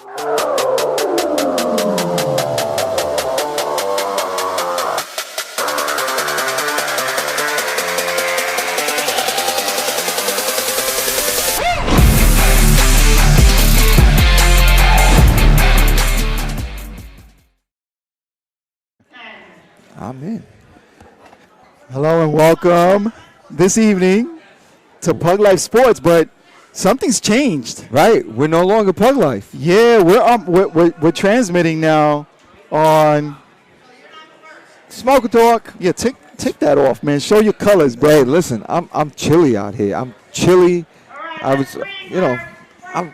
I'm in. Hello and welcome this evening to Pug Life Sports, but something's changed. Right, we're no longer Pug Life. Yeah, we're transmitting now on Smoker Talk. Yeah, take that off, man. Show your colors, bro. Hey, listen, I'm chilly out here. I'm chilly. I was, I'm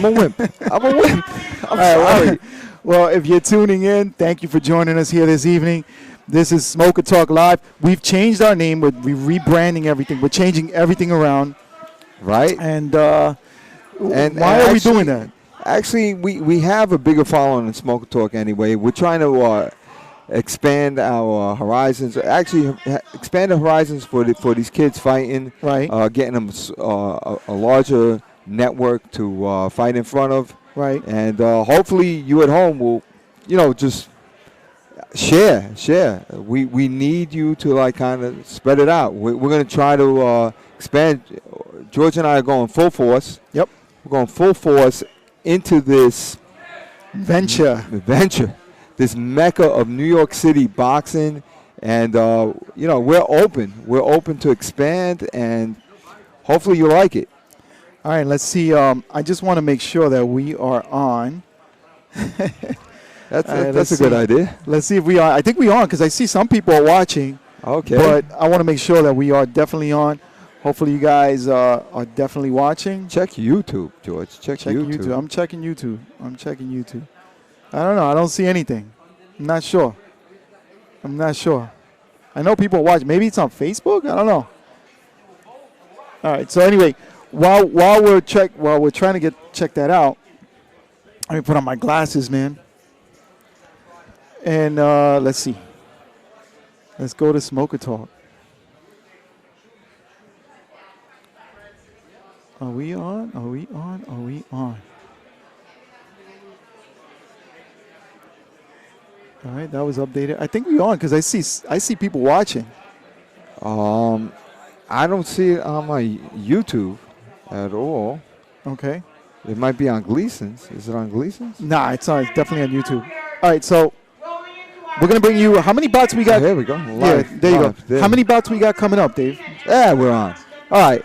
a wimp. I'm a wimp. I'm sorry. Well, if you're tuning in, thank you for joining us here this evening. This is Smoker Talk Live. We've changed our name. We're rebranding everything. We're changing everything around. Right. And why are we doing that? Actually, we have a bigger following in Smoker Talk anyway. We're trying to expand our horizons. Actually, expand the horizons for these kids fighting. Right. Getting them a larger network to fight in front of. Right. And hopefully you at home will, just share. We need you to kind of spread it out. We're going to try to expand. George and I are going full force. Yep. We're going full force into this venture, this mecca of New York City boxing. And, we're open. We're open to expand, and hopefully you like it. All right, let's see. I just want to make sure that we are on. That's a good idea. Let's see if we are. I think we are on because I see some people are watching. Okay. But I want to make sure that we are definitely on. Hopefully you guys are definitely watching. Check YouTube, George. Check YouTube. I'm checking YouTube. I don't know. I don't see anything. I'm not sure. I know people are watching. Maybe it's on Facebook. I don't know. All right. So anyway. While we're trying to check that out, let me put on my glasses, man. And let's see. Let's go to Smoker Talk. Are we on? All right, that was updated. I think we're on because I see people watching. I don't see it on my YouTube at all. Okay. It might be on Gleason's. Is it on Gleason's? Nah, it's not. It's definitely on YouTube. All right, so we're going to bring you, how many bouts we got? There we go. Live. Yeah, there you go. There. How mmany bouts we got coming up, Dave? Yeah, we're on. All right.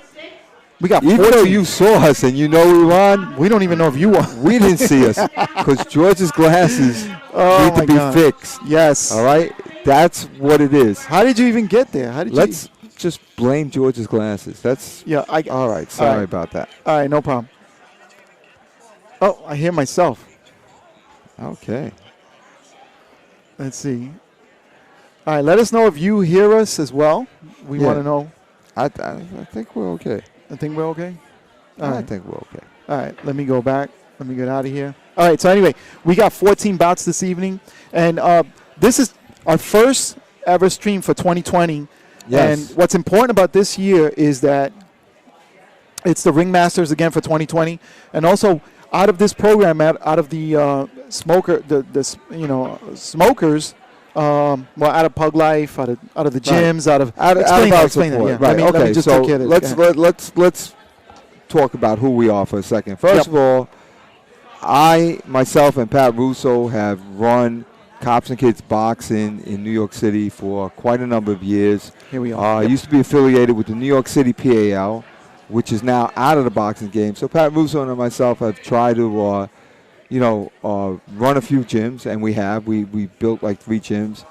We got 14. Even though you saw us and you know we were on. We don't even know if you were. We didn't see us because George's glasses need to be fixed. Yes. All right? That's what it is. How did you even get there? Let's just blame George's glasses. That's all right. Sorry about that. All right, no problem. Oh, I hear myself. Okay. Let's see. All right, let us know if you hear us as well. We want to know. I think we're okay. I think we're okay? I think we're okay. All right, let me go back. Let me get out of here. All right, so anyway, we got 14 bouts this evening. And this is our first ever stream for 2020. Yes. And what's important about this year is that it's the Ringmasters again for 2020. And also, out of this program, out of the smokers, out of Pug Life, out of the gyms, explain that. Yeah. Right. Let me just take care of this. Let's talk about who we are for a second. First of all, I myself and Pat Russo have run Cops and Kids Boxing in New York City for quite a number of years. Here we are. I used to be affiliated with the New York City PAL, which is now out of the boxing game. So Pat Russo and myself have tried to, run a few gyms, and we have. We built like 3 gyms.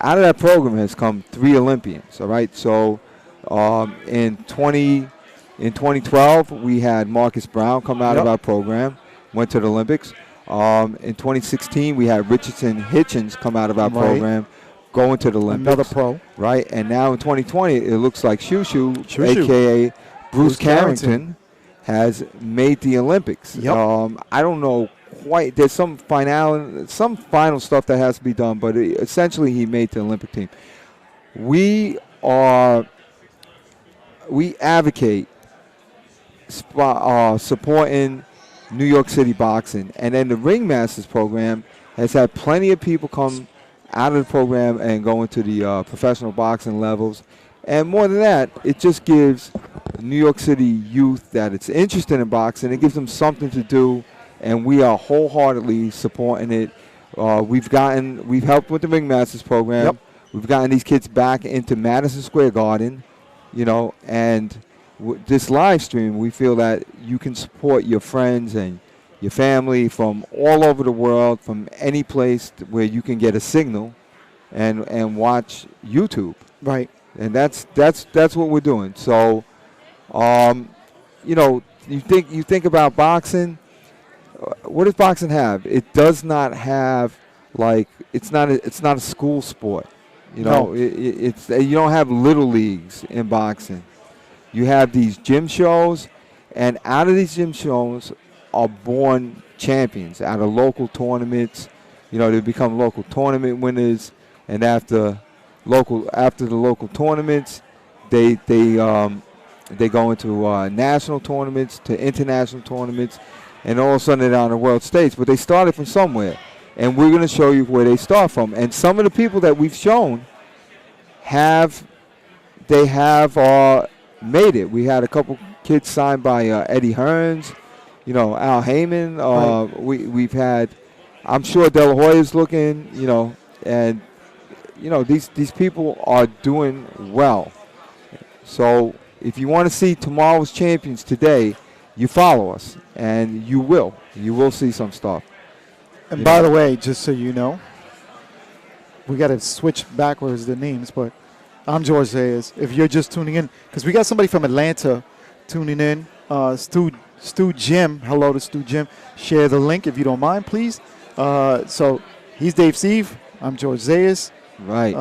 Out of that program has come 3 Olympians. All right. So in 2012, we had Marcus Brown come out of our program, went to the Olympics. In 2016, we had Richardson Hitchens come out of our program, going to the Olympics. Another pro. Right. And now in 2020, it looks like Shushu, a.k.a. Bruce Carrington, has made the Olympics. Yep. I don't know quite. There's some final stuff that has to be done, but essentially he made the Olympic team. We advocate supporting New York City boxing. And then the Ringmasters program has had plenty of people come out of the program and go into the professional boxing levels. And more than that, it just gives New York City youth that it's interested in boxing. It gives them something to do, and we are wholeheartedly supporting it. We've helped with the Ringmasters program. Yep. We've gotten these kids back into Madison Square Garden, and this live stream, we feel that you can support your friends and your family from all over the world, from any place where you can get a signal and watch YouTube. Right. And that's what we're doing. So, you think about boxing. What does boxing have? It does not have it's not a school sport. No. It's you don't have little leagues in boxing. You have these gym shows, and out of these gym shows are born champions out of local tournaments. They become local tournament winners, and after the local tournaments, they go into national tournaments, to international tournaments, and all of a sudden they're on the world stage. But they started from somewhere, and we're going to show you where they start from. And some of the people that we've shown have made it. We had a couple kids signed by Eddie Hearns, Al Heyman. Right. We've had, I'm sure De La Hoya's looking, and these people are doing well. So if you want to see tomorrow's champions today, you follow us, and you will see some stuff. And by the way, just so you know, we got to switch backwards the names, but I'm George Zayas. If you're just tuning in, because we got somebody from Atlanta tuning in, Stu Jim. Hello to Stu Jim. Share the link if you don't mind, please. So he's Dave Steve. I'm George Zayas. Right.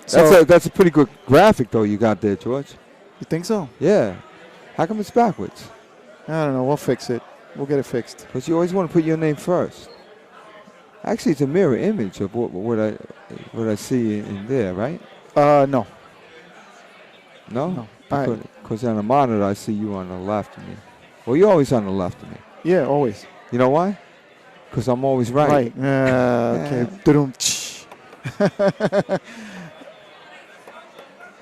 That's a pretty good graphic, though, you got there, George. You think so? Yeah. How come it's backwards? I don't know. We'll fix it. We'll get it fixed. Because you always want to put your name first. Actually, it's a mirror image of what I see in there, right? No. No? No. Because on the monitor, I see you on the left of me. Well, you're always on the left of me. Yeah, always. You know why? Because I'm always right. Right. Okay. Dudum.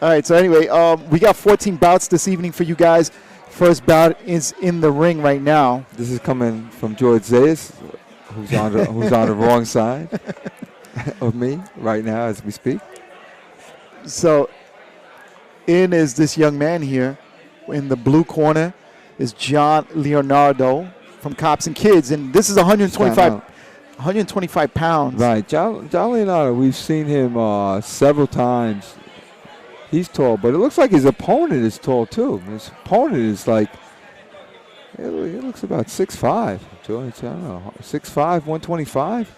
All right. So anyway, we got 14 bouts this evening for you guys. First bout is in the ring right now. This is coming from George Zayas, who's on the wrong side of me right now as we speak. So in is this young man here. In the blue corner is John Leonardo from Cops and Kids, and this is 125 pounds. Right, John Leonardo. We've seen him several times. He's tall, but it looks like his opponent is tall too. His opponent is it looks about 6'5", George. I don't know, 6'5", 125.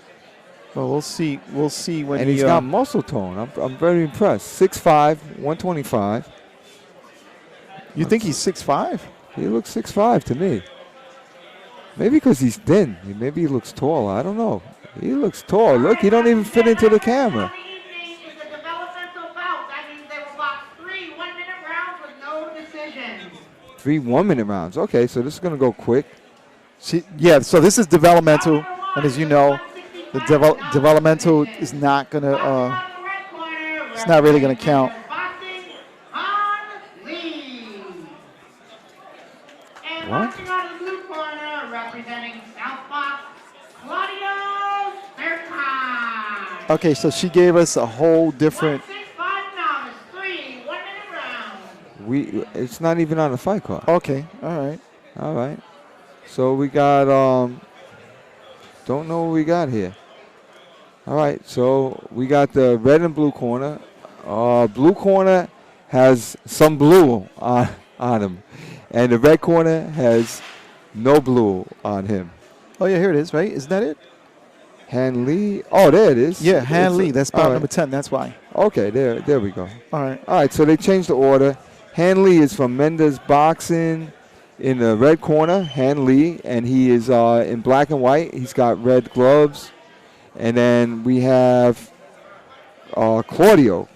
Well, we'll see. We'll see when. And he's got muscle tone. I'm very impressed. 6'5", 125. You think he's 6'5"? He looks 6'5" to me. Maybe because he's thin. Maybe he looks tall. I don't know. He looks tall. Look, he don't even fit into the camera. 3 1-minute rounds. Okay, so this is going to go quick. Yeah, so this is developmental. And as you know, the developmental is not going to, it's not really going to count. What? Okay, so she gave us a whole different. It's not even on the fight card. Okay, all right. So we got don't know what we got here. All right, so we got the red and blue corner. Blue corner has some blue on him, and the red corner has no blue on him. Oh yeah, here it is, right? Isn't that it? Han Lee. Oh, there it is. Yeah, Han Lee. That's bout right. number 10. That's why. Okay, there we go. All right. So they changed the order. Han Lee is from Mendes Boxing in the red corner. Han Lee, and he is in black and white. He's got red gloves, and then we have Claudio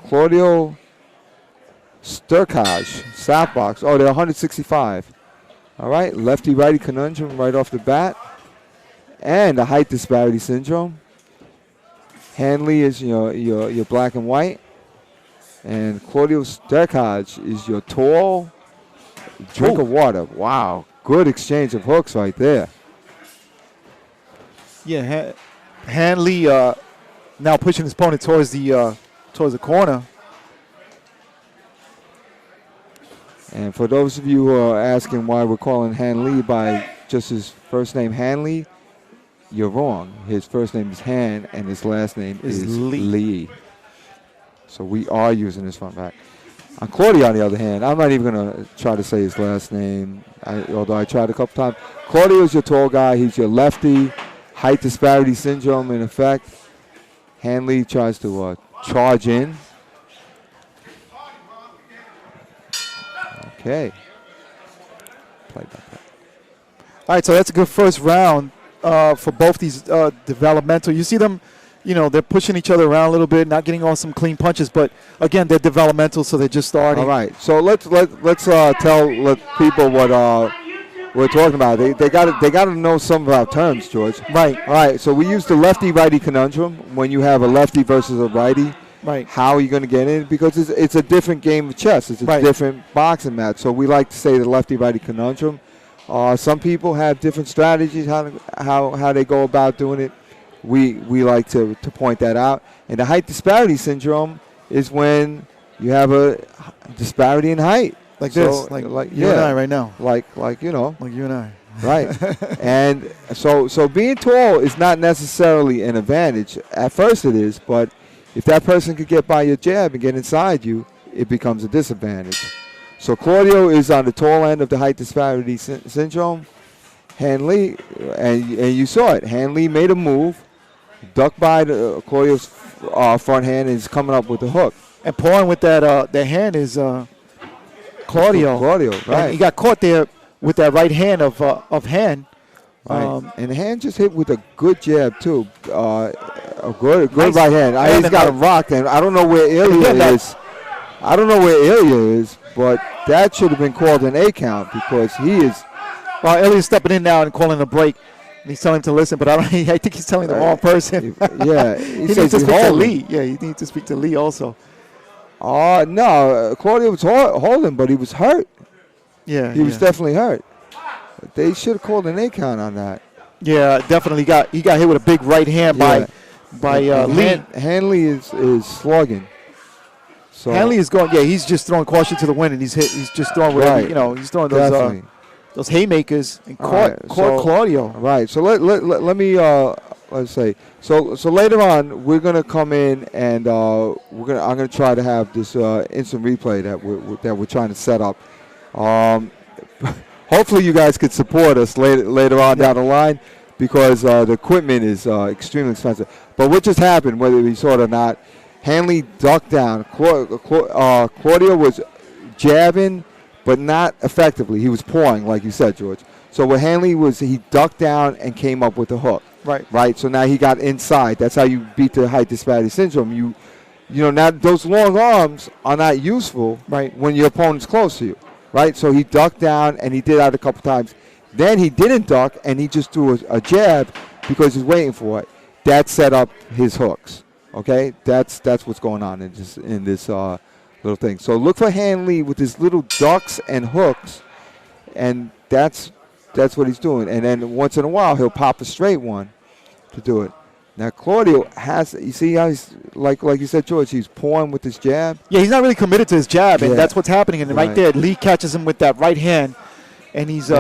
Sturkaj, Southbox. Oh, they're 165. All right, lefty-righty conundrum right off the bat. And a height disparity syndrome. Hanley is your black and white. And Claudio Sterkaj is your tall drink of water. Wow, good exchange of hooks right there. Yeah, Hanley now pushing his opponent towards the corner. And for those of you who are asking why we're calling Hanley by just his first name Hanley, you're wrong. His first name is Han, and his last name is Lee. So we are using his front back. On Claudio, on the other hand, I'm not even going to try to say his last name, although I tried a couple times. Claudio is your tall guy. He's your lefty. Height disparity syndrome in effect. Hanley tries to charge in. Okay. Play by play. All right, so that's a good first round for both these developmental. You see them, they're pushing each other around a little bit, not getting on some clean punches, but again, they're developmental, so they're just starting. All right, so let's tell people what we're talking about. They got to know some of our terms, George. Right. All right, so we use the lefty-righty conundrum when you have a lefty versus a righty. Right. How are you going to get in? Because it's a different game of chess. It's a different boxing match. So we like to say the lefty-righty conundrum. Some people have different strategies how they go about doing it. We like to point that out. And the height disparity syndrome is when you have a disparity in height. Like this, like you and I right now. Like you and I. Right. And so being tall is not necessarily an advantage. At first it is, but if that person could get by your jab and get inside you, it becomes a disadvantage. So Claudio is on the tall end of the height disparity syndrome. Hanley, and you saw it. Hanley made a move, ducked by Claudio's front hand, and is coming up with the hook. And pulling with that hand is Claudio. Right. And he got caught there with that right hand of hand. Right. And the hand just hit with a good jab too. A good nice right hand. He's got him rocked, and I don't know where Ilya is. I don't know where Ilya is, but that should have been called an A count because he is. Well, Ilya's stepping in now and calling a break. And he's telling him to listen, but I think he's telling the wrong person. Yeah, he needs to speak to Lee. Yeah, he needs to speak to Lee also. No, Claudio was holding, but he was hurt. Yeah, he was definitely hurt. They should have called an A count on that. Yeah, definitely. He got hit with a big right hand by Lee. Hanley is slugging. So Hanley is going. Yeah, he's just throwing caution to the wind, and he's just throwing. Right. He's throwing those haymakers and caught Claudio. Right. So let me let's say so later on we're gonna come in and I'm gonna try to have this instant replay that we're trying to set up. Hopefully you guys could support us later on down the line because the equipment is extremely expensive. But what just happened, whether we saw it or not, Hanley ducked down. Claudio was jabbing, but not effectively. He was pawing, like you said, George. So what Hanley was, he ducked down and came up with the hook. Right. So now he got inside. That's how you beat the height disparity syndrome. You now those long arms are not useful when your opponent's close to you. Right. So he ducked down and he did that a couple times. Then he didn't duck and he just threw a jab because he's waiting for it. That set up his hooks. Okay. That's what's going on in this little thing. So look for Hanley with his little ducks and hooks, and that's what he's doing. And then once in a while he'll pop a straight one to do it. Now Claudio you see how he's like you said, George, he's pawing with his jab. Yeah, he's not really committed to his jab, and that's what's happening. And right there, Lee catches him with that right hand, and he's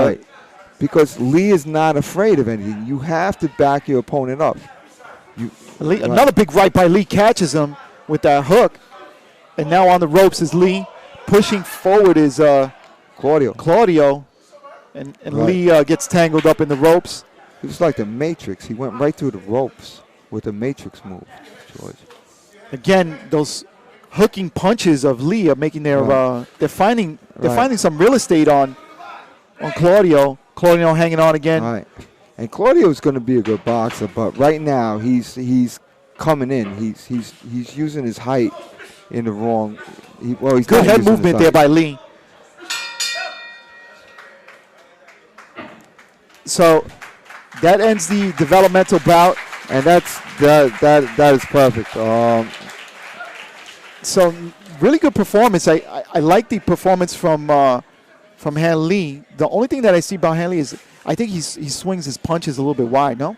because Lee is not afraid of anything. You have to back your opponent up. Another big right by Lee catches him with that hook. And now on the ropes is Lee. Pushing forward is Claudio. And Lee gets tangled up in the ropes. It was like the Matrix. He went right through the ropes with the Matrix move, George. Again, those hooking punches of Lee are making their they're finding some real estate on Claudio. Claudio hanging on again. Right. And Claudio is going to be a good boxer, but right now he's coming in. He's using his height in the wrong. He's good head movement there by Lee. So that ends the developmental bout. And that is perfect. So really good performance. I like the performance from Han Lee. The only thing that I see about Han Lee is I think he swings his punches a little bit wide. No.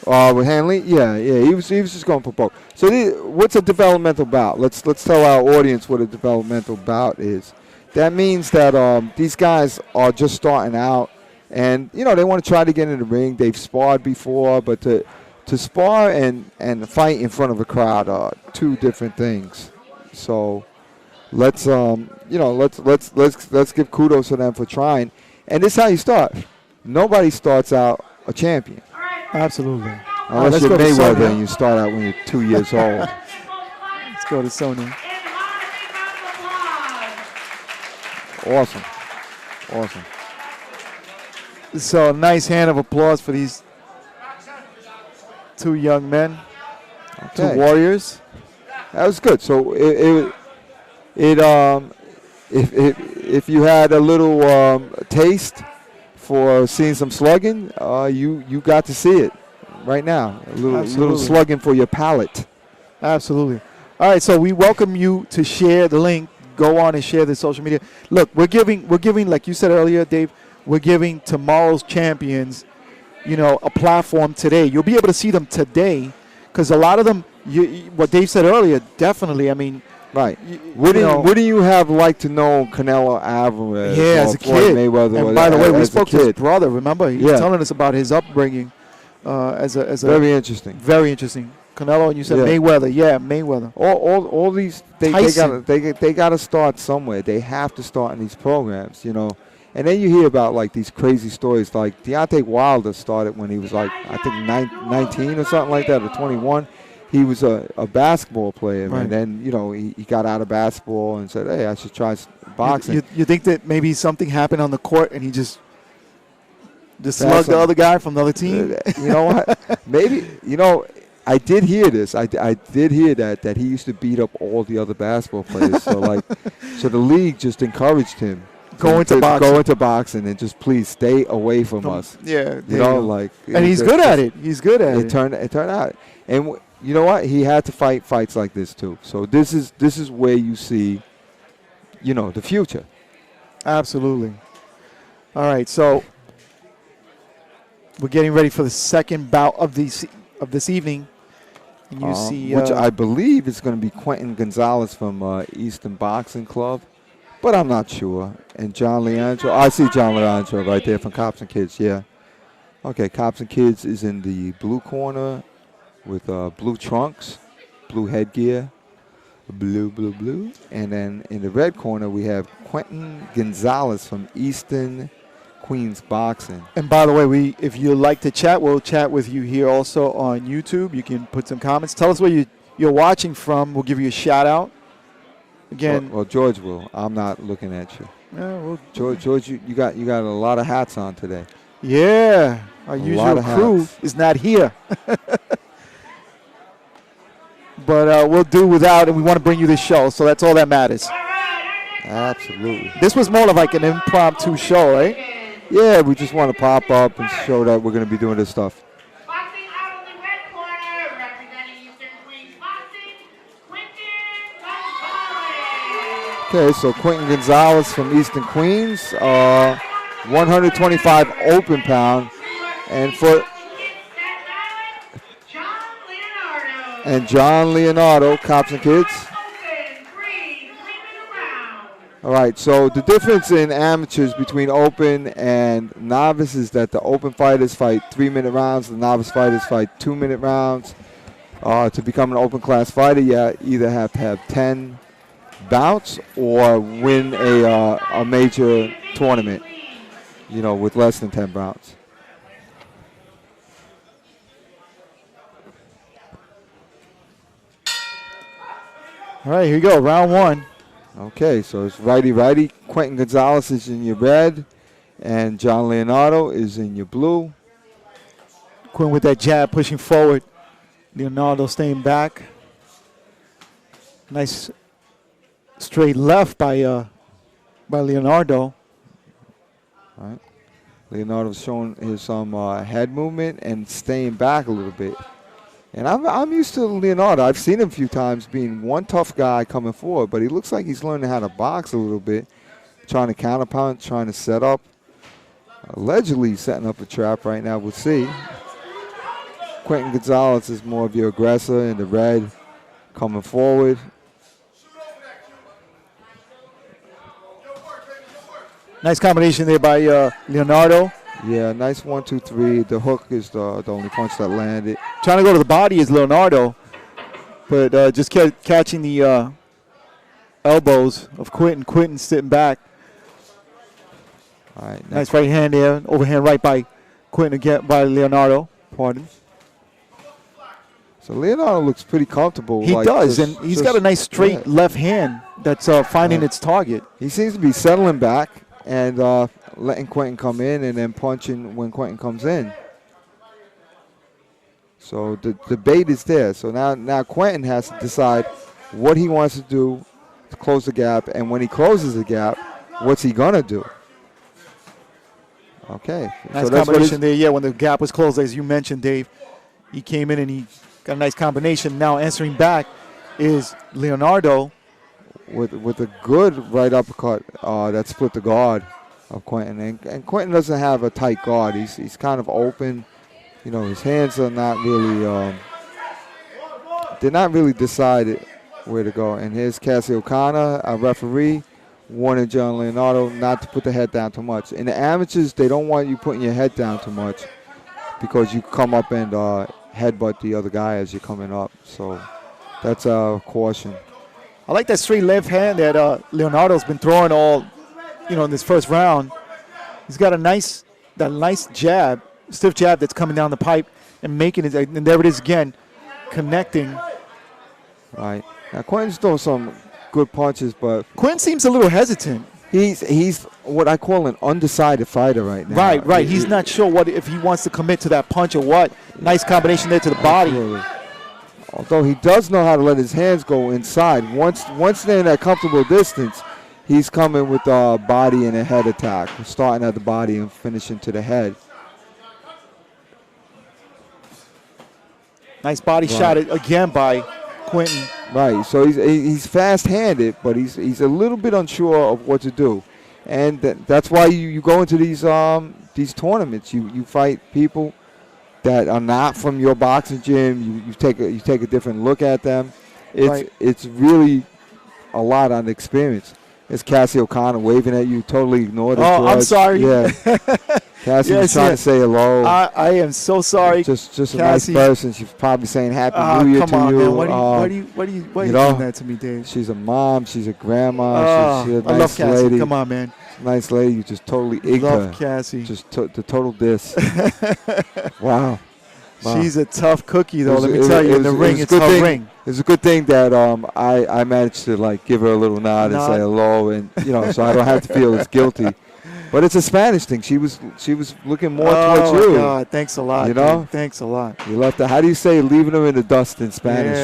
With Hanley, yeah, he was just going for poke. So what's a developmental bout? Let's tell our audience what a developmental bout is. That means that these guys are just starting out, and they want to try to get in the ring. They've sparred before, but to spar and fight in front of a crowd are two different things. So let's give kudos to them for trying. And this is how you start. Nobody starts out a champion. Absolutely. Unless you're Mayweather and you start out when you're 2 years old. Let's go to Sonya. Awesome. So a nice hand of applause for these two young men, two warriors. That was good. So if you had a little taste for seeing some slugging, you got to see it right now. A little slugging for your palate. Absolutely. All right, so we welcome you to share the link. Go on and share the social media. Look, we're giving, like you said earlier, Dave, we're giving tomorrow's champions, a platform today. You'll be able to see them today because a lot of them, what Dave said earlier, definitely, I mean, right. Wouldn't you have liked to know Canelo Alvarez? Yeah, as a kid. Mayweather. And by the way, we spoke to his brother. Remember, he was telling us about his upbringing as a very interesting. Very interesting. Canelo, and you said Mayweather. Yeah, Mayweather. All these they got to start somewhere. They have to start in these programs, And then you hear about like these crazy stories. Like Deontay Wilder started when he was like I think 19 or something like that, or 21. He was a basketball player, right. And then he got out of basketball and said, "Hey, I should try boxing." You think that maybe something happened on the court and he just slugged the other guy from the other team? You know what? Maybe I did hear this. I did hear that he used to beat up all the other basketball players. So the league just encouraged him go into boxing and just please stay away from us. Yeah, and he's good at it. He's good at it. It turned out, and you know what? He had to fight fights like this too. So this is where you see, the future. Absolutely. All right, so we're getting ready for the second bout of this evening. And you see, which I believe is going to be Quentin Gonzalez from Eastern Boxing Club, but I'm not sure. And John Leandro, I see John Leandro right there from Cops and Kids. Yeah. Okay, Cops and Kids is in the blue corner with blue trunks, blue headgear, blue. And then in the red corner, we have Quentin Gonzalez from Eastern Queens Boxing. And by the way, if you'd like to chat, we'll chat with you here also on YouTube. You can put some comments. Tell us where you're watching from. We'll give you a shout out. Again. Well, George will. I'm not looking at you. Yeah, well, George, you got a lot of hats on today. Yeah. Our usual crew is not here. But we'll do without, and we want to bring you this show, so that's all that matters. Absolutely. This was more of like an impromptu show, right? Yeah, we just want to pop up and show that we're going to be doing this stuff. Boxing out of the red corner, representing Eastern Queens Boxing, Quentin Gonzalez. Okay, so Quentin Gonzalez from Eastern Queens, 125 open pound, and for John Leonardo, Cops and Kids. All right, so the difference in amateurs between open and novice is that the open fighters fight 3-minute rounds, the novice fighters fight 2-minute rounds. To become an open class fighter, you either have to have 10 bouts or win a major tournament, with less than 10 bouts. All right, here we go, round one. Okay, so it's righty-righty. Quentin Gonzalez is in your red, and John Leonardo is in your blue. Quinn with that jab pushing forward. Leonardo staying back. Nice straight left by Leonardo. All right. Leonardo's showing his head movement and staying back a little bit. And I'm used to Leonardo. I've seen him a few times being one tough guy coming forward, but he looks like he's learning how to box a little bit, trying to counterpunch, trying to set up. Allegedly setting up a trap right now. We'll see. Quentin Gonzalez is more of your aggressor in the red, coming forward. Nice combination there by Leonardo. Yeah, nice 1, 2, 3. The hook is the only punch that landed. Trying to go to the body is Leonardo, but just catching the elbows of Quentin. Quentin sitting back. All right, Nice right hand there. Overhand right by Quentin again by Leonardo. Pardon. So Leonardo looks pretty comfortable. He like does, just- and he's just- got a nice straight yeah. left hand that's finding its target. He seems to be settling back and letting Quentin come in and then punching when Quentin comes in. So the bait is there. So now Quentin has to decide what he wants to do to close the gap, and when he closes the gap, what's he gonna do? Okay. Nice so that's what combination there. Yeah, when the gap was closed, as you mentioned, Dave, he came in and he got a nice combination. Now answering back is Leonardo. with a good right uppercut that split the guard of Quentin. And Quentin doesn't have a tight guard. He's kind of open. You know, his hands are not really they're not really decided where to go. And here's Cassie O'Connor, a referee, warning John Leonardo not to put the head down too much. In the amateurs, they don't want you putting your head down too much because you come up and headbutt the other guy as you're coming up. So that's a caution. I like that straight left hand that Leonardo's been throwing all, in this first round. He's got that nice jab, stiff jab that's coming down the pipe and making it. And there it is again, connecting. Right. Now Quentin's throwing some good punches, but Quentin seems a little hesitant. he's what I call an undecided fighter right now. Right. He's not sure if he wants to commit to that punch or what. Nice combination there to the body. Absolutely. Although he does know how to let his hands go inside. Once they're in that comfortable distance, he's coming with a body and a head attack, starting at the body and finishing to the head. Nice body shot again by Quentin. Right, so he's fast-handed, but he's a little bit unsure of what to do, and that's why you go into these tournaments. You fight people that are not from your boxing gym. You take a different look at them. It's really a lot on experience. It's Cassie O'Connor waving at you, totally ignored it. Oh, I'm sorry. Yeah, Cassie was trying to say hello. I am so sorry. Just a Cassie. nice person. She's probably saying Happy New Year come on, to you. man. Why are you doing that to me, Dave? She's a mom. She's a grandma. She's a I love nice Cassie. lady. Come on, man. Nice lady. You just totally ignorant. Love Cassie. Just the total diss. Wow. She's a tough cookie, though. Let me tell you, in the ring, it's her ring. It's a good thing that I managed to give her a little nod and say hello, and so I don't have to feel as guilty. But it's a Spanish thing. She was looking more towards you. Oh, God. Thanks a lot. Dude. Thanks a lot. You left her. How do you say leaving her in the dust in Spanish?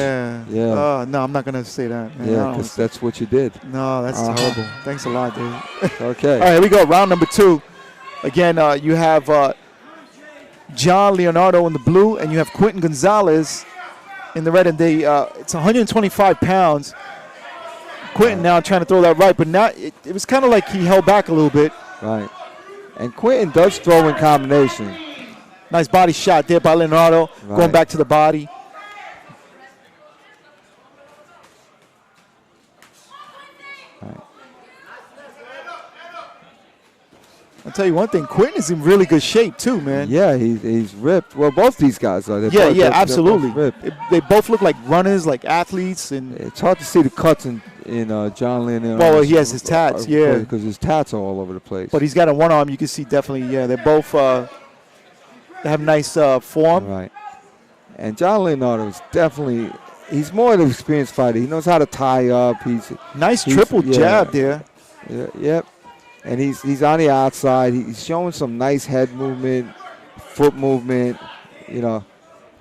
Yeah. No, I'm not going to say that, man. Yeah, because that's what you did. No, that's terrible. Thanks a lot, dude. Okay. All right, here we go. Round number 2. Again, you have John Leonardo in the blue, and you have Quentin Gonzalez in the red. And it's 125 pounds. Quentin now trying to throw that right, but now it was kind of like he held back a little bit. Right. And Quentin does throw in combination. Nice body shot there by Leonardo, going back to the body. Right. I'll tell you one thing, Quentin is in really good shape too, man. Yeah, he's ripped. Well, both these guys are. They're absolutely. They're both ripped. They both look like runners, like athletes, and It's hard to see the cuts in John Leonardo. Well, he has his tats, yeah. Because his tats are all over the place. but he's got a one arm. You can see definitely. Yeah, they're both. They have nice form. Right. And John Leonardo is definitely. He's more of an experienced fighter. He knows how to tie up. Nice triple jab there. Yep. And he's on the outside. He's showing some nice head movement, foot movement.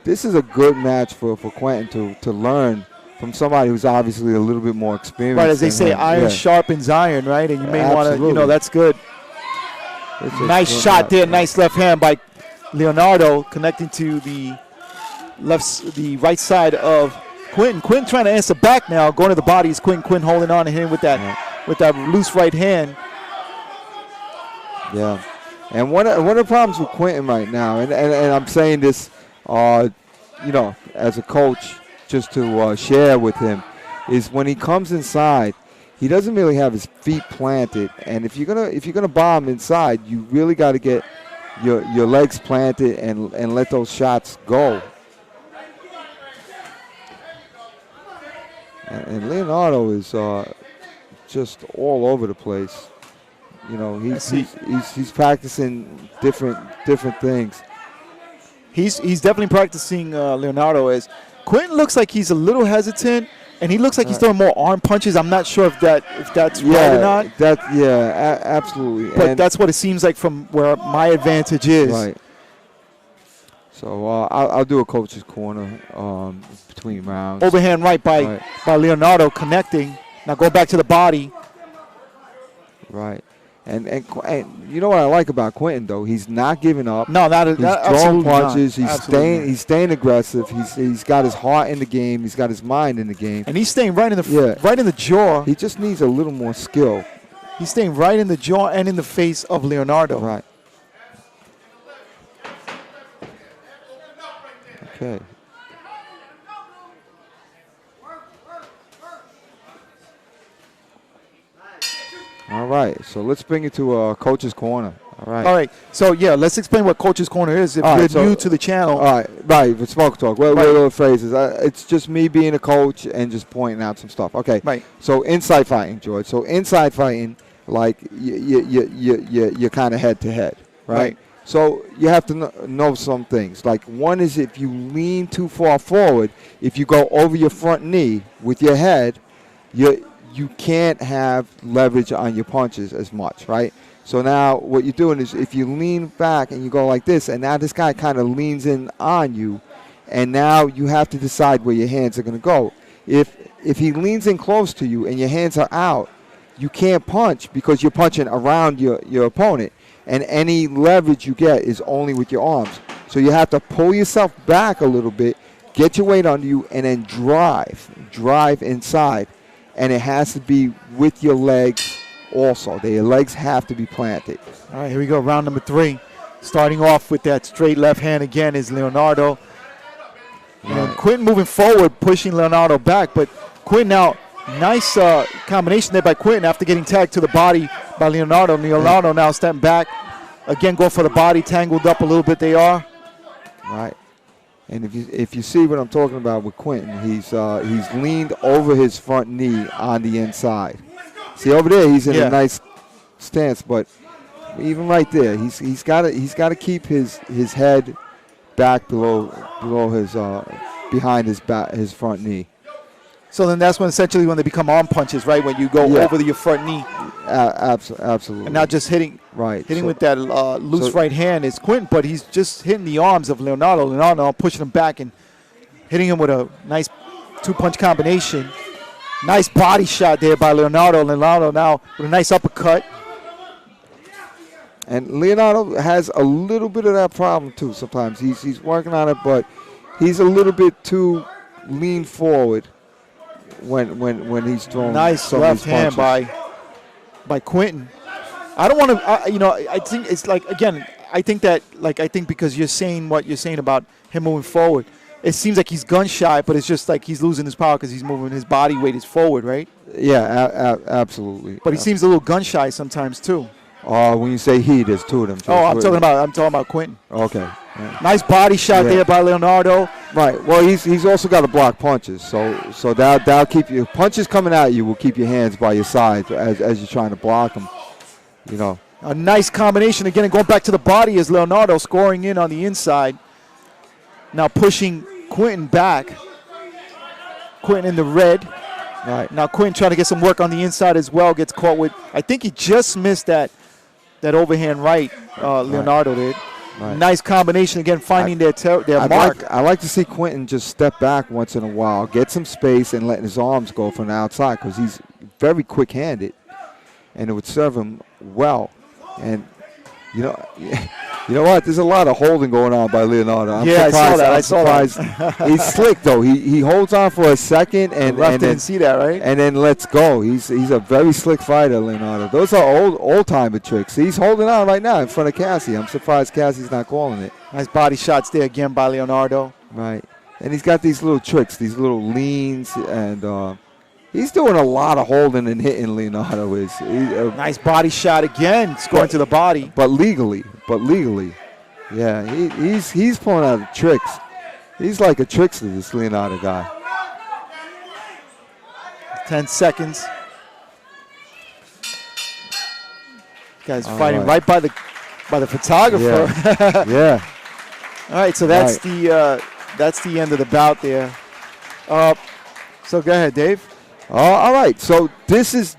This is a good match for Quentin to learn from somebody who's obviously a little bit more experienced. Right, as they than say, him. iron Yeah. sharpens iron, right? And you may want to, Absolutely. that's good. Nice shot there. Nice left hand by Leonardo, connecting to the right side of Quentin. Quentin trying to answer back now, going to the body. Is Quentin holding on to him with that loose right hand. Yeah, and one of the problems with Quentin right now, and I'm saying this, as a coach, just to share with him, is when he comes inside, he doesn't really have his feet planted, and if you're gonna bomb inside, you really got to get your legs planted and let those shots go. And Leonardo is just all over the place. He's practicing different things. He's definitely practicing Leonardo. As Quentin looks like he's a little hesitant, and he looks like he's throwing more arm punches. I'm not sure if that's right or not. Absolutely. But that's what it seems like from where my advantage is. Right. So I'll do a coach's corner between rounds. Overhand right by Leonardo, connecting. Now go back to the body. Right. And you know what I like about Quentin though? He's not giving up. No, he's throwing punches. Not. He's staying aggressive. He's got his heart in the game. He's got his mind in the game. And he's staying right in the jaw. He just needs a little more skill. He's staying right in the jaw and in the face of Leonardo. Right. Okay. All right, so let's bring it to Coach's Corner. All right. So, let's explain what Coach's Corner is if you're new to the channel. All right, with Smoke Talk. What are the phrases? It's just me being a coach and just pointing out some stuff. Okay. Right. So, inside fighting, George. So, inside fighting, like you're kind of head to head, right? So, you have to know some things. Like, one is if you lean too far forward, if you go over your front knee with your head, you can't have leverage on your punches as much, right? So now what you're doing is if you lean back and you go like this, and now this guy kind of leans in on you, and now you have to decide where your hands are going to go. If he leans in close to you and your hands are out, you can't punch because you're punching around your opponent, and any leverage you get is only with your arms. So you have to pull yourself back a little bit, get your weight under you, and then drive inside. And it has to be with your legs also. Your legs have to be planted. All right, here we go, round number 3. Starting off with that straight left hand again is Leonardo. And Quentin moving forward, pushing Leonardo back. But Quentin now, nice combination there by Quentin after getting tagged to the body by Leonardo. Leonardo now stepping back. Again, go for the body, tangled up a little bit they are. Right. And if you see what I'm talking about with Quentin, he's leaned over his front knee on the inside. See over there, he's in a nice stance, but even right there, he's got to keep his head back below his behind his front knee. So then that's when they become arm punches, right? When you go over your front knee. Absolutely. And now just hitting with that loose right hand is Quentin, but he's just hitting the arms of Leonardo. Leonardo pushing him back and hitting him with a nice 2-punch combination. Nice body shot there by Leonardo. Leonardo now with a nice uppercut. And Leonardo has a little bit of that problem too sometimes. He's working on it, but he's a little bit too lean forward when he's throwing nice left hand by Quentin. I don't want to, I think it's like, again, I think because you're saying what you're saying about him moving forward, it seems like he's gun shy, but it's just like he's losing his power because he's moving, his body weight is forward, right? Yeah, absolutely. But he seems a little gun shy sometimes too. When you say he, there's two of them. I'm talking about Quentin. Okay. Yeah. Nice body shot there by Leonardo. Right. Well, he's also got to block punches, so that'll keep you. Punches coming at you will keep your hands by your sides as you're trying to block them. A nice combination again, and going back to the body is Leonardo scoring in on the inside. Now pushing Quentin back. Quentin in the red. Right. Now Quentin trying to get some work on the inside as well. Gets caught with, I think he just missed that overhand right. Leonardo did. Right. Nice combination again, finding their mark. I like to see Quentin just step back once in a while, get some space, and letting his arms go from the outside because he's very quick-handed, and it would serve him well. And You know, you know what? There's a lot of holding going on by Leonardo. I'm Yeah, I saw surprised. that. I'm I saw that. surprised. He's slick though. He holds on for a second The and ref and didn't then, see that, right? and then lets go. He's a very slick fighter, Leonardo. Those are old timer tricks. He's holding on right now in front of Cassie. I'm surprised Cassie's not calling it. Nice body shots there again by Leonardo. Right. And he's got these little tricks, these little leans, and he's doing a lot of holding and hitting. Leonardo is. Nice body shot again, scoring to the body. But legally. Yeah, he's pulling out the tricks. He's like a trickster, this Leonardo guy. 10 seconds. Guy's All fighting right. right by the photographer. Yeah. All right, so that's Right. that's the end of the bout there. So go ahead, Dave. All right. So this is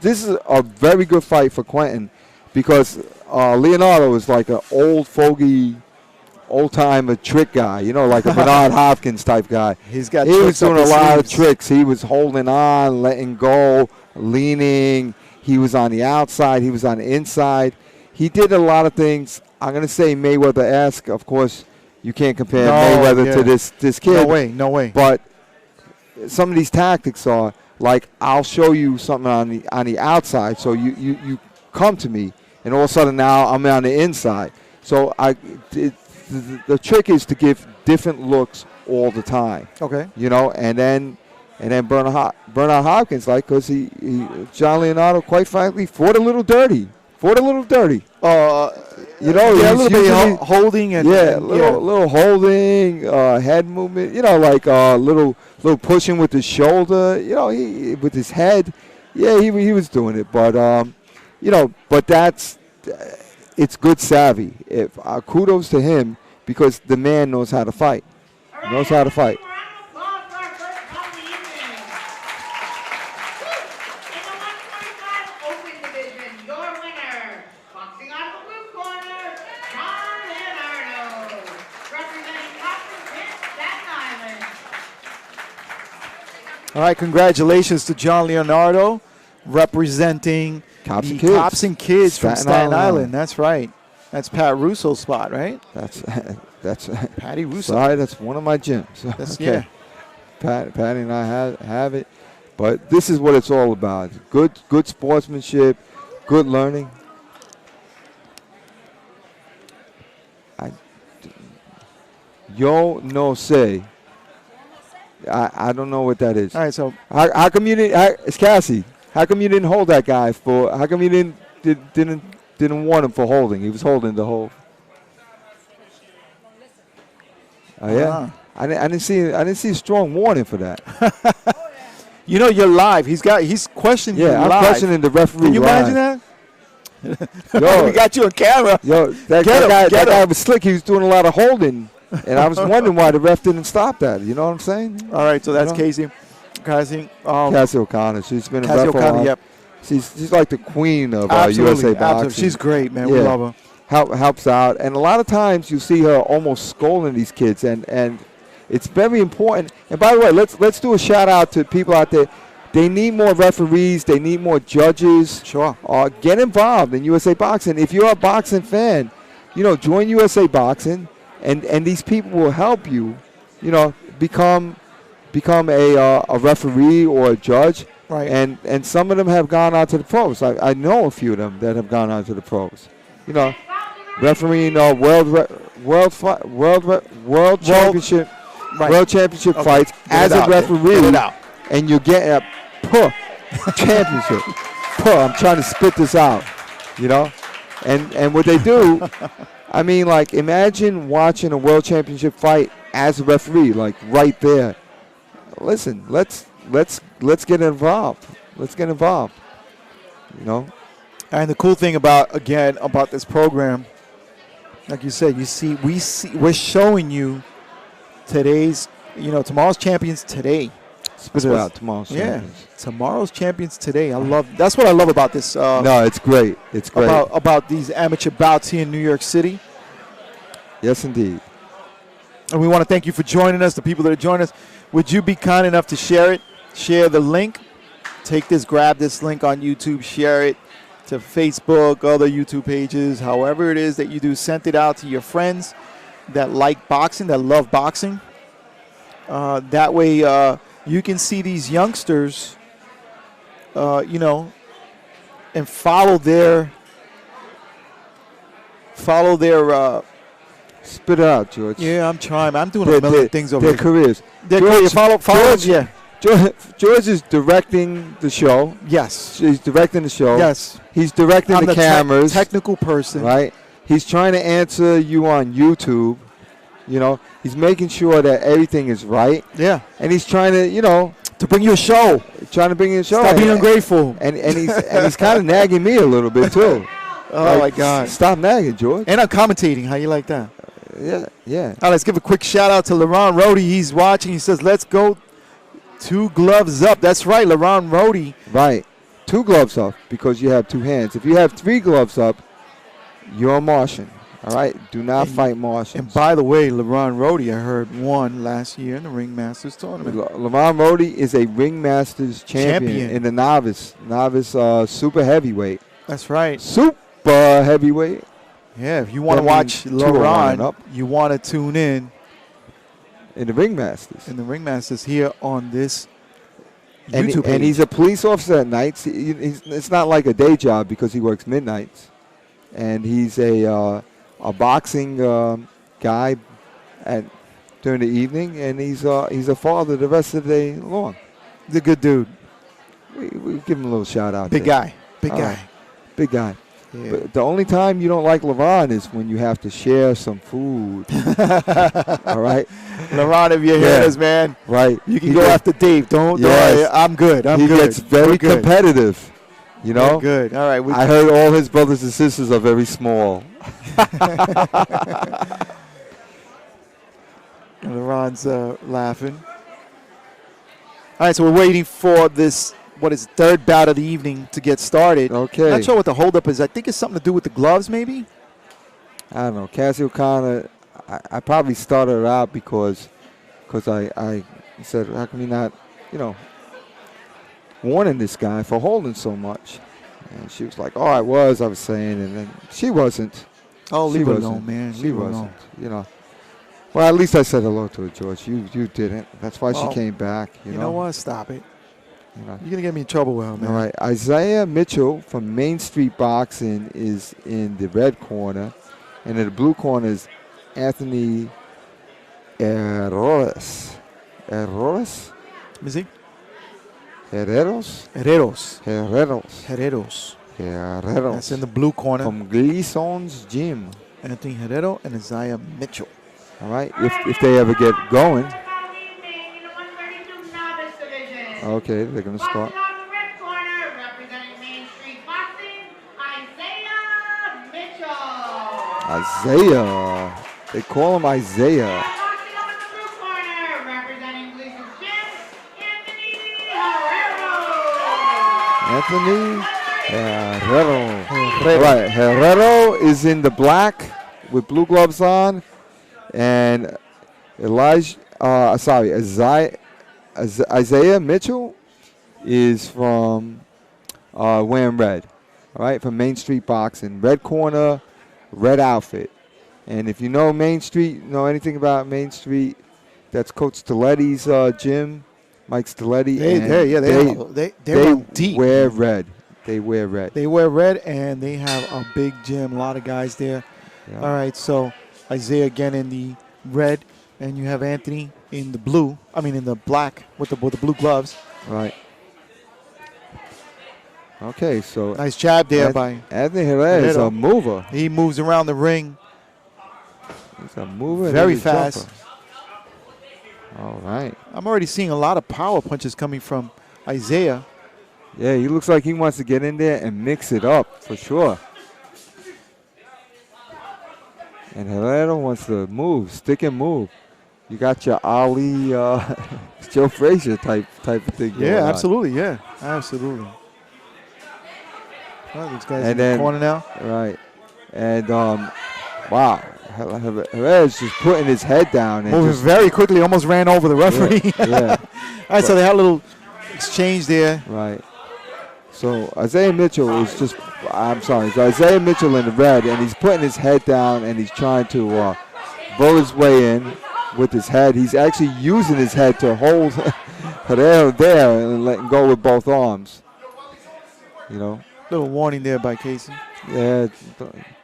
a very good fight for Quentin because Leonardo is like an old fogey, old-timer trick guy. You know, like a Bernard Hopkins type guy. He's got. He was tricks up doing a his lot of sleeves. tricks. He was holding on, letting go, leaning. He was on the outside. He was on the inside. He did a lot of things. I'm going to say Mayweather-esque. Of course, you can't compare No, Mayweather yeah. to this kid. No way. But some of these tactics are like, I'll show you something on the outside, so you come to me, and all of a sudden now I'm on the inside. So the trick is to give different looks all the time. Okay. You know, and then Bernard Hopkins, like, because he John Leonardo, quite frankly, fought a little dirty. You know, yeah, a he's little bit usually- holding and yeah, and, little holding, head movement. You know, like little pushing with his shoulder. You know, he with his head. Yeah, he was doing it, but you know, but it's good savvy. Kudos to him because the man knows how to fight. Knows how to fight. Round of applause for our first bout of the evening. In the 125 Open Division, your winner, boxing out of the blue corner, John Leonardo, representing Thompson Pit, Staten Island. All right, congratulations to John Leonardo, representing Cops and the Kids. Cops and Kids from Staten Staten Island. Island. That's right. That's Pat Russo's spot, right? That's Patty Russo. sorry. That's one of my gyms. That's, Okay. yeah. Patty and I have it, but this is what it's all about. Good sportsmanship, good learning. Yo no sé. I don't know what that is. All right, so How come you didn't? It's Cassie. How come you didn't hold that guy for? How come you didn't want him for holding? He was holding the whole. Oh yeah. I didn't see a strong warning for that. you know you're live. He's questioning you Yeah, I'm live. questioning the referee. Can you live. imagine that? Yo, we got you on camera. Yo, that guy was slick. He was doing a lot of holding, and I was wondering why the ref didn't stop that. You know what I'm saying? All right, so that's You know? Casey. Cassie O'Connor. She's been a Cassie ref for a O'Connor, while. yep. She's like the queen of Absolutely, USA boxing. absolutely. She's great, man. We Yeah. love her. Helps out, and a lot of times you see her almost scolding these kids, and it's very important. And by the way, let's do a shout out to people out there. They need more referees. They need more judges. Sure. Get involved in USA Boxing. If you're a boxing fan, you know, join USA Boxing, and these people will help you, you know, become a referee or a judge. Right. And some of them have gone on to the pros. I know a few of them that have gone on to the pros. You know, refereeing world championship Right. world championship Okay. fights Get as it a out. referee, Get it out. and you get a championship. I'm trying to spit this out, you know, and what they do. I mean, like, imagine watching a world championship fight as a referee, like right there. Listen, let's get involved. Let's get involved. You know. And the cool thing about this program, like you said, we're showing you tomorrow's champions today. Spit it out tomorrow. Yeah, tomorrow's champions today. That's what I love about this. No, it's great. It's great. About these amateur bouts here in New York City. Yes, indeed. And we want to thank you for joining us, the people that are joining us. Would you be kind enough to share it? Share the link. Grab this link on YouTube, share it to Facebook, other YouTube pages, however it is that you do. Send it out to your friends that like boxing, that love boxing. That way you can see these youngsters, and follow their Spit it out, George. yeah, I'm trying. I'm doing a million things over their here. careers. Their George, career, follow, George, yeah. George is directing the show. Yes. He's directing the show. Yes. He's directing I'm the cameras. technical person. Right. He's trying to answer you on YouTube. He's making sure that everything is right. Yeah. And he's trying to, To bring you a show. trying to bring in a show. Stop being ungrateful. And he's kind of nagging me a little bit too. Oh, my God. Stop nagging, George. And I'm commentating. How you like that? Yeah. All right, let's give a quick shout out to LaRon Rhodey. He's watching. He says, let's go 2 gloves up. That's right, LaRon Rhodey. Right. 2 gloves up because you have 2 hands. If you have 3 gloves up, you're a Martian. All right? Do not fight Martians. And by the way, LaRon Rhodey, I heard, won last year in the Ringmasters tournament. LaRon Rhodey is a Ringmasters champion in the novice super heavyweight. That's right. Super heavyweight. Yeah, if you want to That watch means 2 are lining LaRon, up. you want to tune in In the Ringmasters. the Ringmasters here on this And, YouTube page. and he's a police officer at nights. It's not like a day job because he works midnights. And he's a boxing guy during the evening, and he's a father the rest of the day long. He's a good dude. We give him a little shout out. Big there. guy. Big All guy. right. Big guy. Yeah. But the only time you don't like LaRon is when you have to share some food. All right? LaRon, if you're hearing us, man, Right. you can go after Dave. Don't Yes. worry. I'm good. He good. gets very We're good. competitive. We're good. All right. I heard all his brothers and sisters are very small. LaRon's laughing. All right, so we're waiting for this, what is it, 3rd bout of the evening to get started. Okay. Not sure what the holdup is. I think it's something to do with the gloves, maybe? I don't know. Cassie O'Connor, I probably started it out because I said, how come you're not, warning this guy for holding so much? And she was like, oh, I was saying, and then she wasn't. Oh, leave She it wasn't. alone, man. She Leave it wasn't, alone. Well, at least I said hello to her, George. You didn't. That's why Well, she came back, You know what? Stop it. You know. You're going to get me in trouble with her, man. All right. Isaiah Mitchell from Main Street Boxing is in the red corner. And in the blue corner is Anthony Herreros. Let me see. Herreros? Herreros. Herreros. Herreros. Herreros. That's in the blue corner. From Gleason's gym. Anthony Herrero and Isaiah Mitchell. All right. If they ever get going. Okay, they're going to start. Boxing out of the red corner, representing Main Street Boxing, Isaiah Mitchell. Isaiah. They call him Isaiah. Boxing out of the blue corner, representing Gleason's gym, Anthony Herrero. Anthony Herrero. All right, Herrero is in the black with blue gloves on, and Isaiah Mitchell is from wearing red. All right, from Main Street Boxing, red corner, red outfit. And if you know Main Street, know anything about Main Street, that's Coach Stiletti's gym, Mike Stiletti. They run deep. Wear red. They wear red. They wear red, and they have a big gym. A lot of guys there. Yeah. All right, so Isaiah again in the red, and you have Anthony in the blue. I mean, in the black with the blue gloves. Right. Okay, so Nice jab there by Anthony Herrera is Herrero. a mover. He moves around the ring He's a mover. and very he's a fast. jumper. All right. I'm already seeing a lot of power punches coming from Isaiah. Yeah, he looks like he wants to get in there and mix it up for sure. And Herrera wants to move, stick and move. You got your Ali, Joe Frazier type of thing. going Yeah, on. absolutely. Yeah, absolutely. Well, these guys And in the then- corner now. Right. And wow, Herrera's just putting his head down and Moving just very quickly, almost ran over the referee. yeah. All right, so they had a little exchange there. Right. So Isaiah Mitchell is just I'm sorry, it's Isaiah Mitchell in the red, and he's putting his head down and he's trying to bull his way in with his head. He's actually using his head to hold Herrera there and letting go with both arms. You know? Little warning there by Casey. Yeah,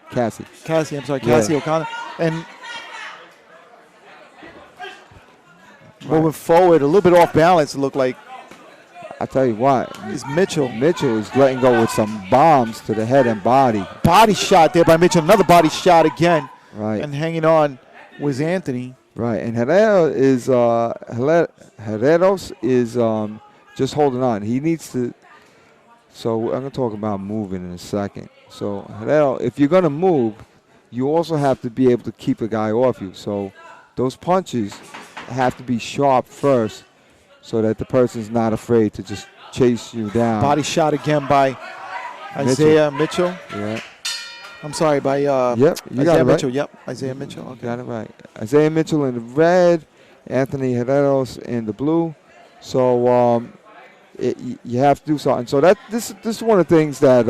Cassie. Cassie Yeah. O'Connor. And moving forward, a little bit off balance, it looked like I tell you what, is Mitchell. Mitchell is letting go with some bombs to the head and body. Body shot there by Mitchell. Another body shot again. Right. And hanging on was Anthony. Right, and Herreros is just holding on. He needs to. So I'm gonna talk about moving in a second. So Herrero, if you're gonna move, you also have to be able to keep a guy off you. So those punches have to be sharp first, so that the person's not afraid to just chase you down. Body shot again by Isaiah Mitchell. Yeah. I'm sorry, by Yep. You Isaiah got it right. Mitchell. Yep, Isaiah Mitchell. You Okay. got it right. Isaiah Mitchell in the red, Anthony Herreros in the blue. So you have to do something. So this is one of the things that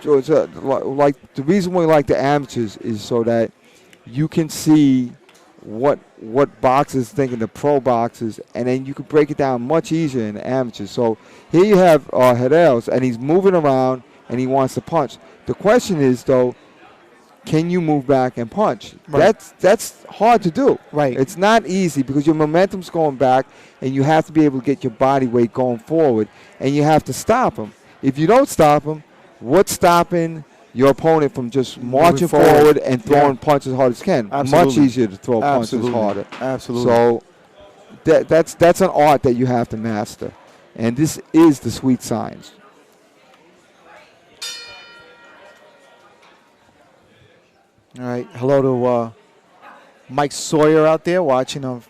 George, like the reason we like the amateurs is so that you can see what boxers think in the pro boxers, and then you can break it down much easier in the amateurs. So here you have Herreros, and he's moving around and he wants to punch. The question is though, can you move back and punch? Right. That's hard to do. Right. It's not easy because your momentum's going back, and you have to be able to get your body weight going forward, and you have to stop him. If you don't stop him, what's stopping your opponent from just marching forward and throwing punches as hard as can? Absolutely. Much easier to throw Absolutely. punches harder. Absolutely. So that's an art that you have to master, and this is the sweet science. All right. Hello to Mike Sawyer out there watching on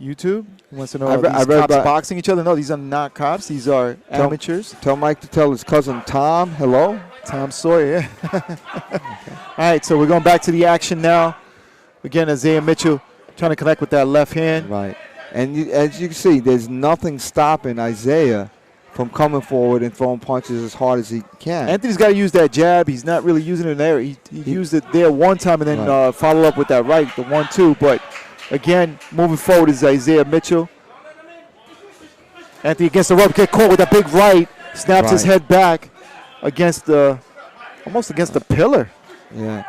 YouTube. He wants to know, I are re- I these read cops about- boxing each other? No, these are not cops. These are amateurs. Tell Mike to tell his cousin Tom hello. Tom Sawyer, yeah. All right, so we're going back to the action now. Again, Isaiah Mitchell trying to connect with that left hand. Right. And as you can see, there's nothing stopping Isaiah from coming forward and throwing punches as hard as he can. Anthony's got to use that jab. He's not really using it there. He used it there one time and then Right. follow up with that right, the 1-2. But, again, moving forward is Isaiah Mitchell. Anthony against the rope, get caught with a big right, snaps his Right. head back against almost against the pillar. Yeah.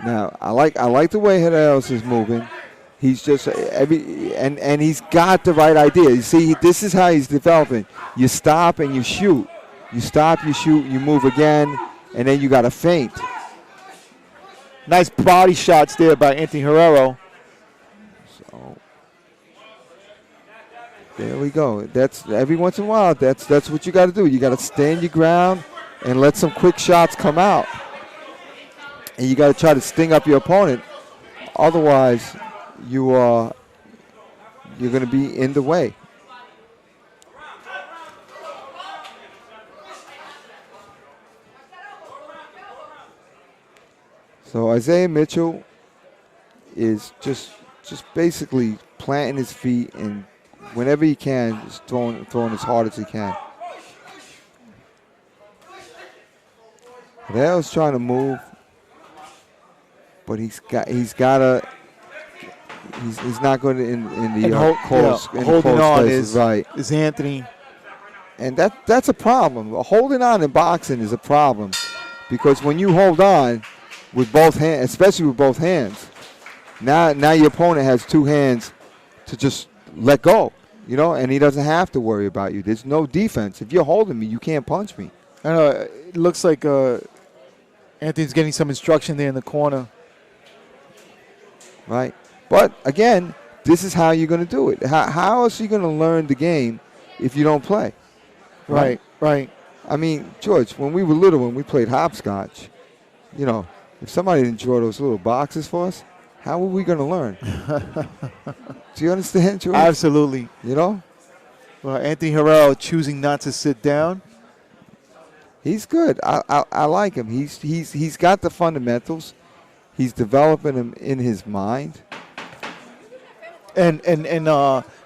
Now I like the way Herreros is moving. He's just and he's got the right idea. You see, this is how he's developing. You stop and you shoot. You stop, you shoot, you move again, and then you got to feint. Nice body shots there by Anthony Herrero. So there we go. That's every once in a while. That's what you got to do. You got to stand your ground and let some quick shots come out. And you got to try to sting up your opponent. Otherwise, you're going to be in the way. So Isaiah Mitchell is just basically planting his feet and whenever he can, just throwing as hard as he can. Herrera's trying to move, but he's not going to in the close holding on places, right? Is Anthony. And that's a problem. Holding on in boxing is a problem because when you hold on with both hands, especially with both hands, now your opponent has two hands to just let go, and he doesn't have to worry about you. There's no defense. If you're holding me, you can't punch me. I don't know. It looks like Anthony's getting some instruction there in the corner. Right. But, again, this is how you're going to do it. How else are you going to learn the game if you don't play? Right. I mean, George, when we were little, when we played hopscotch, if somebody didn't draw those little boxes for us, how were we going to learn? Do you understand, George? Absolutely. Well, Anthony Herrero choosing not to sit down. He's good. I like him. He's got the fundamentals. He's developing them in his mind. And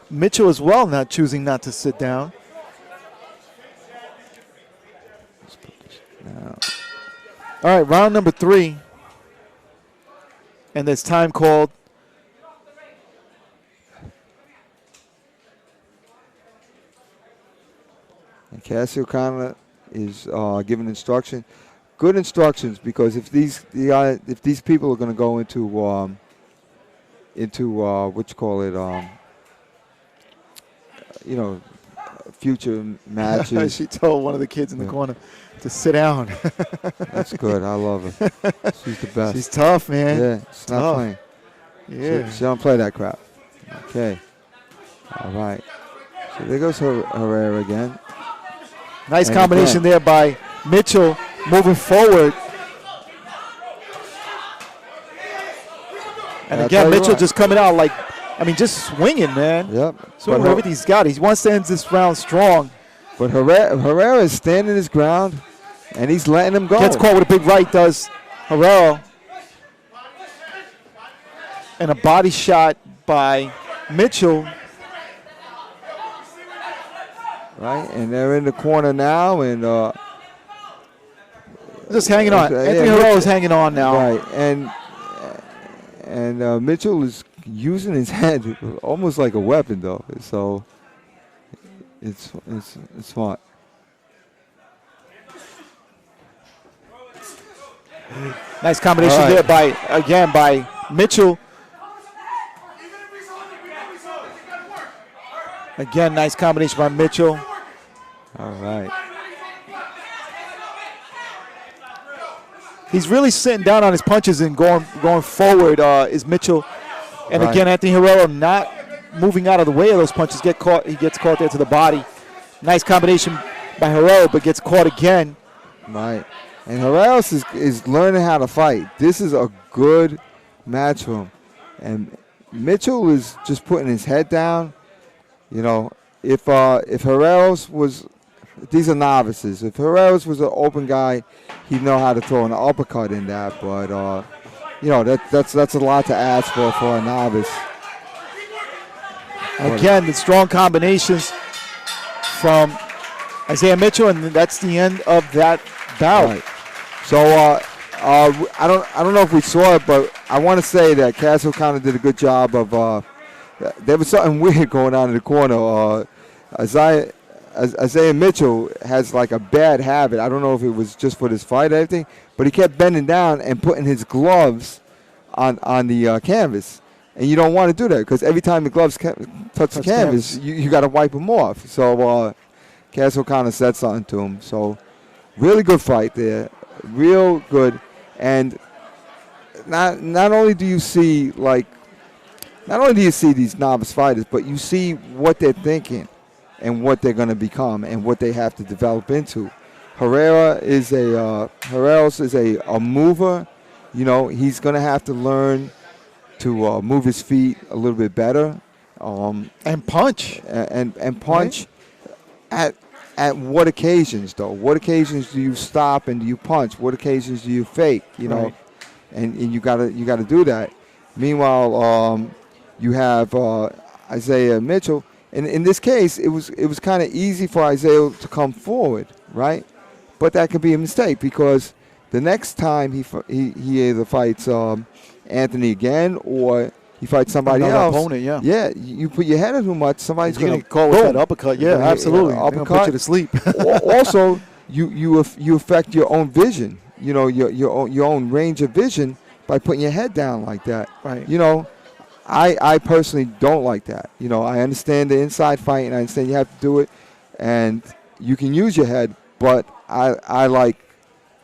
Mitchell as well choosing not to sit down. All right, round number 3. And there's time called. And Cassie O'Connor is giving instruction, good instructions, because if these people are going to go into what you call it, future matches. She told one of the kids in the corner to sit down. That's good. I love her. She's the best. She's tough, man. Yeah, she's not Tough. playing. Yeah. She don't play that crap. Okay. All right. So there goes Herrera again. Nice And combination again. there by Mitchell moving forward. And I'll again, tell you Mitchell what. just coming out just swinging, man. Yep. Swinging But everything he's got. He wants to end this round strong. But Herrera is standing his ground, and he's letting him go. Gets caught with a big right, does Herrera. And a body shot by Mitchell. Right, and they're in the corner now, and Just hanging on. Yeah, Anthony Herrera is hanging on now. right, and Mitchell is using his head almost like a weapon, though. So it's smart. Nice combination All right. there by Mitchell. Again, nice combination by Mitchell. All right. He's really sitting down on his punches and going forward is Mitchell. And Right. again, Anthony Herrera not moving out of the way of those punches. He gets caught there to the body. Nice combination by Herrera, but gets caught again. Right. And Herrera is learning how to fight. This is a good match for him. And Mitchell is just putting his head down. You know, if Herrera's was, these are novices. If Herrera's was an open guy, he'd know how to throw an uppercut in that. But that's a lot to ask for a novice. Again, the strong combinations from Isaiah Mitchell, and that's the end of that bout. Right. So I don't know if we saw it, but I want to say that Cass O'Connor did a good job of. There was something weird going on in the corner. Isaiah Mitchell has like a bad habit. I don't know if it was just for this fight or anything, but he kept bending down and putting his gloves on the canvas. And you don't want to do that because every time the gloves touch the canvas, you got to wipe them off. So Cass O'Connor said something to him. So really good fight there. Real good. And not only do you see these novice fighters, but you see what they're thinking and what they're going to become and what they have to develop into. Herrera is a mover. You know, he's going to have to learn to move his feet a little bit better. And punch. And punch. Right? At what occasions, though? What occasions do you stop and do you punch? What occasions do you fake? You know, Right. and you gotta do that. Meanwhile, you have Isaiah Mitchell, and in this case, it was kind of easy for Isaiah to come forward, right? But that could be a mistake because the next time he either fights Anthony again or he fights somebody Another else. opponent, yeah. Yeah, you put your head in too much, somebody's He's going going to call with that uppercut. Yeah, Yeah, absolutely. They're gonna uppercut. put you to sleep. Also, you affect your own vision. You know, your own range of vision by putting your head down like that. Right. You know, I personally don't like that. You know, I understand the inside fight and I understand you have to do it, and you can use your head, but I like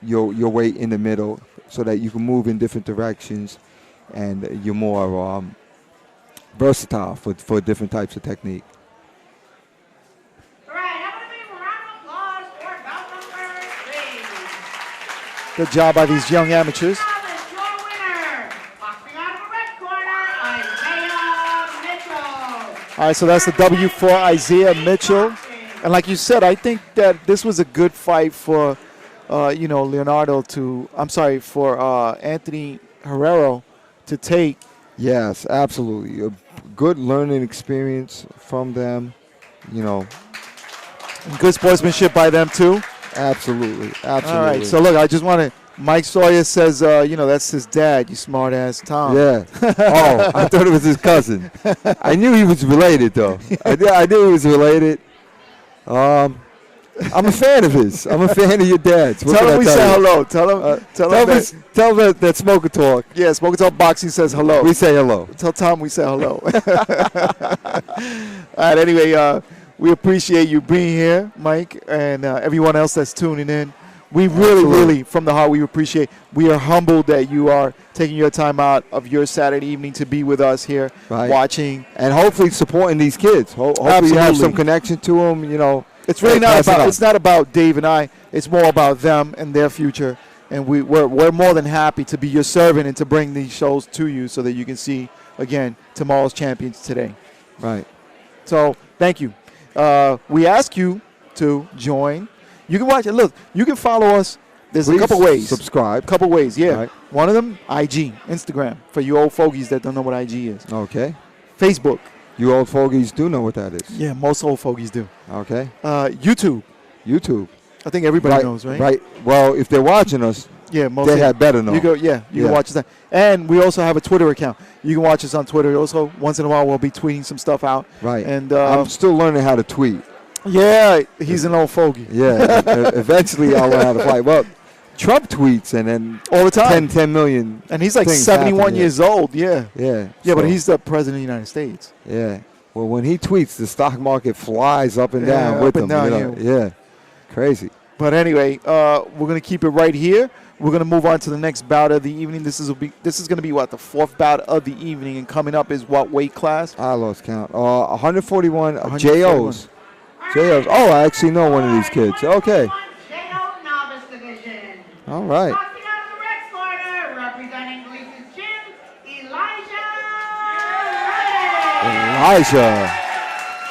your weight in the middle so that you can move in different directions, and you're more versatile for different types of technique. All right, how about a big round of applause for bout number 3. Good job by these young amateurs. Now is your winner, boxing out of the red corner, Isaiah Mitchell. All right, so that's the W for Isaiah Mitchell. And like you said, I think that this was a good fight for, Anthony Herrera to take. Yes, absolutely. A good learning experience from them, you know. And good sportsmanship by them, too. Absolutely. All right. So look, I just want to. Mike Sawyer says, that's his dad. You smart ass Tom. Yeah. Oh, I thought it was his cousin. I knew he was related, though. I knew he was related. I'm a fan of his. I'm a fan of your dad's. What Tell can him I we tell say you? hello. Tell him Tell that Smoker Talk. Yeah, Smoking Talk Boxing says hello. We say hello. Tell Tom we say hello. All right. Anyway, we appreciate you being here, Mike, and everyone else that's tuning in. We really, from the heart, we appreciate. We are humbled that you are taking your time out of your Saturday evening to be with us here, watching, and hopefully supporting these kids. Hopefully you have some connection to them. It's really not about. It's not about Dave and I. It's more about them and their future. And we're more than happy to be your servant and to bring these shows to you so that you can see again tomorrow's champions today. Right. So thank you. We ask you to join. You can watch it. Look, you can follow us. There's a couple ways. Subscribe. Couple ways, yeah. Right. One of them, IG, Instagram, for you old fogies that don't know what IG is. Okay. Facebook. You old fogies do know what that is. Yeah, most old fogies do. Okay. YouTube. I think everybody knows, right? Right. Well, if they're watching us, they had better know. You can watch us. And we also have a Twitter account. You can watch us on Twitter. Also, once in a while, we'll be tweeting some stuff out. Right. And I'm still learning how to tweet. Yeah, he's an old fogey. Yeah. Eventually, I'll learn how to fight. Well, Trump tweets and then all the time 10 million. And he's like 71 years old. Yeah. Yeah. Yeah, but he's the president of the United States. Yeah. Well, when he tweets, the stock market flies up and down with him. Yeah. Crazy. But anyway, we're going to keep it right here. We're going to move on to the next bout of the evening. This is going to be, the fourth bout of the evening. And coming up is what weight class? I lost count. 141 JOs. JOs. Oh, I actually know one of these kids. Okay. All right. Boxing out the red corner, representing Gleason's gym, Elijah.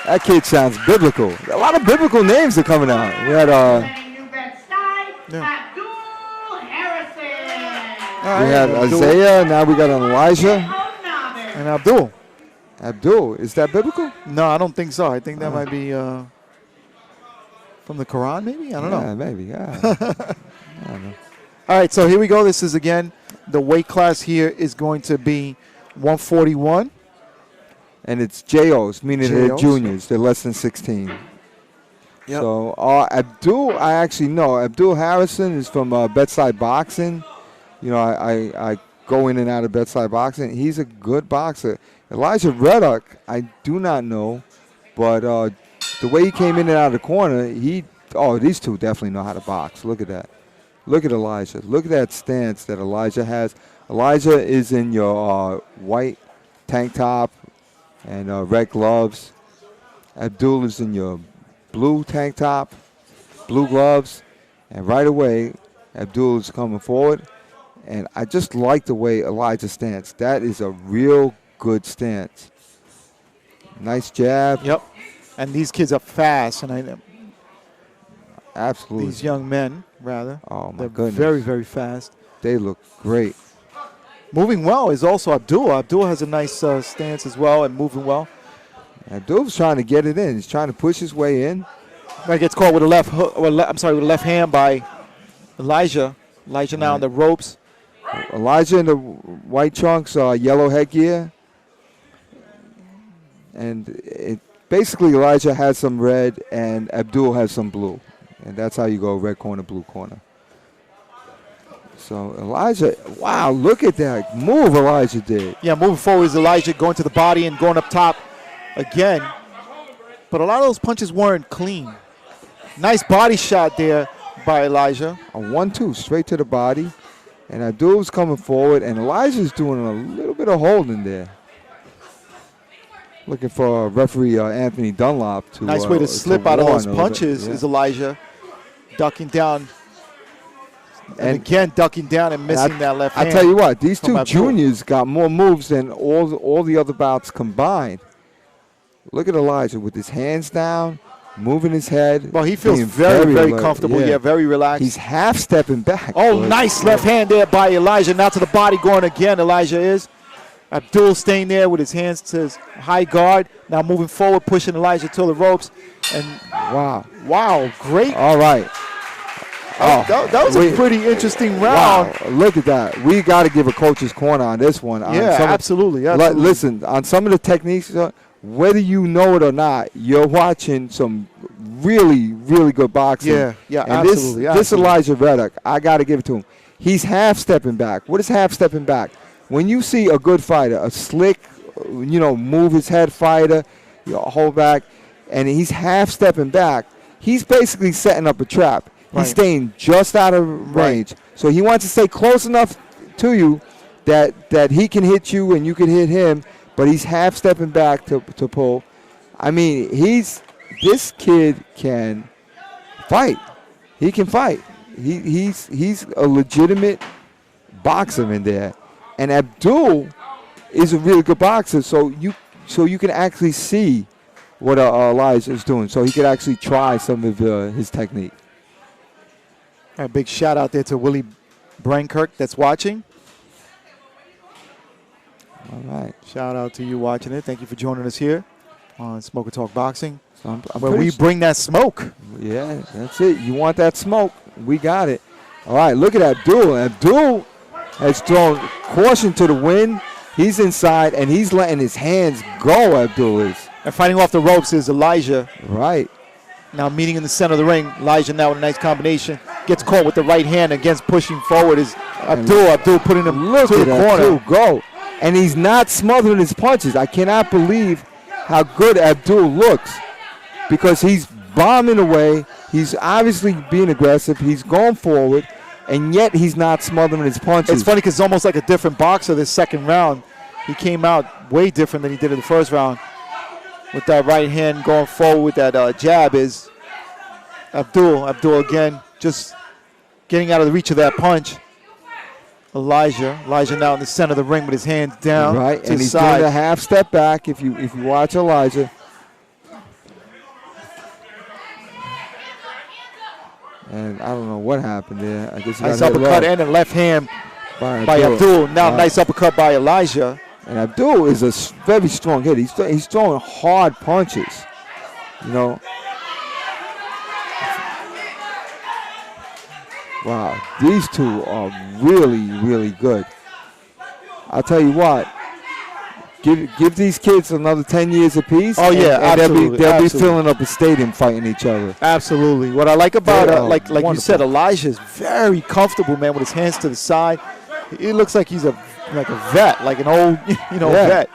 That kid sounds biblical. A lot of biblical names are coming out. We had we had Isaiah. Now we got an Elijah. And Abdul. Abdul. Is that biblical? No, I don't think so. I think that might be from the Quran, maybe? I don't know. Yeah, maybe. Yeah. I don't know. All right, so here we go. This is, again, the weight class here is going to be 141. And it's JOs, meaning they're juniors. They're less than 16. Yep. So Abdul, I actually know. Abdul Harrison is from Bedside Boxing. I go in and out of Bedside Boxing. He's a good boxer. Elijah Reddock, I do not know. But the way he came in and out of the corner, these two definitely know how to box. Look at that. Look at Elijah. Look at that stance that Elijah has. Elijah is in your white tank top and red gloves. Abdul is in your blue tank top, blue gloves. And right away, Abdul is coming forward. And I just like the way Elijah stands. That is a real good stance. Nice jab. Yep. And these kids are fast. And absolutely. These young men, rather. Oh, my they're goodness. Very, very fast. They look great. Moving well is also Abdul. Abdul has a nice stance as well and moving well. Abdul's trying to get it in. He's trying to push his way in. That gets caught with a left hook. With a left hand by Elijah. Elijah now on the ropes. Elijah in the white trunks, yellow headgear. And basically Elijah has some red and Abdul has some blue. And that's how you go red corner, blue corner. So Elijah, wow, look at that move Elijah did. Yeah, moving forward is Elijah going to the body and going up top again. But a lot of those punches weren't clean. Nice body shot there by Elijah. A 1-2 straight to the body. And Abdul's coming forward, and Elijah's doing a little bit of holding there. Looking for referee Anthony Dunlop to nice way to slip out of those punches is Elijah. Ducking down. And again, ducking down and missing that left hand. I tell you what, these two juniors got more moves than all the other bouts combined. Look at Elijah with his hands down, moving his head. Well, he feels very, very comfortable. Yeah, very relaxed. He's half stepping back. Oh, nice left hand there by Elijah. Now to the body going again, Elijah is. Abdul staying there with his hands to his high guard. Now moving forward, pushing Elijah to the ropes. And wow, great. All right. That was a pretty interesting round. Wow, look at that. We got to give a coach's corner on this one. Yeah, absolutely. Listen, on some of the techniques, whether you know it or not, you're watching some really, really good boxing. Yeah, and absolutely. This Elijah Reddick, I got to give it to him. He's half-stepping back. What is half-stepping back? When you see a good fighter, a slick, move his head fighter, hold back, and he's half-stepping back, he's basically setting up a trap. Right. He's staying just out of range. Right. So he wants to stay close enough to you that he can hit you and you can hit him, but he's half-stepping back to pull. I mean, this kid can fight. He can fight. He's a legitimate boxer in there. And Abdul is a really good boxer, so you can actually see what Elijah is doing, so he could actually try some of his technique. A big shout out there to Willie Brankirk that's watching. All right. Shout out to you watching it. Thank you for joining us here on Smoker Talk Boxing, So I'm where pretty we bring that smoke. Yeah, that's it. You want that smoke? We got it. All right, look at Abdul. Abdul has thrown caution to the wind. He's inside, and he's letting his hands go, Abdul is. And fighting off the ropes is Elijah. Right. Now meeting in the center of the ring. Elijah now with a nice combination. Gets caught with the right hand against pushing forward is Abdul. Abdul putting him to the corner. Abdul go. And he's not smothering his punches. I cannot believe how good Abdul looks because he's bombing away. He's obviously being aggressive. He's going forward, and yet he's not smothering his punches. It's funny because it's almost like a different boxer this second round. He came out way different than he did in the first round. With that right hand going forward with that jab is Abdul. Abdul again just getting out of the reach of that punch. Elijah now in the center of the ring with his hands down. Right, to and the he's side. doing a half step back if you watch Elijah. And I don't know what happened there. I guess he Nice got hit uppercut low and a left hand by by Abdul. Now nice uppercut by Elijah. And Abdul is a very strong hit. He's throwing hard punches. Wow, these two are really, really good. I'll tell you what. Give these kids another 10 years apiece. Oh yeah, and absolutely. They'll be filling up a stadium fighting each other. Absolutely. What I like about like you wonderful. said, Elijah is very comfortable, man, with his hands to the side. He looks like he's a vet, like an old vet.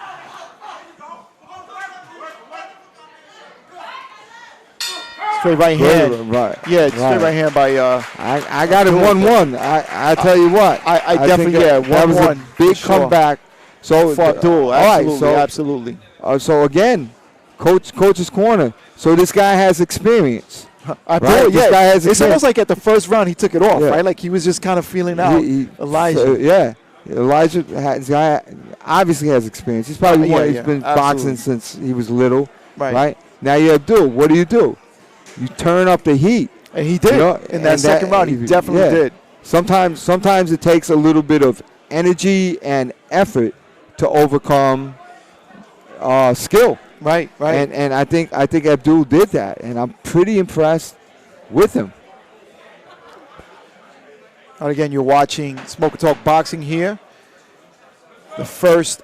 Straight right hand. Right. Yeah, straight right hand by. I got it 1-1. I tell you what. I definitely that was a big comeback. So for Abdul. Absolutely. So again, coach's corner. So this guy has experience. Abdul, Right? This guy has it's experience. almost like at the first round he took it off, Yeah. right? Like he was just kind of feeling out Elijah. Elijah obviously has experience. He's probably he's been boxing since he was little. Right? Now you Abdul. What do? You turn up the heat. And he did. In that second round, he definitely did. Sometimes it takes a little bit of energy and effort to overcome skill. Right. And I think Abdul did that, and I'm pretty impressed with him. And again, you're watching Smoker Talk Boxing here. The first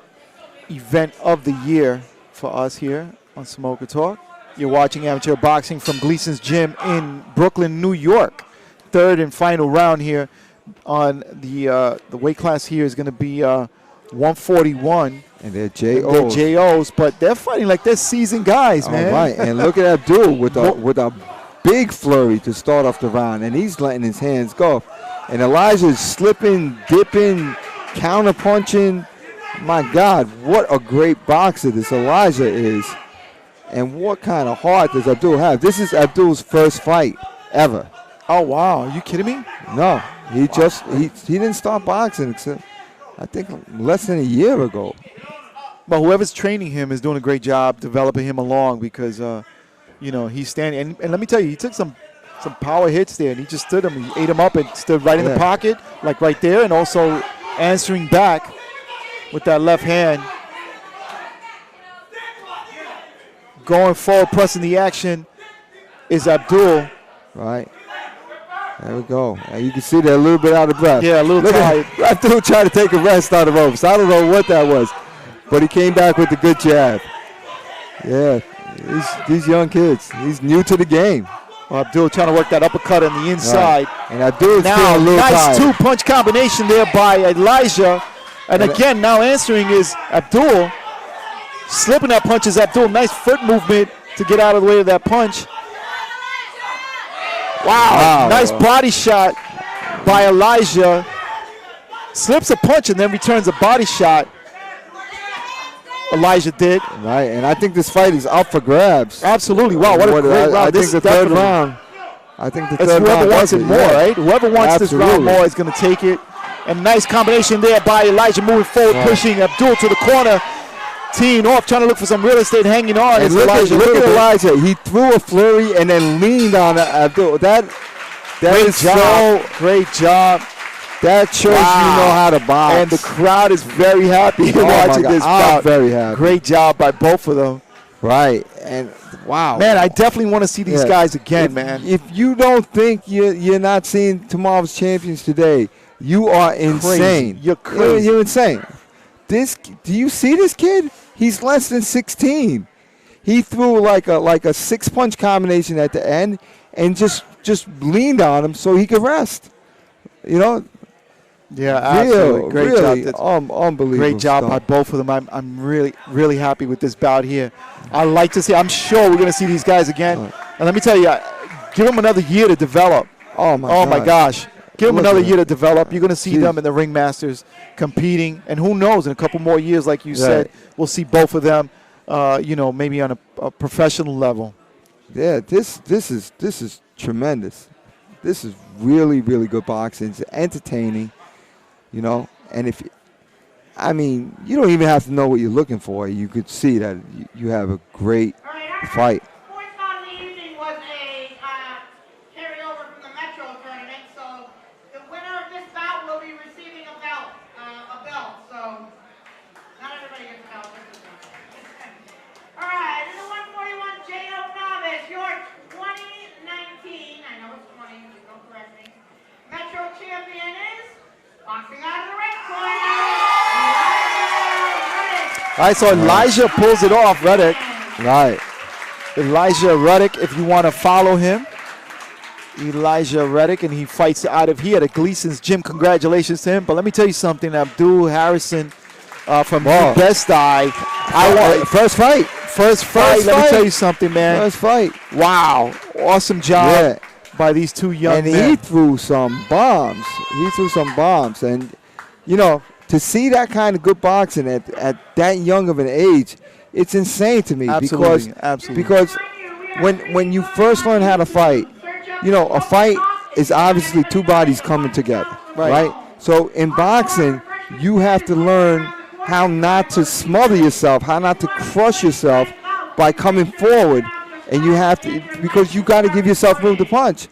event of the year for us here on Smoker Talk. You're watching amateur boxing from Gleason's Gym in Brooklyn, New York. Third and final round here on the weight class here is going to be 141. And they're JOs. They're JOs, but they're fighting like they're seasoned guys, man. All right, and look at Abdul with a big flurry to start off the round, and he's letting his hands go. And Elijah's slipping, dipping, counter punching. My God, what a great boxer this Elijah is. And what kind of heart does Abdul have? This is Abdul's first fight ever. Oh, wow. Are you kidding me? No, he didn't start boxing except, I think, less than a year ago. But whoever's training him is doing a great job developing him along because, he's standing. And let me tell you, he took some power hits there, and he just stood him. He ate him up and stood right in the pocket, like right there, and also answering back with that left hand. Going forward, pressing the action is Abdul. Right. There we go. And you can see they're a little bit out of breath. Yeah, a little Look tired. at Abdul trying to take a rest on the ropes. I don't know what that was, but he came back with a good jab. Yeah, these young kids. He's new to the game. Abdul trying to work that uppercut on the inside. Right. And Abdul's Now, feeling a little nice tired. two-punch combination there by Elijah. And again, now answering is Abdul. Slipping that punch is Abdul. Nice foot movement to get out of the way of that punch. Wow. Nice body shot by Elijah. Slips a punch and then returns a body shot. Elijah did. Right, and I think this fight is up for grabs. Absolutely. Wow, what a great round. I think This the is third definitely- round. I think the It's third round. whoever wants does it more, yeah. right? Whoever wants this round Absolutely. more is going to take it. And nice combination there by Elijah moving forward, Right. pushing Abdul to the corner. Teeing off, trying to look for some real estate, hanging on. And It's look Elijah a at little bit. Elijah. He threw a flurry and then leaned on Abdul. That Great is job. so. Great job. That shows Wow. you know how to box. And the crowd is very happy Oh my watching God, this I'm bout. very happy. Great job by both of them. Right, and wow, Man, I definitely want to see these Yeah. guys again, if, man. If you don't think you're not seeing tomorrow's champions today, you are insane. You're crazy. You're insane. Do you see this kid? He's less than 16. He threw like a 6-punch combination at the end and just leaned on him so he could rest. You know, Yeah, absolutely. Great job. really That's unbelievable. great job by stuff. both of them. I'm really happy with this bout here. I like to see. I'm sure we're going to see these guys again. And let me tell you, give them another year to develop. Oh my gosh. Give them Look another at year to develop. You're going to see Jeez. them in the Ring Masters competing. And who knows, in a couple more years, like you said, Right. we'll see both of them, maybe on a professional level. Yeah, this is tremendous. This is really good boxing. It's entertaining, you know. And you don't even have to know what you're looking for. You could see that you have a great All right, our fight. fourth bout of the evening was a carryover from the Metro tournament. So the winner of this bout will be receiving a belt. So not everybody gets a belt. All right, in the 141 JO novice, your 2019, I know it's 20, don't correct me, Metro champion is boxing out of the red corner. All right, so Elijah pulls it off, Reddick. Right. Elijah Reddick, if you want to follow him. Elijah Reddick, and he fights out of here at Gleason's gym. Congratulations to him. But let me tell you something, Abdul Harrison from Wow. Best Eye. First fight. Let me tell you something, man. First fight. Wow. Awesome job Yeah. by these two young And men. he threw some bombs. And, to see that kind of good boxing at that young of an age, it's insane to me. Absolutely, Because when you first learn how to fight, a fight is obviously two bodies coming together, right? So in boxing, you have to learn how not to smother yourself, how not to crush yourself by coming forward, and because you got to give yourself room to punch.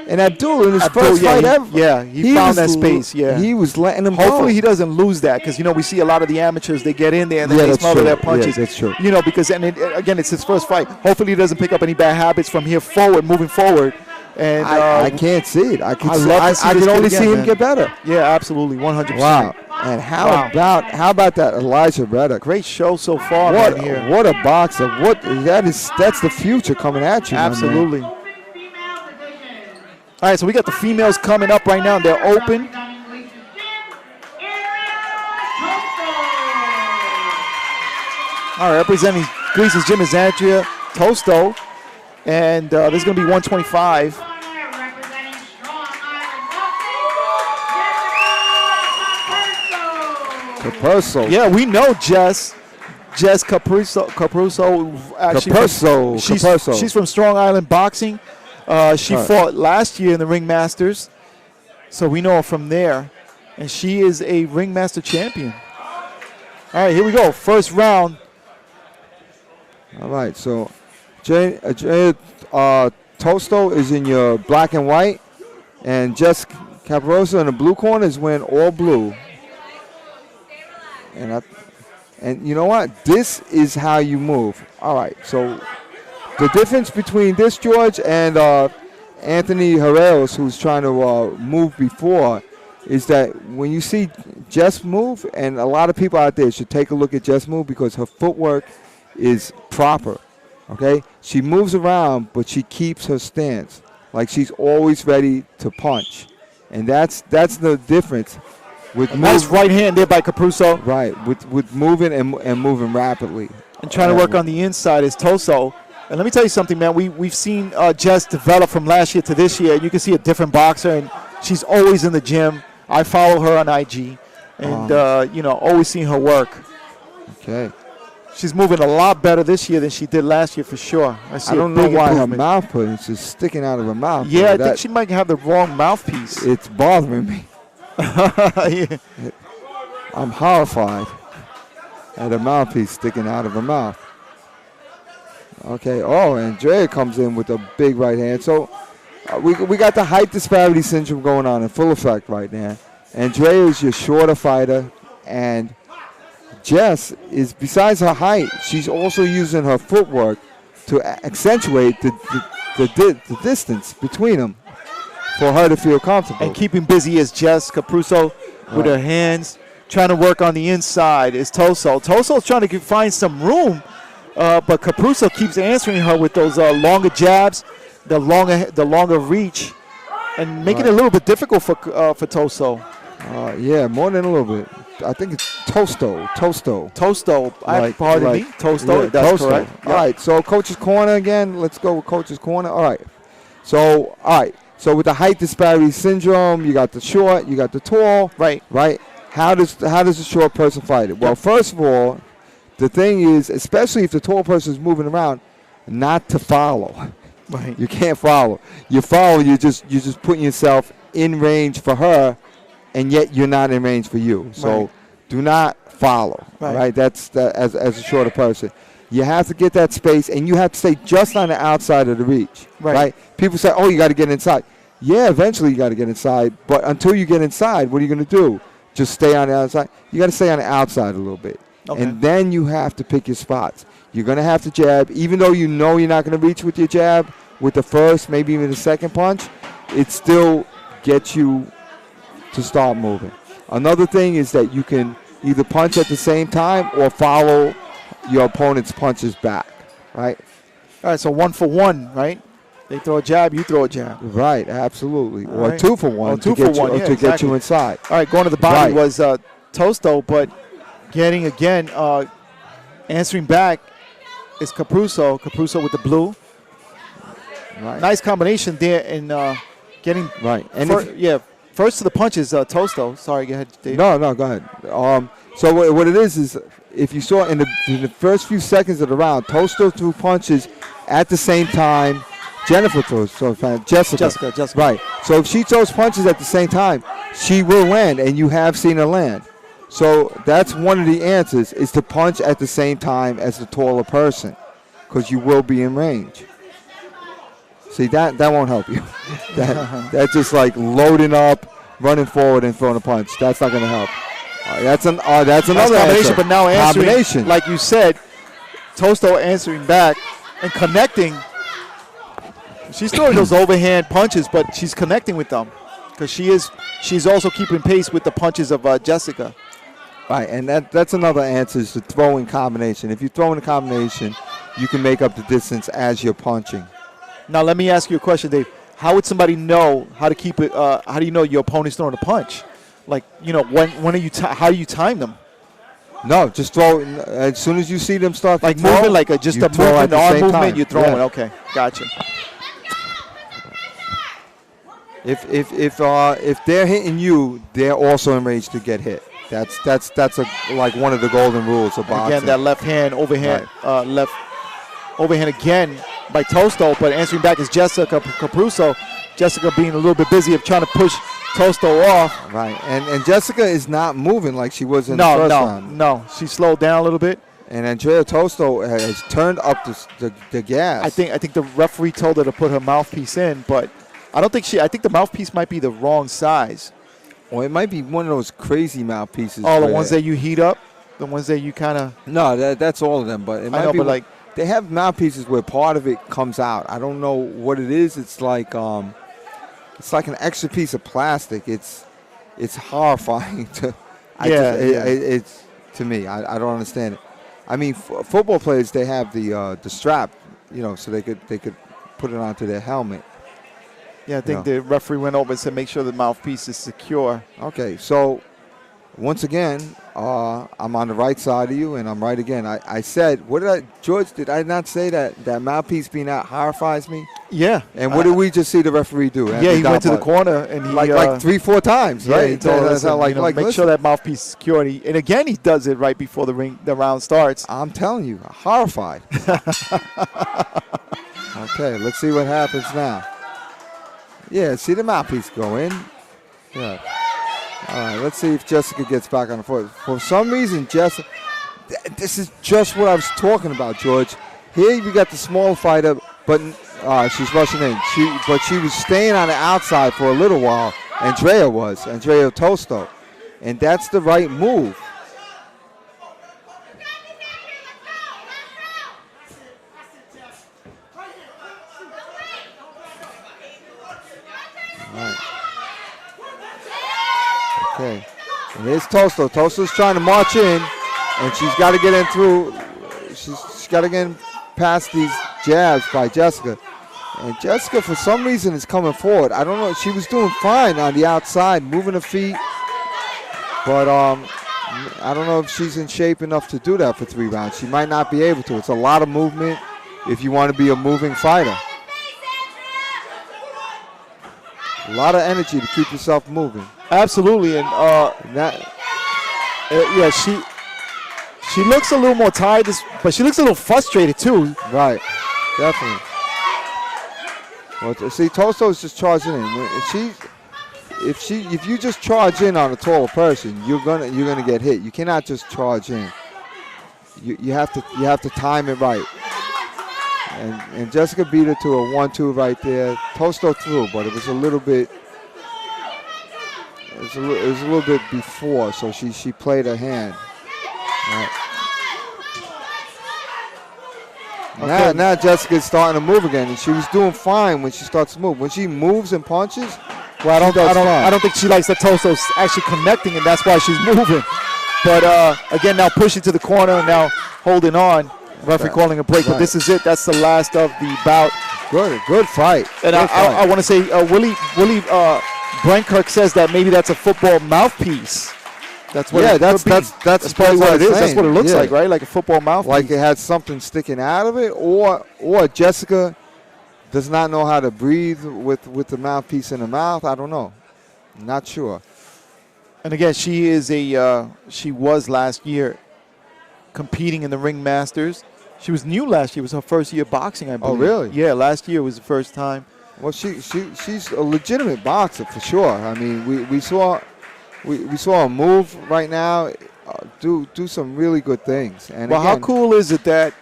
And Abdul, in his first fight ever, he found that space. Yeah, he was letting him go. Hopefully he doesn't lose that, because we see a lot of the amateurs, they get in there and then they that's smother true. their punches. Yeah, that's true. Because again, it's his first fight. Hopefully he doesn't pick up any bad habits from here forward, moving forward. And I can't see it. I can this only kid see again, him man. get better. Yeah, absolutely, 100%. Wow. And how about that Elijah Reddick? Great show so far, What man, here. what a boxer. That's the future coming at you. my man. Absolutely. Open female division. All right, so we got the females coming up right now. They're open. Representing Gleason's gym, Andrea Tosto. All right, representing Gleason's gym is Andrea Tosto. And this is going to be 125. Corner, representing Strong Island Boxing, Jessica Caperso. Caperso. Yeah, we know Jess Caperso. Actually, Caperso. She's from Strong Island Boxing. She fought last year in the Ring Masters. So we know her from there. And she is a Ring Master champion. All right, here we go. First round. All right, so Jay Tosto is in your black and white, and Jess Caperosa in the blue corner is wearing all blue. And you know what? This is how you move. All right, so the difference between this George and Anthony Herreros, who's trying to move before, is that when you see Jess move, and a lot of people out there should take a look at Jess move because her footwork is proper. Okay, she moves around, but she keeps her stance. Like she's always ready to punch, and that's the difference. With Nice right hand there by Capruso. Right, with moving and moving rapidly. And trying to work on the inside is Toso. And let me tell you something, man. We've seen Jess develop from last year to this year. You can see a different boxer, and she's always in the gym. I follow her on IG, and always seeing her work. Okay. She's moving a lot better this year than she did last year for sure. I don't know why her mouthpiece is just sticking out of her mouth. Yeah, I think she might have the wrong mouthpiece. It's bothering me. Yeah. I'm horrified at her mouthpiece sticking out of her mouth. Okay. Oh, Andrea comes in with a big right hand. So we got the height disparity syndrome going on in full effect right now. Andrea is your shorter fighter, and Jess is, besides her height, she's also using her footwork to accentuate the distance between them for her to feel comfortable. And keeping busy is Jess. Capruso with her hands. Trying to work on the inside is Toso. Toso's trying to find some room, but Capruso keeps answering her with those longer jabs, the longer reach, and making it a little bit difficult for Toso. Yeah, more than a little bit. I think it's Tosto. Tosto. Pardon me. Tosto. Yeah, that's Tosto. correct. All right. So Coach's Corner again. Let's go with Coach's Corner. All right. So with the height disparity syndrome, you got the short, you got the tall. Right. How does the short person fight it? Well, first of all, the thing is, especially if the tall person is moving around, not to follow. Right. You can't follow. You follow, you're just putting yourself in range for her, and yet you're not in range for you. So do not follow. Right. That's as a shorter person. You have to get that space, and you have to stay just on the outside of the reach. Right. People say, "Oh, you got to get inside." Yeah, eventually you got to get inside, but until you get inside, what are you going to do? Just stay on the outside? You got to stay on the outside a little bit. Okay. And then you have to pick your spots. You're going to have to jab. Even though you know you're not going to reach with your jab, with the first, maybe even the second punch, it still gets you to start moving. Another thing is that you can either punch at the same time or follow your opponent's punches back, right? All right, so 1 for 1, right? They throw a jab, you throw a jab. Right, absolutely. All or 2 for 1 to get you inside. All right, going to the body was Tosto, but getting again, answering back is Capruso. Capruso with the blue. Right. Nice combination there in getting. Right. And first to the punches, Tosto. Sorry, go ahead, Dave. No, go ahead. So what it is if you saw in the first few seconds of the round, Tosto threw punches at the same time. Jennifer throws, Jessica. Right. So if she throws punches at the same time, she will land, and you have seen her land. So that's one of the answers, is to punch at the same time as the taller person, because you will be in range. See, that won't help you. That's just like loading up, running forward, and throwing a punch. That's not going to help. That's another combination, answer. But now answering, combination. Like you said, Tosto answering back and connecting. She's throwing those overhand punches, but she's connecting with them because she's also keeping pace with the punches of Jessica. Right, and that's another answer, is to throw in combination. If you throw in a combination, you can make up the distance as you're punching. Now let me ask you a question, Dave. How would somebody know how to keep it? How do you know your opponent's throwing a punch? Like, when are you? How do you time them? No, just throw it as soon as you see them start. Like throw, moving, like just a movement, arm movement. Time. You throw it. Okay, gotcha. If they're hitting you, they're also in range to get hit. That's like one of the golden rules of boxing. Again, that left hand overhand, left overhand again by Tosto, but answering back is Jessica Capruso. Jessica being a little bit busy of trying to push Tosto off. Right, and Jessica is not moving like she was in the first round. No, she slowed down a little bit. And Andrea Tosto has turned up the gas. I think the referee told her to put her mouthpiece in, but I don't think I think the mouthpiece might be the wrong size. Or it might be one of those crazy mouthpieces. Oh, the ones that you heat up? The ones that you kind of... No, that's all of them, but it might be... but like they have mouthpieces where part of it comes out. I don't know what it is. It's like an extra piece of plastic. It's horrifying to. It's to me. I don't understand it. I mean, football players, they have the strap, so they could put it onto their helmet. Yeah, I think the referee went over and said make sure the mouthpiece is secure. Okay, so once again, I'm on the right side of you, and I'm right again. I said, George, did I not say that mouthpiece being out horrifies me? Yeah. And what did we just see the referee do? Yeah, he went to the corner and he like 3-4 times, yeah, right? he told us, make sure that mouthpiece is secure. And again, he does it right before the round starts. I'm telling you, horrified. Okay, let's see what happens now. Yeah, see the mouthpiece go in. Yeah. All right, let's see if Jessica gets back on the floor. For some reason, Jessica, this is just what I was talking about, George. Here we got the small fighter, but she's rushing in. But she was staying on the outside for a little while. Andrea Tosto. And that's the right move. Okay, and here's Tosto. Tosto's trying to march in, and she's got to get in through. She's got to get in past these jabs by Jessica. And Jessica, for some reason, is coming forward. I don't know. She was doing fine on the outside, moving her feet. But I don't know if she's in shape enough to do that for 3 rounds. She might not be able to. It's a lot of movement if you want to be a moving fighter. A lot of energy to keep yourself moving. Absolutely, and she looks a little more tired, but she looks a little frustrated too. Right, definitely. Well, see, Tosto's just charging in. If you just charge in on a taller person, you're gonna get hit. You cannot just charge in. You have to time it right. And Jessica beat her to a 1-2 right there. Tosto threw, but it was a little bit. It was a little bit before, so she played her hand. Right. Okay. Now Jessica's starting to move again, and she was doing fine when she starts to move. When she moves and punches, well, I don't think she likes that Tosto's actually connecting, and that's why she's moving. But again, now pushing to the corner, and now holding on. Referee calling a break, but this is it. That's the last of the bout. Good fight. And I want to say, Willie Brankirk says that maybe that's a football mouthpiece. That's what. Yeah, that's probably what it is. That's what it looks like, right? Like a football mouthpiece. Like it had something sticking out of it, or Jessica does not know how to breathe with the mouthpiece in her mouth. I don't know. Not sure. And again, she was last year competing in the Ring Masters. She was new last year. It was her first year boxing, I believe. Oh, really? Yeah, last year was the first time. Well, she's a legitimate boxer for sure. I mean, we saw her move right now, do some really good things. And well, again, how cool is it that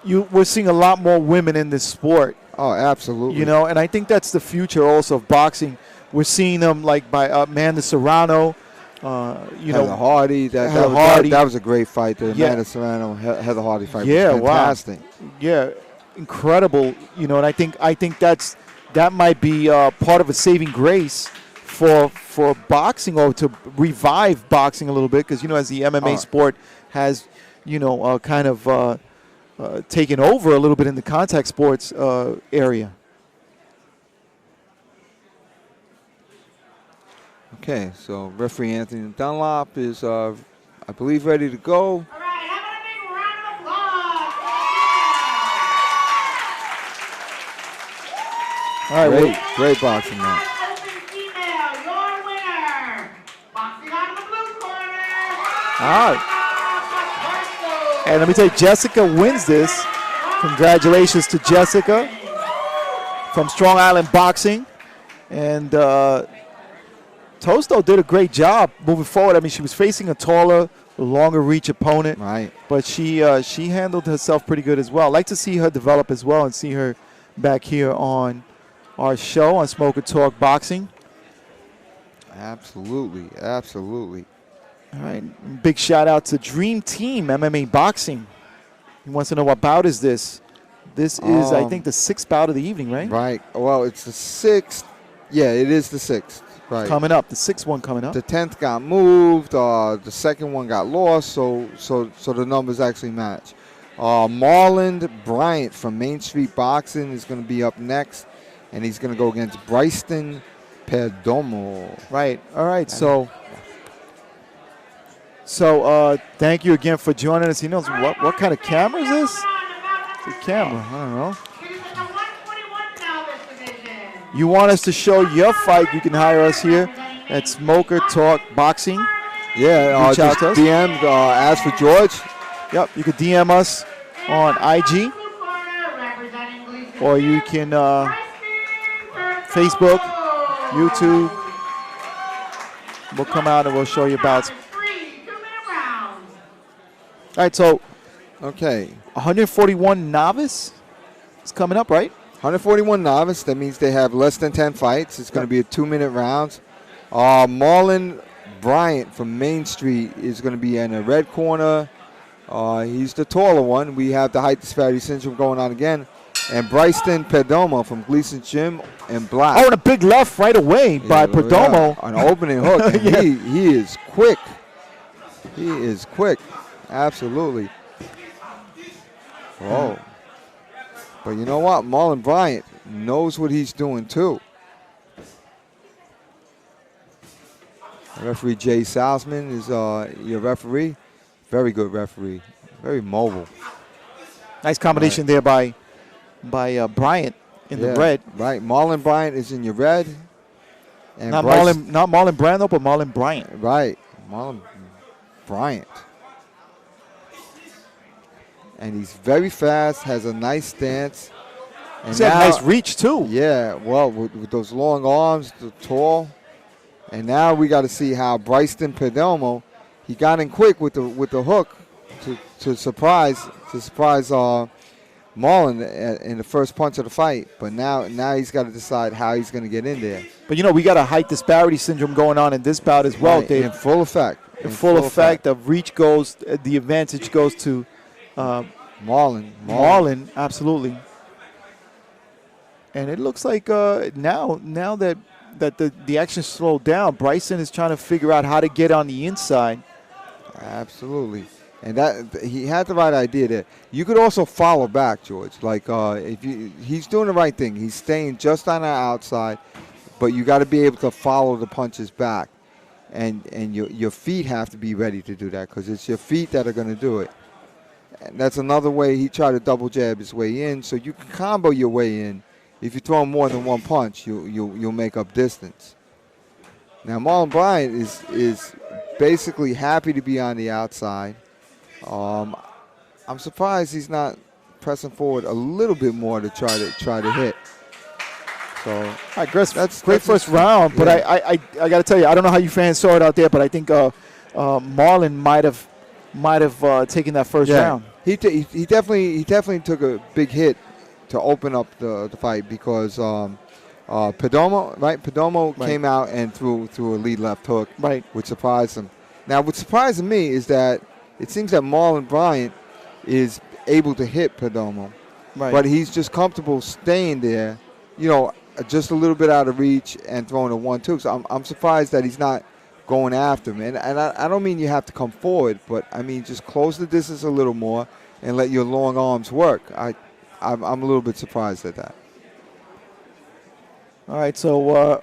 we're seeing a lot more women in this sport? Oh, absolutely. And I think that's the future also of boxing. We're seeing them like by Amanda Serrano. Heather Hardy. That was a great fight. The Amanda Serrano Heather Hardy fight was fantastic. Wow. Yeah, incredible. And I think that might be part of a saving grace for boxing, or to revive boxing a little bit, because as the MMA sport has kind of taken over a little bit in the contact sports area. Okay, so referee Anthony Dunlop is, I believe, ready to go. All right, how about a big round of applause? All right, great boxing match. Open female, your winner. Boxing out of the blue corner. All right. And let me tell you, Jessica wins this. Congratulations to Jessica from Strong Island Boxing. And Tosto did a great job moving forward. I mean, she was facing a taller, longer reach opponent. Right. But she handled herself pretty good as well. I'd like to see her develop as well and see her back here on our show on Smoker Talk Boxing. Absolutely. Absolutely. All right. Big shout out to Dream Team MMA Boxing. He wants to know what bout is this. This is, I think, the 6th bout of the evening, right? Right. Well, it's the 6th. Yeah, it is the 6th. Right. Coming up, the 6th one coming up. The 10th got moved. The second one got lost, so the numbers actually match. Marlon Bryant from Main Street Boxing is going to be up next, and he's going to go against Bryson Perdomo. Right. All right. So thank you again for joining us. He knows what kind of camera is this? The camera. I don't know. You want us to show your fight? You can hire us here at Smoker Talk Boxing. Yeah. Reach out just to us. DM. Ask for George. Yep. You can DM us on IG, or you can Facebook, YouTube. We'll come out and we'll show you bouts. All right, so Okay. 141 novice is coming up, right? 141 novice. That means they have less than 10 fights. It's going to be a 2-minute rounds. Marlon Bryant from Main Street is going to be in the red corner. He's the taller one. We have the height disparity syndrome going on again. And Bryson Perdomo from Gleason Gym in black. Oh, and a big left right away by Perdomo. An opening hook. And Yeah. he is quick. He is quick. Absolutely. Whoa. But you know what? Marlon Bryant knows what he's doing too. Referee Jay Salzman is your referee. Very good referee. Very mobile. Nice combination there by Bryant in the red. Right. Marlon Bryant is in your red. And Not Marlon Brando, but Marlon Bryant. Right. Marlon Bryant. And he's very fast, has a nice stance. And He's got nice reach too. Yeah, well, with those long arms, the tall. And now we got to see how Bryson Perdomo, he got in quick with the hook to surprise Marlon in the first punch of the fight. But now he's got to decide how he's going to get in there. But we got a height disparity syndrome going on in this bout as well, Right, Dave. in full effect. In full effect. The reach goes, the advantage goes to Marlon. Absolutely. And it looks like now that the action slowed down, Bryson is trying to figure out how to get on the inside. Absolutely. And that he had the right idea there. You could also follow back, George. Like he's doing the right thing. He's staying just on the outside, but you got to be able to follow the punches back, and your feet have to be ready to do that because it's your feet that are going to do it. And that's another way he tried to double jab his way in, so you can combo your way in. If you throw more than one punch, you'll make up distance. Now Marlon Bryant is basically happy to be on the outside. I'm surprised he's not pressing forward a little bit more to try to hit. So All right, Chris, that's great first round. yeah. But I got to tell you, I don't know how you fans saw it out there, but I think Marlon might have taken that first round. He definitely took a big hit to open up the fight because Perdomo, right? Perdomo came out and threw a lead left hook, Right. which surprised him. Now, what's surprising me is that it seems that Marlon Bryant is able to hit Perdomo, Right. but he's just comfortable staying there, just a little bit out of reach and throwing a 1-2. So I'm surprised that he's not going after him. And I don't mean you have to come forward, but I mean just close the distance a little more and let your long arms work. I'm a little bit surprised at that. All right, so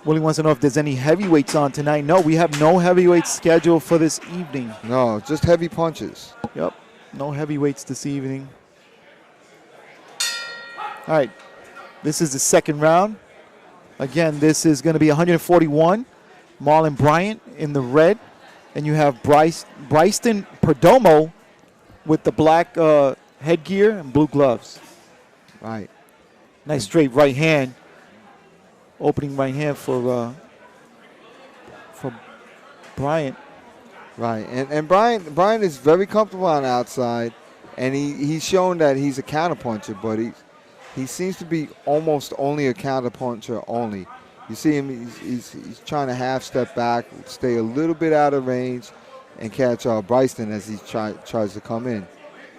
Willie wants to know if there's any heavyweights on tonight. No, we have no heavyweights scheduled for this evening. No, just heavy punches. Yep, no heavyweights this evening. All right, this is the second round. Again, this is going to be 141. Marlon Bryant in the red, and you have Bryson Perdomo with the black headgear and blue gloves. Right. Nice straight right hand. Opening right hand for Bryant. Right. And Bryant is very comfortable on the outside, and he's shown that he's a counterpuncher, but he seems to be almost only a counterpuncher only. You see him, he's trying to half step back, stay a little bit out of range, and catch Bryson as he tries to come in.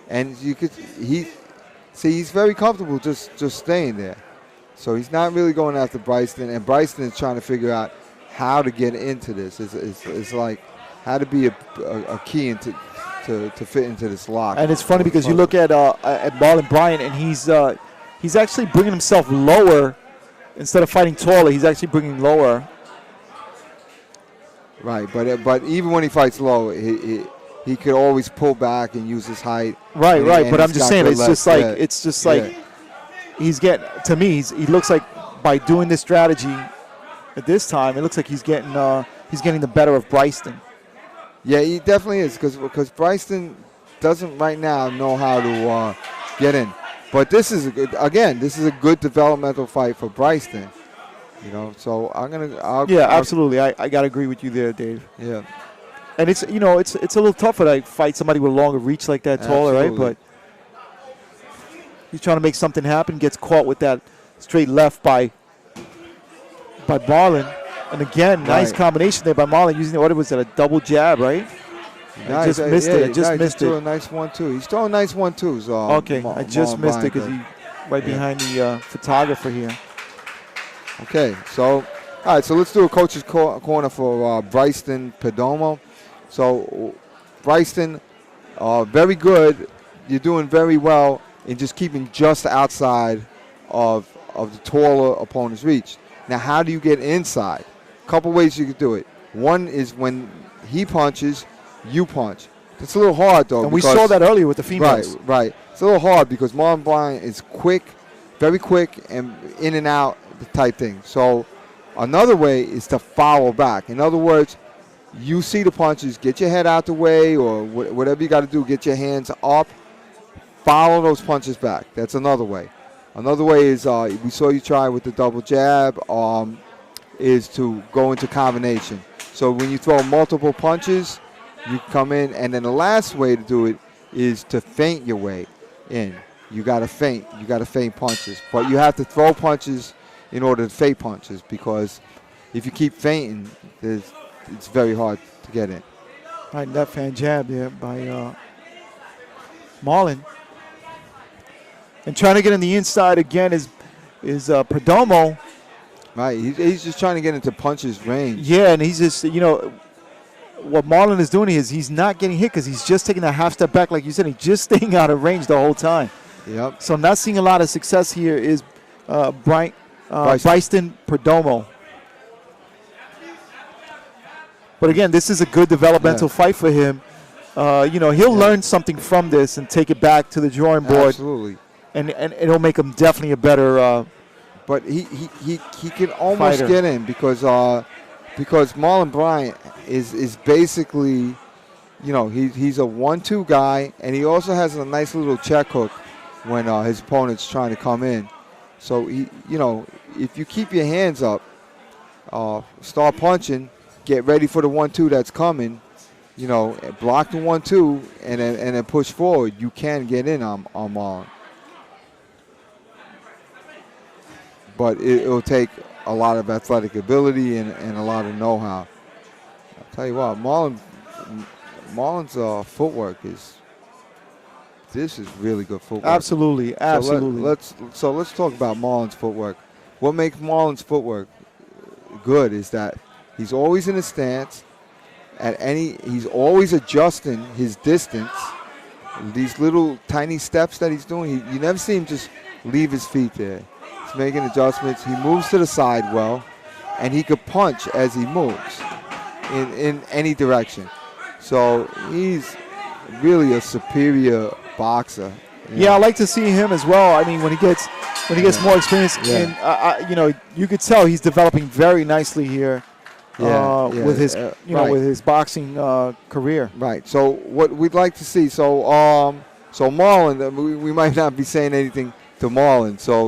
and he's very comfortable just staying there. So he's not really going after Bryson, and Bryson is trying to figure out how to get into this. It's like how to be a key into to fit into this lock. And it's funny because you look at Marlon Bryant, and he's actually bringing himself lower instead of fighting taller. He's actually bringing lower. Right, but even when he fights low, he could always pull back and use his height. Right. And But I'm just saying, it's just like he's getting. To me, he looks like by doing this strategy at this time, it looks like he's getting the better of Bryson. Yeah, he definitely is because Bryson doesn't right now know how to get in. But this is a good developmental fight for Bryson. You know, so absolutely. I gotta agree with you there, Dave. Yeah. And it's a little tougher to fight somebody with a longer reach like that, taller, right? But he's trying to make something happen. Gets caught with that straight left by Marlon. And again, nice combination there by Marlon using what was it, a double jab, right? Nice, just missed it. Just missed it. A nice 1-2. He's throwing nice 1-2s. Okay, I just missed it because he behind the photographer here. Okay, so all right, so let's do a coach's corner for Bryson Perdomo. So Bryson, very good. You're doing very well in just keeping just outside of the taller opponent's reach. Now, how do you get inside? A couple ways you could do it. One is when he punches, you punch. It's a little hard, though. And we saw that earlier with the females. Right. It's a little hard because Marlon Bryant is quick, very quick, and in and out type thing. So another way is to follow back. In other words, you see the punches, get your head out the way or whatever you got to do, get your hands up, follow those punches back. That's another way. Another way is we saw you try with the double jab is to go into combination. So when you throw multiple punches, you come in, and then the last way to do it is to feint your way in. You got to feint. You got to feint punches. But you have to throw punches in order to feint punches because if you keep feinting, it's very hard to get in. All right, left hand jab there by Marlon. And trying to get in the inside again is Perdomo. Right, he's just trying to get into punches range. Yeah, and he's just, what Marlon is doing is he's not getting hit because he's just taking a half step back, like you said. He's just staying out of range the whole time. Yep. So not seeing a lot of success here is Bryson Perdomo. But again, this is a good developmental fight for him. He'll learn something from this and take it back to the drawing board. Absolutely. And it'll make him definitely a better but he can almost fighter. get in because Marlon Bryant is basically, he's a 1-2 guy, and he also has a nice little check hook when his opponent's trying to come in. So if you keep your hands up, start punching, get ready for the 1-2 that's coming, block the 1-2 and then push forward, you can get in on Marlon. But it'll take a lot of athletic ability and a lot of know-how. I'll tell you what, Marlon's footwork is really good footwork. Absolutely. So let's talk about Marlon's footwork. What makes Marlon's footwork good is that he's always in a stance. He's always adjusting his distance. These little tiny steps that he's doing, you never see him just leave his feet there. He's making adjustments. He moves to the side well, and he could punch as he moves in any direction. So he's really a superior boxer. Yeah, I like to see him as well. I mean, when he gets more experience, and you could tell he's developing very nicely here with his with his boxing career. Right. So what we'd like to see. So Marlon, we might not be saying anything to Marlon. So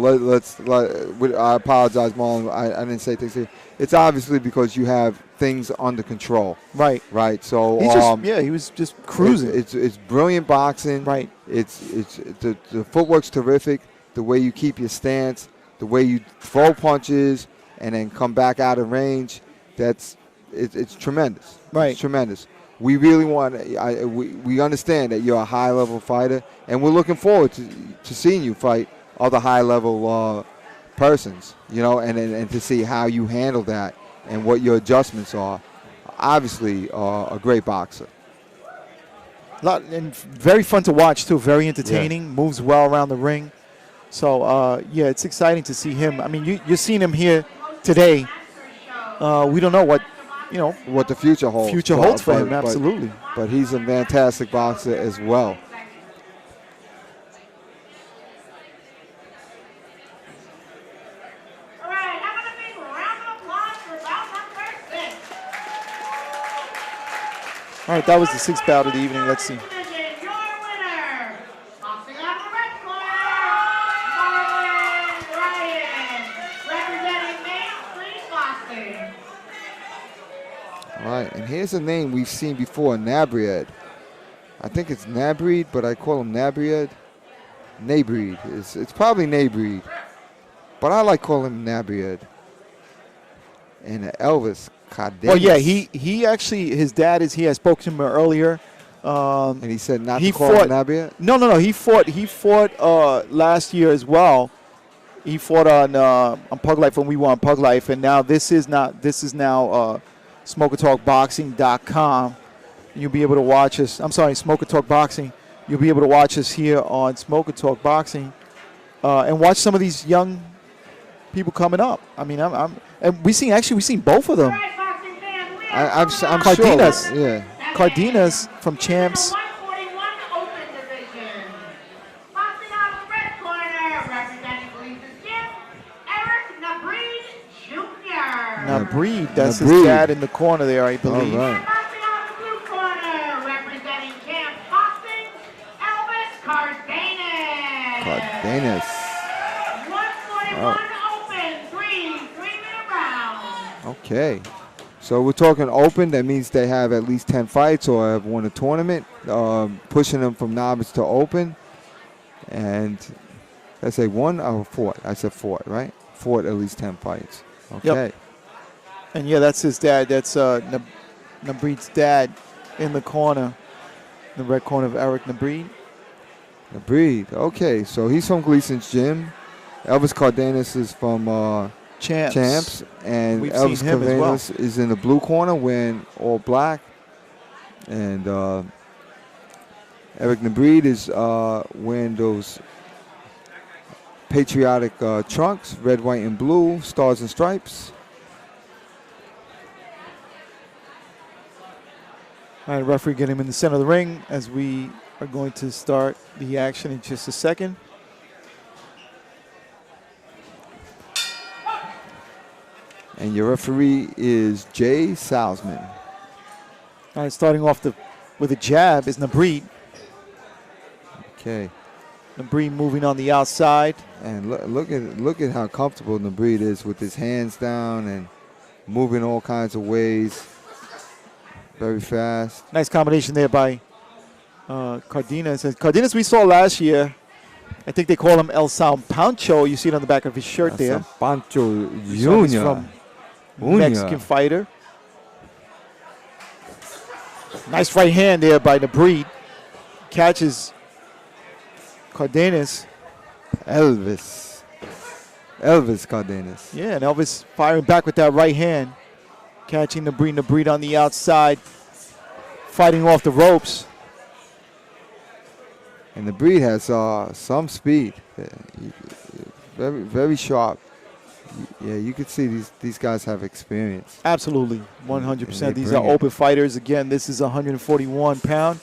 I apologize, Marlon. I didn't say things here. It's obviously because you have things under control. Right. Right. So he was just cruising. It's brilliant boxing. Right. It's the footwork's terrific. The way you keep your stance, the way you throw punches and then come back out of range, it's tremendous. Right. It's tremendous. we really want. We understand that you're a high level fighter, and we're looking forward to seeing you fight other high level persons. You know, and to see how you handle that and what your adjustments are. Obviously, a great boxer. And very fun to watch too. Very entertaining. Moves well around the ring. So yeah, it's exciting to see him. I mean, you're seeing him here today. We don't know what What the future holds. future holds for him. Absolutely. But he's a fantastic boxer as well. All right, how about a big round of applause for bout number 6? All right, that was the 6th bout of the evening. Let's see. Division, your winner, boxing out of the red corner, Marlon Ryan, representing Main Street Boxing. All right, and here's a name we've seen before, Nabried. I think it's Nabreed, but I call him Nabried. Nabreed. It's probably Nabreed, but I like calling him Nabried. And Elvis Cardenas. Well, yeah, he actually, his dad is here. I spoke to him earlier. And he said not he to call him Nabried? No. He fought last year as well. He fought on Pug Life when we were on Pug Life, and now this is now SmokerTalkBoxing.com. You'll be able to watch us. I'm sorry, Smoker Talk Boxing. You'll be able to watch us here on Smoker Talk Boxing and watch some of these young people coming up. I mean, and we seen both of them. All right, boxing fans, we have I'm Cardenas. sure. Yeah. Cardenas from Champs. 141 Open Division. Boxing out of the red corner, representing Gleason's gym, Eric Nabreed Jr. Nabreed, that's his Nabreed. dad in the corner there, I believe. All right. Boxing out of the blue corner, representing Champs Boxing, Elvis Cardenas. Cardenas. 141 Open, 3-minute rounds. Okay. So we're talking open. That means they have at least 10 fights or have won a tournament, pushing them from novice to open. And I say one or fought? I said fought, right? Fought at least 10 fights. Okay. Yep. And yeah, that's his dad. That's Nabreed's dad in the corner, the red corner of Eric Nabreed. Nabreed. Okay. So he's from Gleason's gym. Elvis Cardenas is from Champs. And We've Elvis seen him as well. Cardenas is in the blue corner wearing all black. And Eric Nabreed is wearing those patriotic trunks, red, white, and blue, stars and stripes. All right, referee, get him in the center of the ring as we are going to start the action in just a second. And your referee is Jay Salzman. All right, starting off with a jab is Nabreed. Okay. Nabreed moving on the outside. And look at how comfortable Nabreed is with his hands down and moving all kinds of ways. Very fast. Nice combination there by Cardenas. And Cardenas we saw last year. I think they call him El San Pancho. You see it on the back of his shirt That's there. a Pancho He's Jr. from Mexican fighter. Nice right hand there by Nabreed. Catches Cardenas. Elvis Cardenas. Yeah, and Elvis firing back with that right hand. Catching Nabreed on the outside. Fighting off the ropes. And Nabreed has some speed. Very, very sharp. Yeah, you can see these guys have experience. Absolutely, And 100%. they These bring are it. open fighters. Again, this is 141 pound.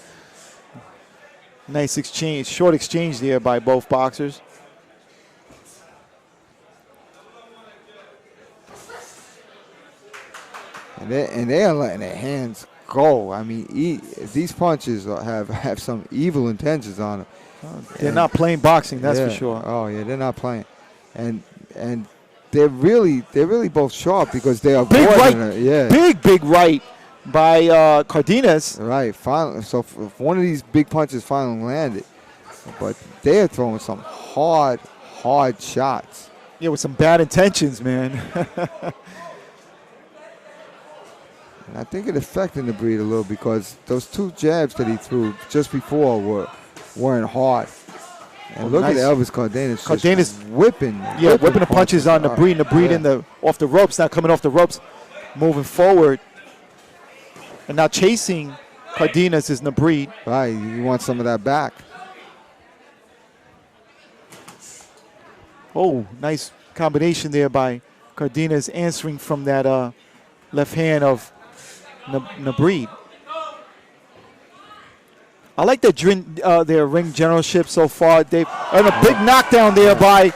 Nice exchange, short exchange there by both boxers. And they are letting their hands go. I mean, these punches have some evil intentions on them. They're not playing boxing, that's for Yeah. sure. Oh yeah, they're not playing, and they're really both sharp because they are Big right, Yeah, big right by Cardenas. right. Finally, so if one of these big punches finally landed, but they are throwing some hard shots. Yeah, with some bad intentions, man. And I think it affected the breed a little because those 2 jabs that he threw just before weren't hard. And look nice. at Elvis Cardenas. Cardenas just whipping. Yeah, whipping the punches on the breed, and the breed in the off the ropes. Now coming off the ropes, moving forward, and now chasing Cardenas is Nabreed. Right, you want some of that back. Oh, nice combination there by Cardenas, answering from that left hand of Nabreed. I like their ring generalship so far, Dave. And a big knockdown there by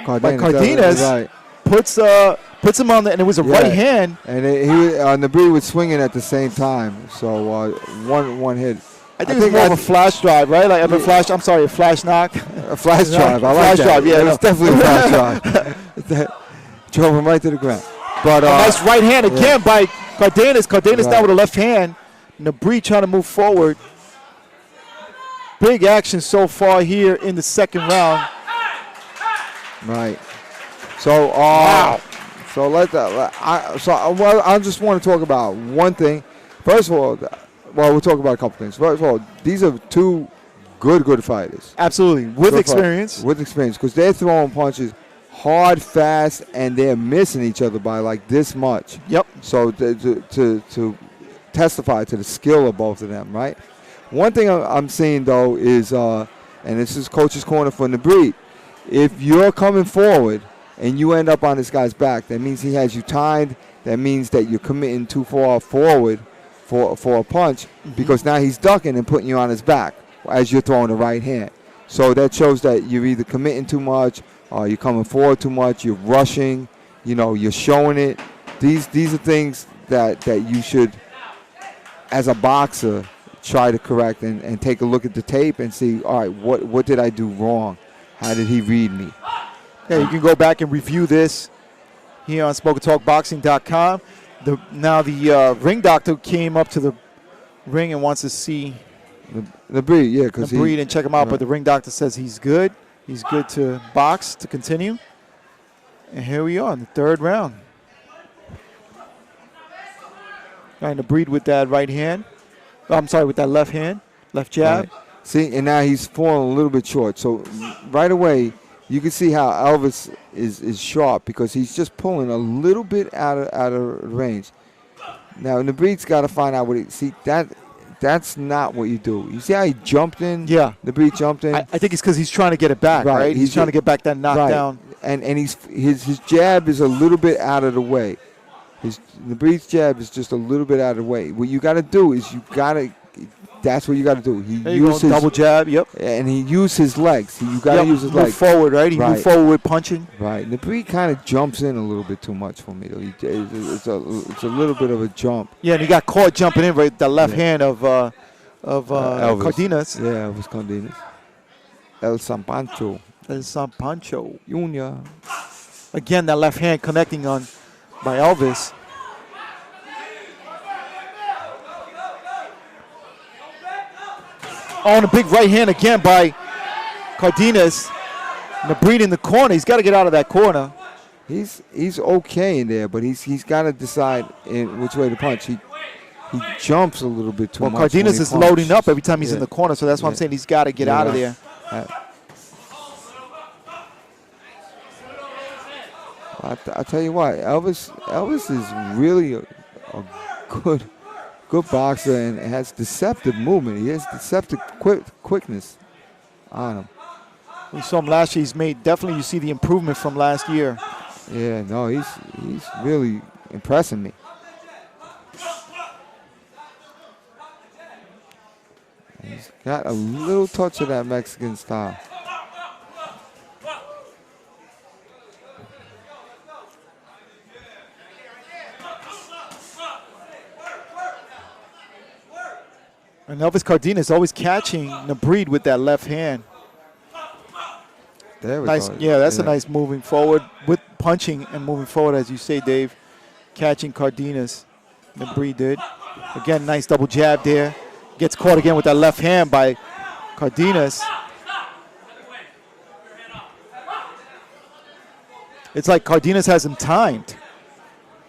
Cardenas. Right. Puts him on the, and it was a right hand. And Nabreed was swinging at the same time. So one hit. I think it was more of a flash drive, right? Like a flash knock. A flash drive. I like flash that. drive, yeah. It was definitely a flash drive. Drove him right to the ground. But a nice right hand again by Cardenas. Cardenas down with a left hand. Nabreed trying to move forward. Big action so far here in the second round. Right. So wow. So I just want to talk about one thing. First of all, we'll talk about a couple things. First of all, these are 2 good fighters. Absolutely, with experience. With experience, because they're throwing punches hard, fast, and they're missing each other by like this much. Yep. So to testify to the skill of both of them, right? One thing I'm seeing though is, and this is Coach's Corner for Nabreed, if you're coming forward and you end up on this guy's back, that means he has you tied. That means that you're committing too far forward for a punch, because now he's ducking and putting you on his back as you're throwing the right hand. So that shows that you're either committing too much, or you're coming forward too much, you're rushing, you're showing it. These are things that you should, as a boxer, try to correct and take a look at the tape and see, all right, what did I do wrong? How did he read me? Yeah, you can go back and review this here on SpokenTalkBoxing.com. Now the ring doctor came up to the ring and wants to see Nabreed, yeah, because Nabreed and check him out. But the ring doctor says he's good. He's good to box, to continue. And here we are in the third round. All right, Nabreed with that right hand. With that left hand, left jab. Right. See, and now he's falling a little bit short. So right away, you can see how Elvis is sharp, because he's just pulling a little bit out of range. Now Nabreed's got to find out that's not what you do. You see how he jumped in? Yeah. Nabreed jumped in. I think it's because he's trying to get it back, right? He's trying to get back that knockdown. Right. And his jab is a little bit out of the way. Nabreed's jab is just a little bit out of the way. What you got to do is that's what you got to do. He used his double jab, yep. And he used his legs. You got to use his legs. Forward, right? He moved forward with punching. Right. Nabreed kind of jumps in a little bit too much for me, though. It's a little bit of a jump. Yeah, and he got caught jumping in right the left hand of Elvis. Cardenas. Yeah, Elvis Cardenas. El Sampancho. El Sampancho. Junior. Again, that left hand connecting on by Elvis. On a big right hand again by Cardenas. Nabreed in the corner. He's got to get out of that corner. He's okay in there, but he's got to decide in which way to punch. He jumps a little bit too much. Well, Cardenas is loading up every time he's in the corner, so that's why I'm saying he's got to get out of there. I tell you what, Elvis is really a good boxer and has deceptive movement. He has deceptive quickness on him. We saw him last year. He's made, definitely you see the improvement from last year. Yeah, no, he's really impressing me. He's got a little touch of that Mexican style. And Elvis Cardenas always catching Nabreed with that left hand. There we go. Yeah, that's a nice moving forward with punching and moving forward, as you say, Dave. Catching Cardenas. Nabreed did. Again, nice double jab there. Gets caught again with that left hand by Cardenas. It's like Cardenas has him timed.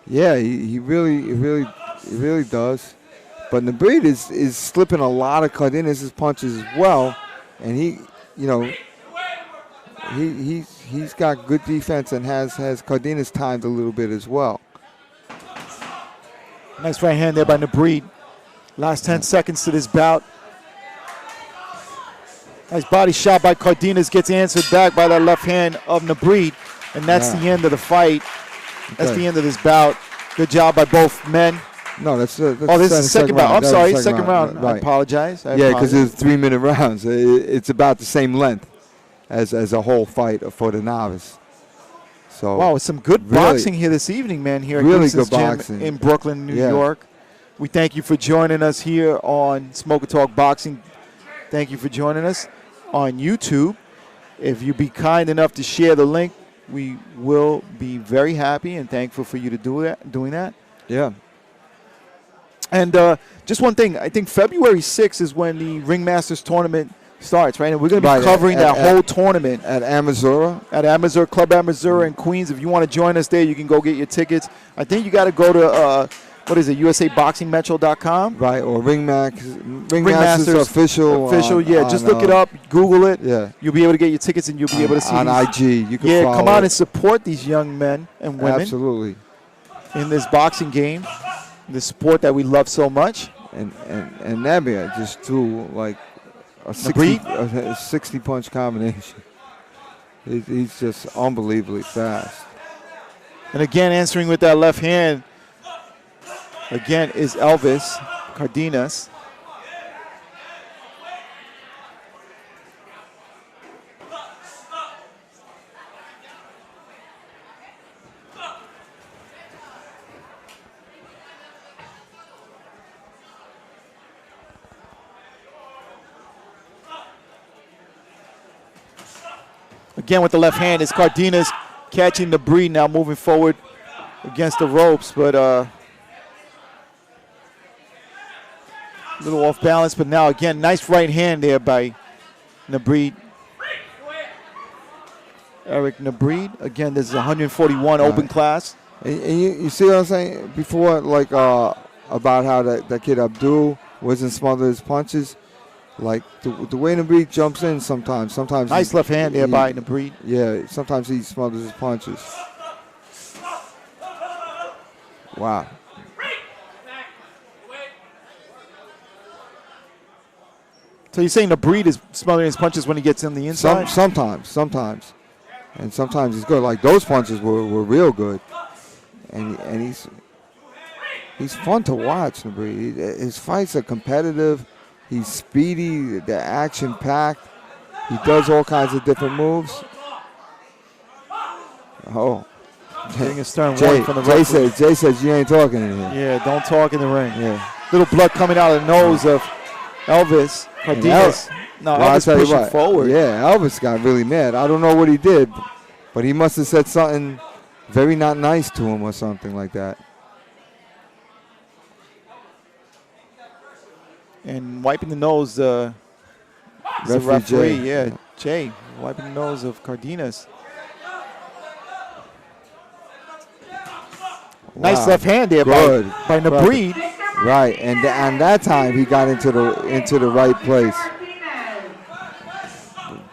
Yeah, he really does. But Nabreed is slipping a lot of Cardenas' punches as well, and he's got good defense and has Cardenas timed a little bit as well. Nice right hand there by Nabreed. Last 10 seconds to this bout. Nice body shot by Cardenas, gets answered back by that left hand of Nabreed, and that's the end of the fight. That's the end of this bout. Good job by both men. No, that's this is the second round. I'm sorry, second round. I Right. apologize. Yeah, because it's 3-minute rounds. It's about the same length as a whole fight for the novice. So Wow, some good boxing here this evening, man, here at Really Gleason's good Gym boxing. in Brooklyn, New Yeah. York. We thank you for joining us here on Smoke and Talk Boxing. Thank you for joining us on YouTube. If you be kind enough to share the link, we will be very happy and thankful for you to doing that. Yeah. And just one thing, I think February 6th is when the Ringmasters tournament starts, right? And we're going to be Right, covering that whole tournament At Amazura. at Amazura, Club Amazura in Queens. If you want to join us there, you can go get your tickets. I think you got to go to, USABoxingMetro.com. Right, or Ringmasters Ringmasters official. Yeah, just look it up, Google it. Yeah. You'll be able to get your tickets and you'll be able to see on these. IG. You can Yeah, follow come out it. and support these young men and women Absolutely. in this boxing game, the sport that we love so much. And Nabia just threw like a 60 punch combination. He's just unbelievably fast. And again, answering with that left hand, again, is Elvis Cardenas. Again, with the left hand, is Cardenas catching the breed now, moving forward against the ropes, but a little off balance. But now, again, nice right hand there by Nabreed. Eric Nabreed. Again, this is 141 open class. And you see what I'm saying before, like about how that kid Abdul wasn't smothering his punches. Like the way Nabreed jumps in sometimes. Nice left hand there by Nabreed. Yeah, sometimes he smothers his punches. Wow. So you're saying Nabreed is smothering his punches when he gets in the inside? Sometimes. And sometimes he's good. Like those punches were real good. And he's fun to watch, Nabreed. His fights are competitive. He's speedy, they're action-packed. He does all kinds of different moves. Oh. Getting a stern warning from the referee. Jay says you ain't talking in here. Yeah, don't talk in the ring. Yeah. Little blood coming out of the nose of Elvis Cardenas. No, Well, I'll Elvis tell you pushing what, forward. Yeah, Elvis got really mad. I don't know what he did, but he must have said something very not nice to him or something like that. And wiping the nose, the referee, Jay. yeah, Jay, wiping the nose of Cardenas. Nice Wow. left hand there Good. by Nabreed. Right, and that time he got into the right place.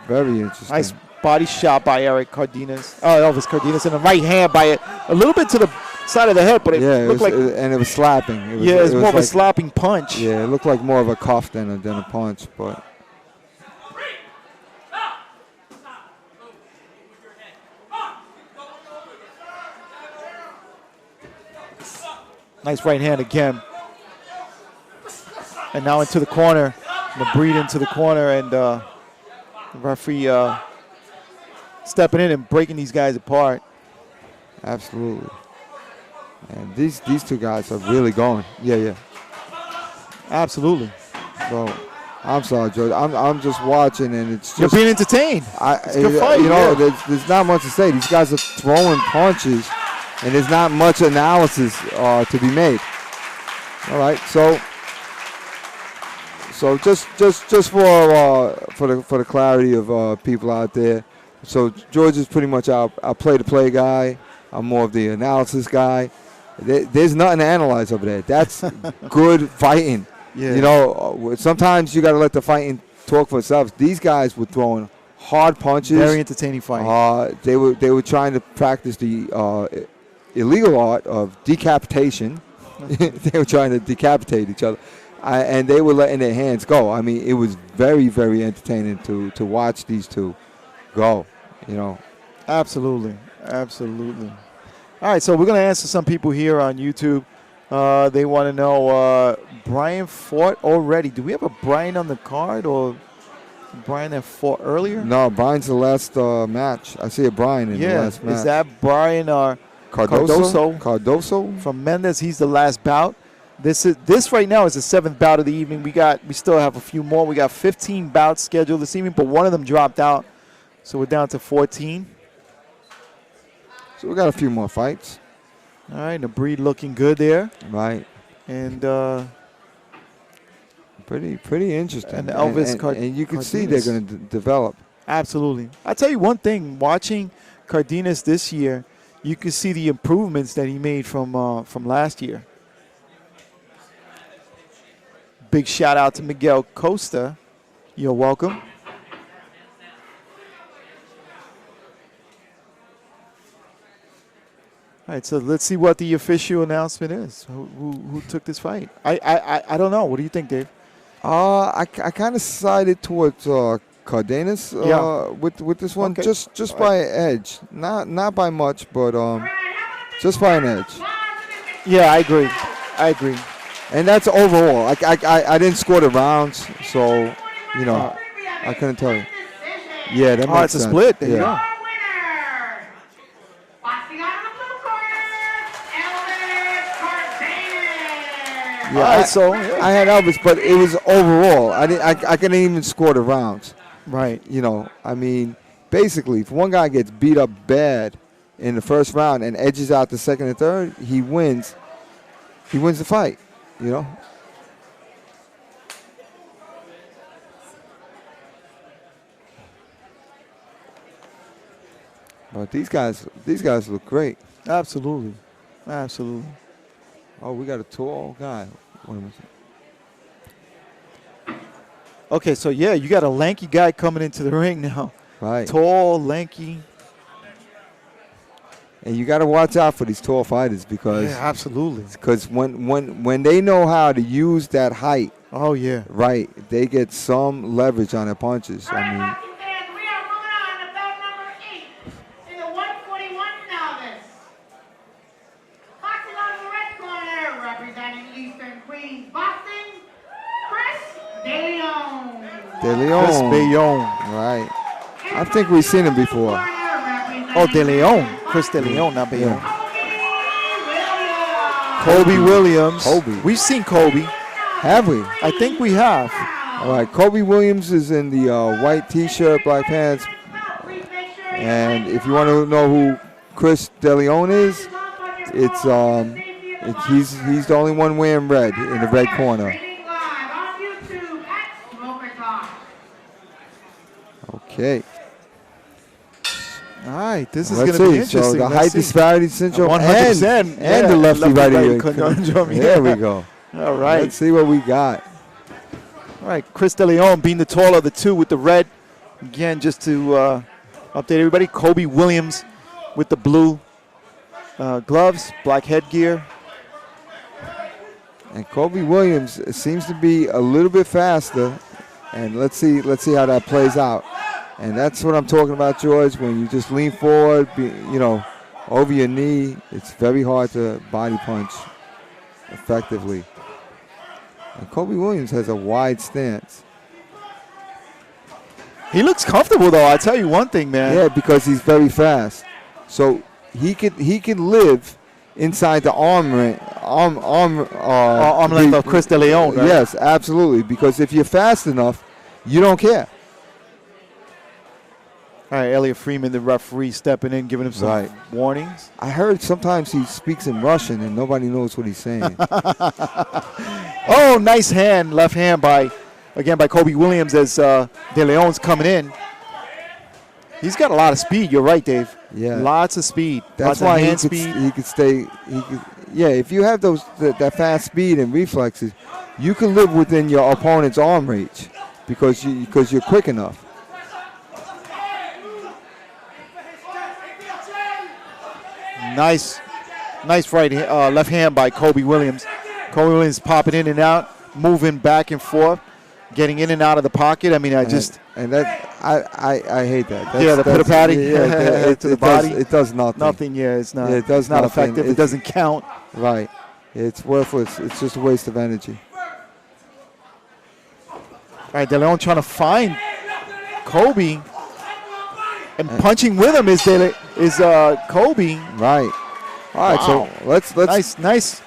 Very interesting. Nice body shot by Eric Cardenas. Oh, Elvis Cardenas, and a right hand by it, a little bit to the side of the head, but it looked like and it was slapping. It it's was more of a like, slapping punch. Yeah, it looked like more of a cuff than a punch, but. Nice right hand again. And now into the corner. Nabreed into the corner, and the referee stepping in and breaking these guys apart. Absolutely. And these two guys are really going. Yeah. Absolutely. So, I'm sorry, Joe. I'm just watching, and it's just. You're being entertained. It's a good fight, You know, yeah. there's not much to say. These guys are throwing punches, and there's not much analysis to be made. All right, so just for the clarity of people out there, So George is pretty much our play-to-play guy. I'm more of the analysis guy. There's nothing to analyze over there. That's good fighting. Yeah. You know, sometimes you got to let the fighting talk for itself. These guys were throwing hard punches. Very entertaining fight. They were trying to practice the illegal art of decapitation. They were trying to decapitate each other, and they were letting their hands go. I mean, it was very, very entertaining to watch these two go. You know. Absolutely. Absolutely. All right, so we're going to answer some people here on YouTube. They want to know, Brian fought already. Do we have a Brian on the card or Brian that fought earlier? No, Brian's the last match. I see a Brian in the last match. Is that Brian Cardoso? from Mendez? He's the last bout. This right now is the 7th bout of the evening. We still have a few more. We got 15 bouts scheduled this evening, but one of them dropped out, so we're down to 14. So we got a few more fights. All right, the breed looking good there, Right. and Pretty interesting. And Elvis and you can see they're Cardenas. going to develop. Absolutely. I'll tell you one thing. Watching Cardenas this year, you can see the improvements that he made from last year. Big shout out to Miguel Costa. You're welcome. All right, so let's see what the official announcement is. Who took this fight? I don't know. What do you think, Dave? I kind of sided towards Cardenas with this one, Okay. just by an edge, not by much, but just by an edge, Yeah, I agree. and that's overall. I didn't score the rounds, so you know I couldn't tell you. Yeah, that makes It's a sense. split. There you Yeah. go. Winner! Boxing out of the blue corner, Eleventh Cardenas. Yeah, All right, so I had Elvis, but it was overall. I couldn't even score the rounds. right. You know, I mean, basically, if one guy gets beat up bad in the first round and edges out the second and third, he wins. He wins the fight. You know. But these guys look great. Absolutely. Oh, we got a tall guy. Okay, so yeah, you got a lanky guy coming into the ring now. Right. Tall, lanky. And you got to watch out for these tall fighters because absolutely. when they know how to use that height, Oh yeah. right, they get some leverage on their punches. All right, I mean, boxing fans, we are moving on to bout number 8 in the 141 novice. Boxing out of the red corner, representing Eastern Queens Boxing, Chris DeLeon. De Leon. Chris Bayonne. Right. I think we've seen him before. Oh, De Leon. Chris De Leon, not Bayonne. Yeah. Kobe Williams. Kobe. We've seen Kobe. Have we? I think we have. All right. Kobe Williams is in the white T-shirt, black pants. And if you want to know who Chris De Leon is, he's the only one wearing red in the red corner. Okay. All right, this is Let's going to be see. So interesting. the Let's height see. disparity syndrome 100%. and the lefty-righty conundrum. There we go. All right. Let's see what we got. All right, Chris De Leon being the taller of the two with the red. Again, just to update everybody, Kobe Williams with the blue gloves, black headgear. And Kobe Williams seems to be a little bit faster. And let's see how that plays out. And that's what I'm talking about, George. When you just lean forward, over your knee, it's very hard to body punch effectively. And Kobe Williams has a wide stance. He looks comfortable, though. I'll tell you one thing, man. Yeah, because he's very fast. So he can live inside the arm length of Chris De Leon, right? Yes, absolutely. Because if you're fast enough, you don't care. All right, Elliot Freeman, the referee, stepping in, giving him some warnings. I heard sometimes he speaks in Russian and nobody knows what he's saying. Oh, nice hand, left hand by Kobe Williams as De Leon's coming in. He's got a lot of speed. You're right, Dave. Yeah. Lots of speed. That's Lots of why hand speed. he could stay. He could, yeah, if you have that fast speed and reflexes, you can live within your opponent's arm reach because you're quick enough. Nice left hand by Kobe Williams. Kobe Williams popping in and out, moving back and forth, getting in and out of the pocket. I mean, I hate that. The pitter-patty to the body. It does nothing. Nothing. Yeah, it's not. Yeah, it does it's not nothing. effective. It doesn't count. Right. It's worthless. It's just a waste of energy. All right, De Leon trying to find Kobe, and punching with him is Kobe. Right. All right. Wow. So let's nice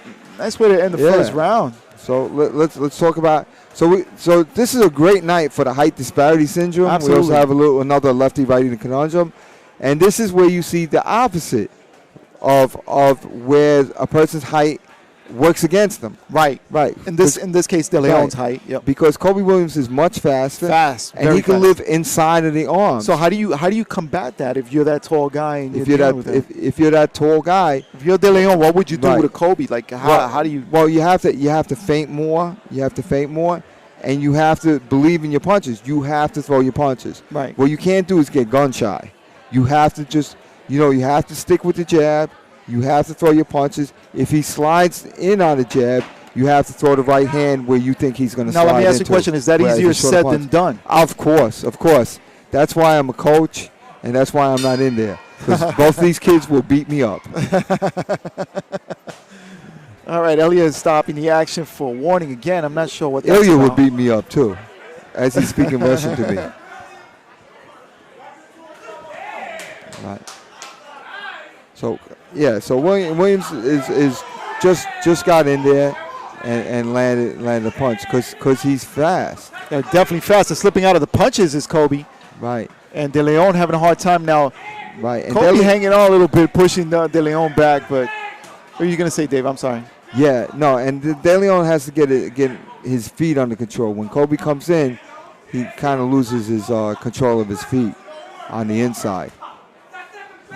way to end the first round. So let's talk about. So this is a great night for the height disparity syndrome. Absolutely. We also have another lefty-righty conundrum, and this is where you see the opposite of where a person's height works against them. Right. In this case, De Leon's height. Yep. Because Kobe Williams is much faster. And he can live inside of the arm. So how do you combat that if you're that tall guy? And if you're that tall guy, if you're De Leon, what would you do with a Kobe? Like how do you? Well, you have to feint more. And you have to believe in your punches. You have to throw your punches. Right. What you can't do is get gun shy. You have to just you have to stick with the jab. You have to throw your punches. If he slides in on a jab, you have to throw the right hand where you think he's going to slide into. Now, let me ask you a question. Is that easier said than done? Of course. That's why I'm a coach, and that's why I'm not in there. Because both these kids will beat me up. All right, Ilya is stopping the action for warning again. I'm not sure what that's Ilya about. would beat me up, too, as he's speaking Russian to me. Right. So Williams is just got in there and landed a punch because he's fast. They're definitely fast. They're slipping out of the punches is Kobe. Right. And De Leon having a hard time now. Right. And Kobe hanging on a little bit, pushing De Leon back. But what are you going to say, Dave? I'm sorry. Yeah, no, and De Leon has to get his feet under control. When Kobe comes in, he kind of loses his control of his feet on the inside.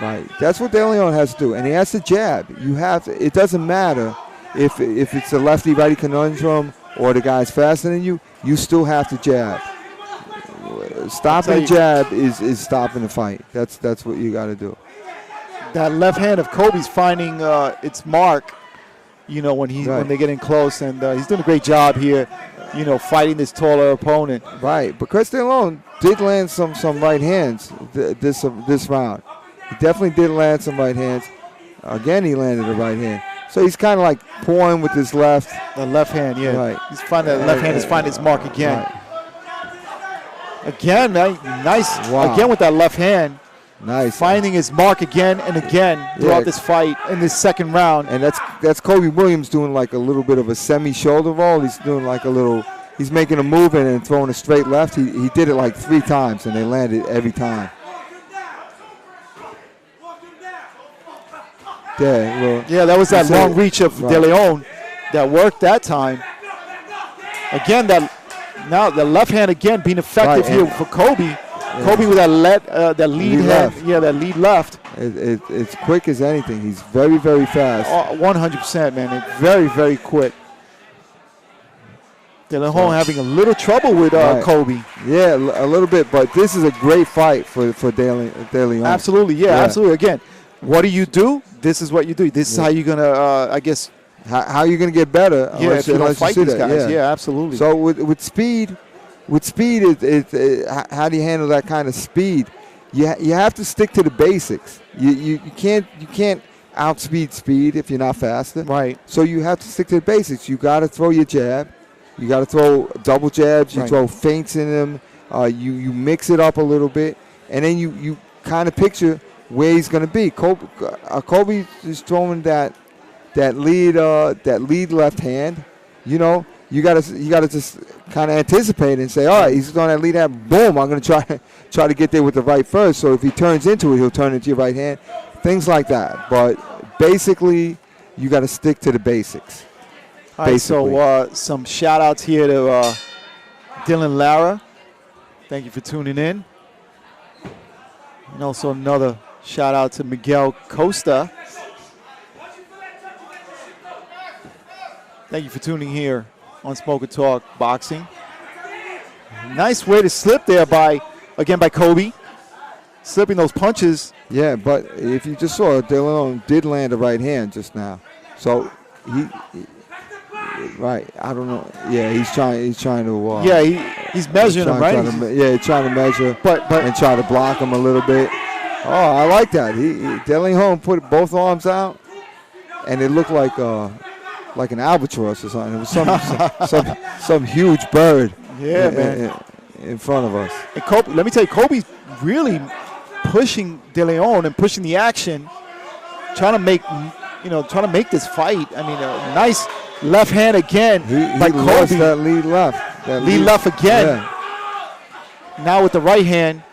Right, that's what De Leon has to do, and he has to jab. You have to. It doesn't matter if it's a lefty-righty conundrum or the guy's faster than you. You still have to jab. Stopping the jab is stopping the fight. That's what you got to do. That left hand of Kobe's finding its mark. When they get in close, and he's doing a great job here. Fighting this taller opponent. Right, because De Leon did land some right hands this round. He definitely did land some right hands. Again, he landed a right hand. So he's kind of like pawing with his left. The left hand, yeah. Right. He's finding the left hand is finding its mark again. Right. Again, nice. Wow. Again with that left hand. Nice. Finding his mark again and again throughout this fight in this second round. And that's Kobe Williams doing like a little bit of a semi-shoulder roll. He's doing like he's making a move and throwing a straight left. He did it like 3 times, and they landed every time. That was that long reach of De Leon that worked that time. Again, now the left hand again being effective here for Kobe. Yeah. Kobe with that lead hand, left. That lead left. It's quick as anything. He's very, very fast. 100%, man. It's very, very quick. De Leon having a little trouble with Kobe. Yeah, a little bit, but this is a great fight for De Leon. Absolutely, absolutely. Again, what do? This is what you do. This is how you're gonna, I guess. How you're gonna get better? If you don't fight these guys. Yeah, absolutely. So with speed, how do you handle that kind of speed? You have to stick to the basics. You can't outspeed speed if you're not faster. Right. So you have to stick to the basics. You got to throw your jab. You got to throw double jabs. You throw feints in them. You mix it up a little bit, and then you kind of picture where he's going to be. Kobe is throwing that lead left hand. You gotta just kind of anticipate and say, all right, he's throwing that lead hand. Boom! I'm going to try to get there with the right first. So if he turns into it, he'll turn into your right hand. Things like that. But basically, you got to stick to the basics. All right, so some shout outs here to Dylan Lara. Thank you for tuning in. And also another shout out to Miguel Costa. Thank you for tuning here on Smoker Talk Boxing. Nice way to slip there by Kobe. Slipping those punches. Yeah, but if you just saw, De Leon did land a right hand just now. So he right, I don't know. Yeah, he's trying to. He's measuring him, right? He's trying to measure, but and try to block him a little bit. Oh, I like that. De Leon put both arms out, and it looked like an albatross or something. It was some huge bird. Yeah, man. In front of us. And Kobe, let me tell you, Kobe's really pushing De Leon and pushing the action, trying to make this fight. I mean, a nice left hand again by Kobe. Lost that lead left. Lead left again. Yeah. Now with the right hand.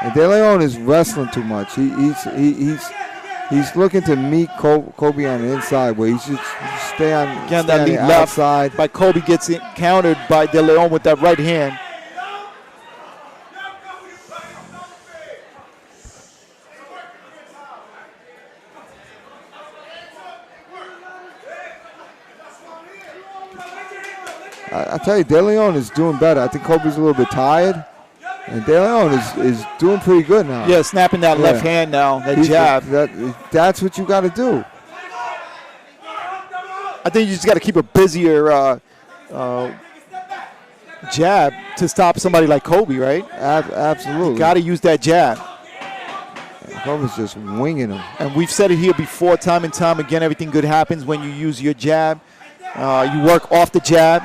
And De Leon is wrestling too much. He's looking to meet Kobe on the inside, where he should stay on that lead left outside. By Kobe gets countered by De Leon with that right hand. I tell you, De Leon is doing better. I think Kobe's a little bit tired, and De Leon is doing pretty good now. Yeah, snapping that left hand now, that jab. That's what you got to do. I think you just got to keep a busier jab to stop somebody like Kobe, right? Absolutely. Got to use that jab. Kobe's just winging him. And we've said it here before, time and time again, everything good happens when you use your jab. You work off the jab.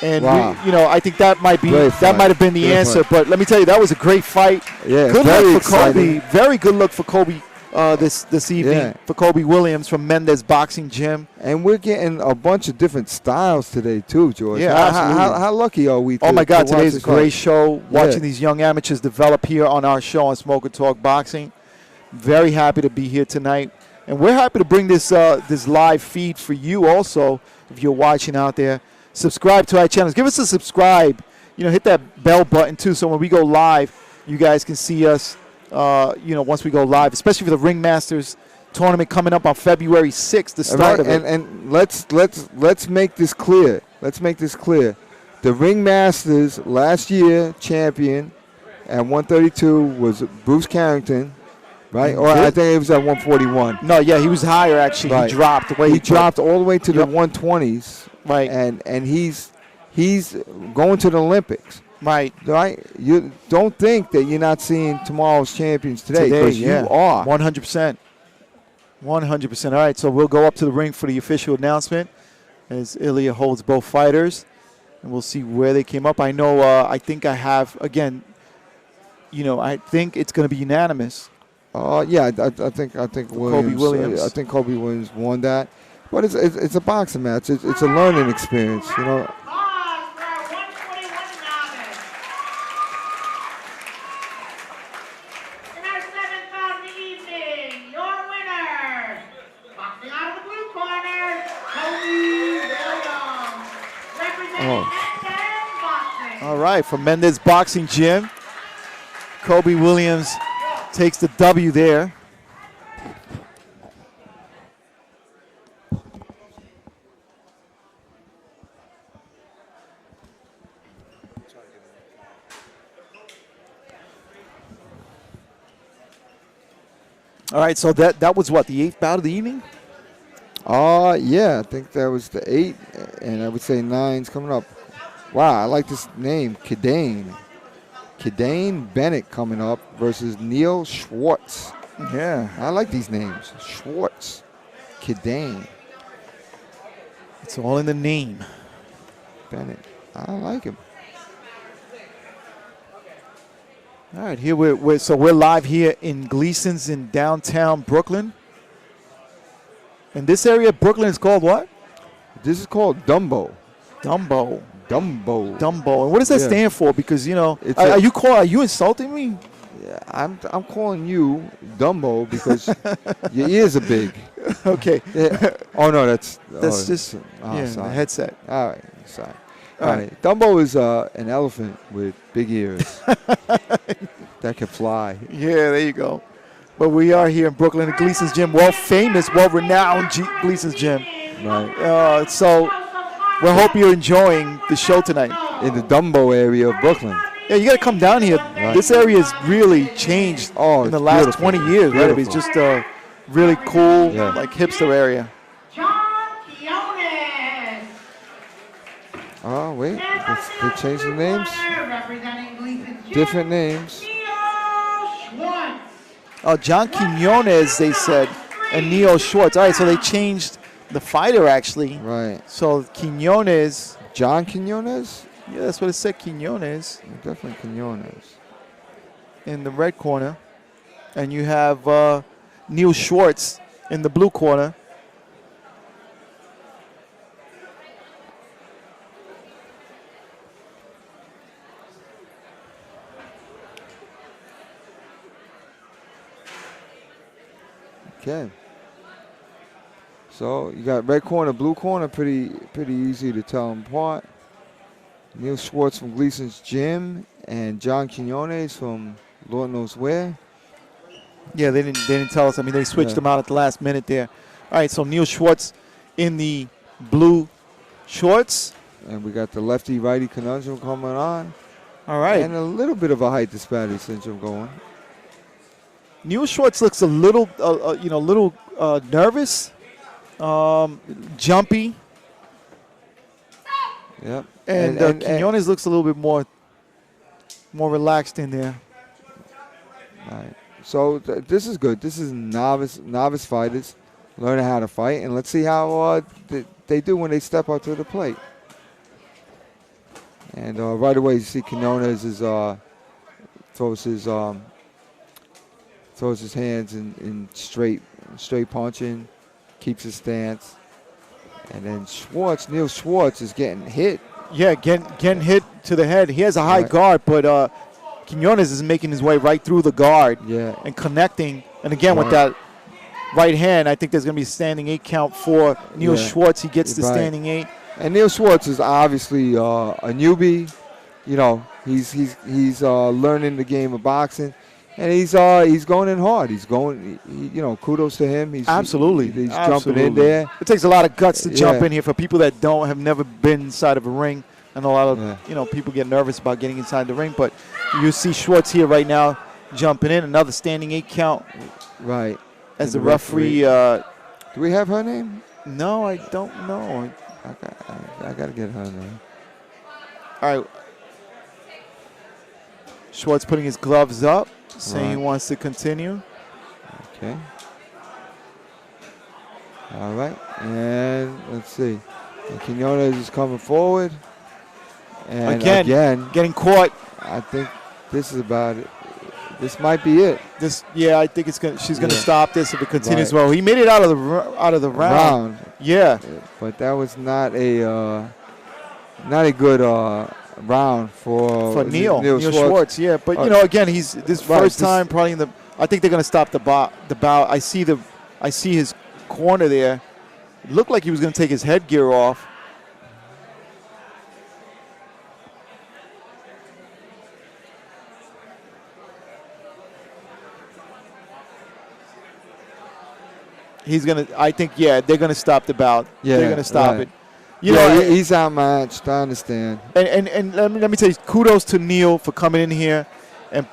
And I think that might have been the answer. But let me tell you, that was a great fight. Yeah, good look for Kobe. Very good look for Kobe this evening for Kobe Williams from Mendez Boxing Gym. And we're getting a bunch of different styles today too, George. Yeah, absolutely. How lucky are we? Oh my God, today's a great fight? show. Watching these young amateurs develop here on our show on Smoker Talk Boxing. Very happy to be here tonight, and we're happy to bring this live feed for you also. If you're watching out there, subscribe to our channels. Give us a subscribe. Hit that bell button too, so when we go live, you guys can see us. Once we go live, especially for the Ringmasters tournament coming up on February 6th, the start of it. And let's make this clear. The Ringmasters last year champion at 132 was Bruce Carrington, right? Or I think it was at 141. No, yeah, he was higher actually. Right. He dropped weight. He dropped all the way to the 120s. Right. And he's going to the Olympics. Right. You don't think that you're not seeing tomorrow's champions today, because you are. 100%. 100%. All right, so we'll go up to the ring for the official announcement as Ilya holds both fighters, and we'll see where they came up. I know, I think I have, again, I think it's going to be unanimous. Yeah, I think Williams. I think Kobe Williams won that. But it's a boxing match. It's a learning experience, All right, from Mendez Boxing Gym, Kobe Williams takes the W there. All right, so that was what, the 8th bout of the evening? Yeah, I think that was the 8, and I would say 9's coming up. Wow, I like this name, Kidane. Kidane Bennett coming up versus Neil Schwartz. Yeah. I like these names. Schwartz, Kidane. It's all in the name. Bennett. I like him. All right, here we're live here in Gleason's in downtown Brooklyn. And this area of Brooklyn is called what? This is called Dumbo. Dumbo. Dumbo. Dumbo. And what does that stand for? Because, are you insulting me? Yeah, I'm calling you Dumbo because your ears are big. Okay. Yeah. Oh, no, that's just sorry. the headset. All right, sorry. All right. Dumbo is an elephant with big ears that can fly. Yeah, there you go. But we are here in Brooklyn at Gleason's Gym, world-famous, world-renowned Gleason's Gym. Right. So we hope you're enjoying the show tonight. In the Dumbo area of Brooklyn. Yeah, you got to come down here. Right. This area has really changed in the it's last beautiful. 20 years, right? It's Beautiful. just a really cool, Yeah. like hipster area. John Quiones. Oh, wait. They changed the names? Representing Gleason's Gym, Different names. Neo Schwartz. Oh, John Quinones, they said, and Neo Schwartz. All right, so they changed the fighter, actually. Right. So Quinones, John Quinones? yeah, that's what it said, Quinones, Definitely Quinones. in the red corner. And you have Neil Schwartz in the blue corner. Okay. So you got red corner, blue corner, pretty easy to tell them apart. Neil Schwartz from Gleason's Gym and John Quinones from Lord knows where. Yeah, they didn't tell us. I mean, they switched Yeah. them out at the last minute there. All right, so Neil Schwartz in the blue shorts. And we got the lefty-righty conundrum coming on. All right. And a little bit of a height disparity syndrome going. Neil Schwartz looks a little, nervous, jumpy, Yep. and Quinones looks a little bit more relaxed in there. All right. So this is good. This is novice fighters learning how to fight, and let's see how they do when they step up to the plate. And right away you see Quinones is throws his hands in straight punching, keeps his stance, and then Neil Schwartz is getting hit. Yeah, getting hit to the head. He has a high Right. guard, but Quinones is making his way right through the guard Yeah. and connecting. And again, with Right. that right hand, I think there's going to be a standing 8 count for Neil Yeah. Schwartz. He gets the Right. standing 8. And Neil Schwartz is obviously a newbie. You know, he's learning the game of boxing, and he's going in hard. He's going, kudos to him. He's Absolutely. He's Absolutely. jumping in there. It takes a lot of guts to jump Yeah. in here for people that have never been inside of a ring. And a lot of Yeah. people get nervous about getting inside the ring, but you see Schwartz here right now jumping in. Another standing 8 count Right. as And the referee. Do we have her name? No, I don't know. I got to get her name. All right. Schwartz putting his gloves up, saying he Right. wants to continue. Okay. All right. And let's see. And Quinones is coming forward. And again, Getting caught. I think this is about it. This might be it. I think she's gonna Yeah. stop this if it continues. Right. Well, he made it out of the round. Yeah. But that was not a good round for Neil Schwartz. Schwartz. Yeah, but again, he's this Right, first this- time probably in the. I think they're gonna stop the bout. I see his corner there. It looked like he was gonna take his headgear off. I think they're gonna stop the bout. Yeah, They're gonna stop right. it. He's outmatched. I understand. And let me tell you, kudos to Neil for coming in here and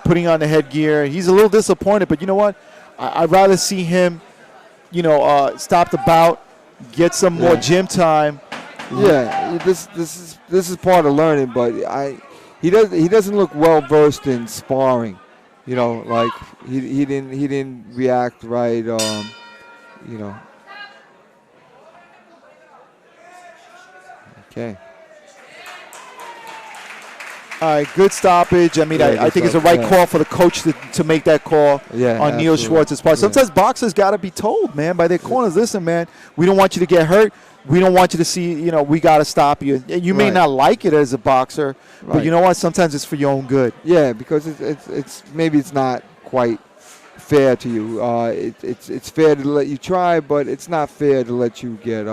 putting on the headgear. He's a little disappointed, but you know what? I'd rather see him, stop the bout, get some more gym time. Yeah, this is part of learning, but he doesn't look well versed in sparring. Like he didn't react right. Okay. All right, good stoppage. I mean, Yeah, I good think it's a stop, right yeah. call for the coach to make that call Yeah, on Neil absolutely. Schwartz's part. Yeah. Sometimes boxers got to be told, man, by their corners, listen, man, we don't want you to get hurt. We don't want you to see, we got to stop you. And you may Right. not like it as a boxer, but Right. you know what? Sometimes it's for your own good. Yeah, because it's maybe it's not quite fair to you. It's fair to let you try, but it's not fair to let you get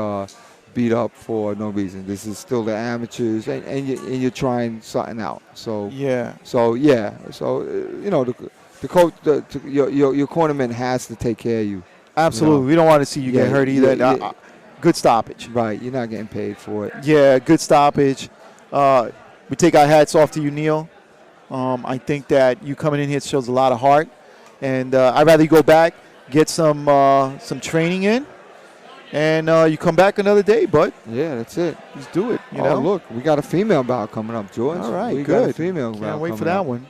beat up for no reason. This is still the amateurs, and you're trying something out. So Yeah. So the coach, your cornerman has to take care of you. Absolutely. We don't want to see you get hurt either. Good stoppage. Right, you're not getting paid for it. Yeah, good stoppage. We take our hats off to you, Neil. I think that you coming in here shows a lot of heart, and I'd rather you go back, get some training in, and you come back another day, bud. Yeah, that's it. Just do it. You Oh, know. look, we got a female bout coming up, George. All right, we good. got a female bout. Can't wait for coming that up. one.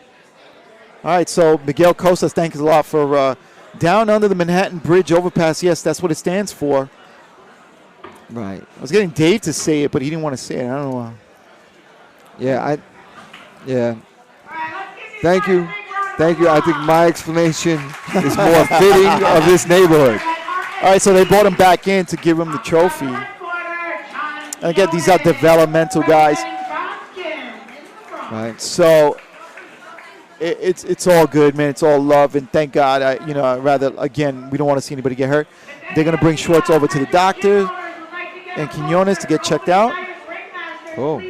All right, so Miguel Costas, thanks a lot for down under the Manhattan Bridge overpass. Yes, that's what it stands for. Right. I was getting Dave to say it, but he didn't want to say it. I don't know why. Yeah, Thank you. I think my explanation is more fitting of this neighborhood. All right, so they brought him back in to give him the trophy. And again, these are developmental guys. Right. So it's all good, man. It's all love, and thank God. Again, we don't want to see anybody get hurt. They're gonna bring Schwartz over to the doctor and Quinones to get checked out. Oh.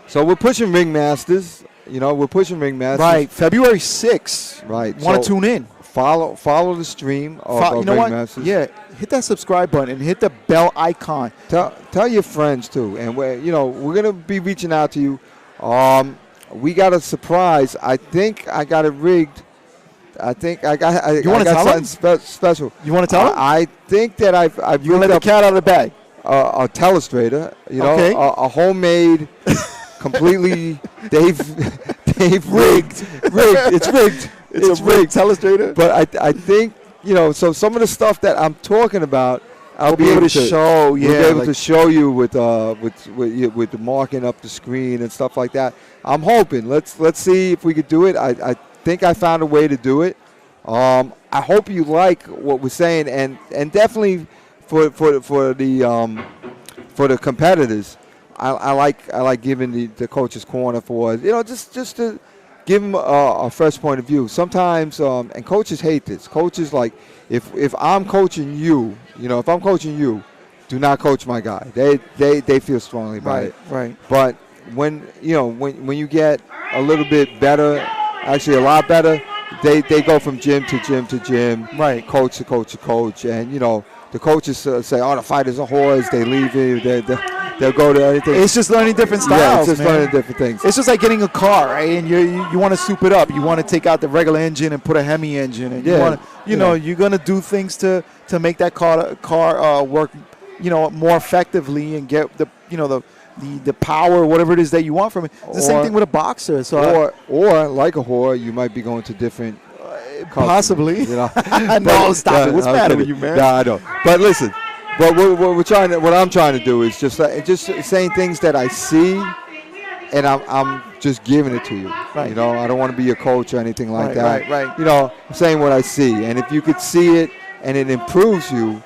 So we're pushing Ringmasters. We're pushing Ringmasters. Right, February 6th. Right. Want to So tune in? Follow the stream of You know what? Ringmasters. Yeah, hit that subscribe button and hit the bell icon. Tell your friends too, and we're gonna be reaching out to you. We got a surprise. I think I got it rigged. I think I got. You want to tell them? Special. You want to tell them? I think that I've You want to let the cat out of the bag? a telestrator. Okay. A homemade, completely Dave rigged. It's rigged. It's a rigged telestrator. But I think so some of the stuff that I'm talking about, I'll be able to show. We'll be Yeah, able to show you with the marking up the screen and stuff like that. I'm hoping. Let's see if we could do it. I think I found a way to do it. I hope you like what we're saying, and definitely for the competitors, I like giving the coach's corner for just to give them a fresh point of view. Sometimes, and coaches hate this. Coaches like, if I'm coaching you, if I'm coaching you, do not coach my guy. They feel strongly about it. Right. But when you get a little bit better, actually a lot better, they go from gym to gym to gym, Right. coach to coach to coach, and the coaches say, "Oh, the fighters are whores." They leave you. They'll go to anything. It's just learning different styles, Yeah, it's just man. learning different things. It's just like getting a car, right? And you want to soup it up. You want to take out the regular engine and put a Hemi engine, and you Yeah. want you're gonna do things to make that car work, more effectively and get the power, whatever it is that you want from it. It's the same thing with a boxer. So Or like a whore, you might be going to different. possibly. No, stop it. What's the matter with you, man? No, I know. But listen, what I'm trying to do is just saying things that I see, and I'm just giving it to you. Right. I don't want to be your coach or anything like that. Right. I'm saying what I see, and if you could see it and it improves you,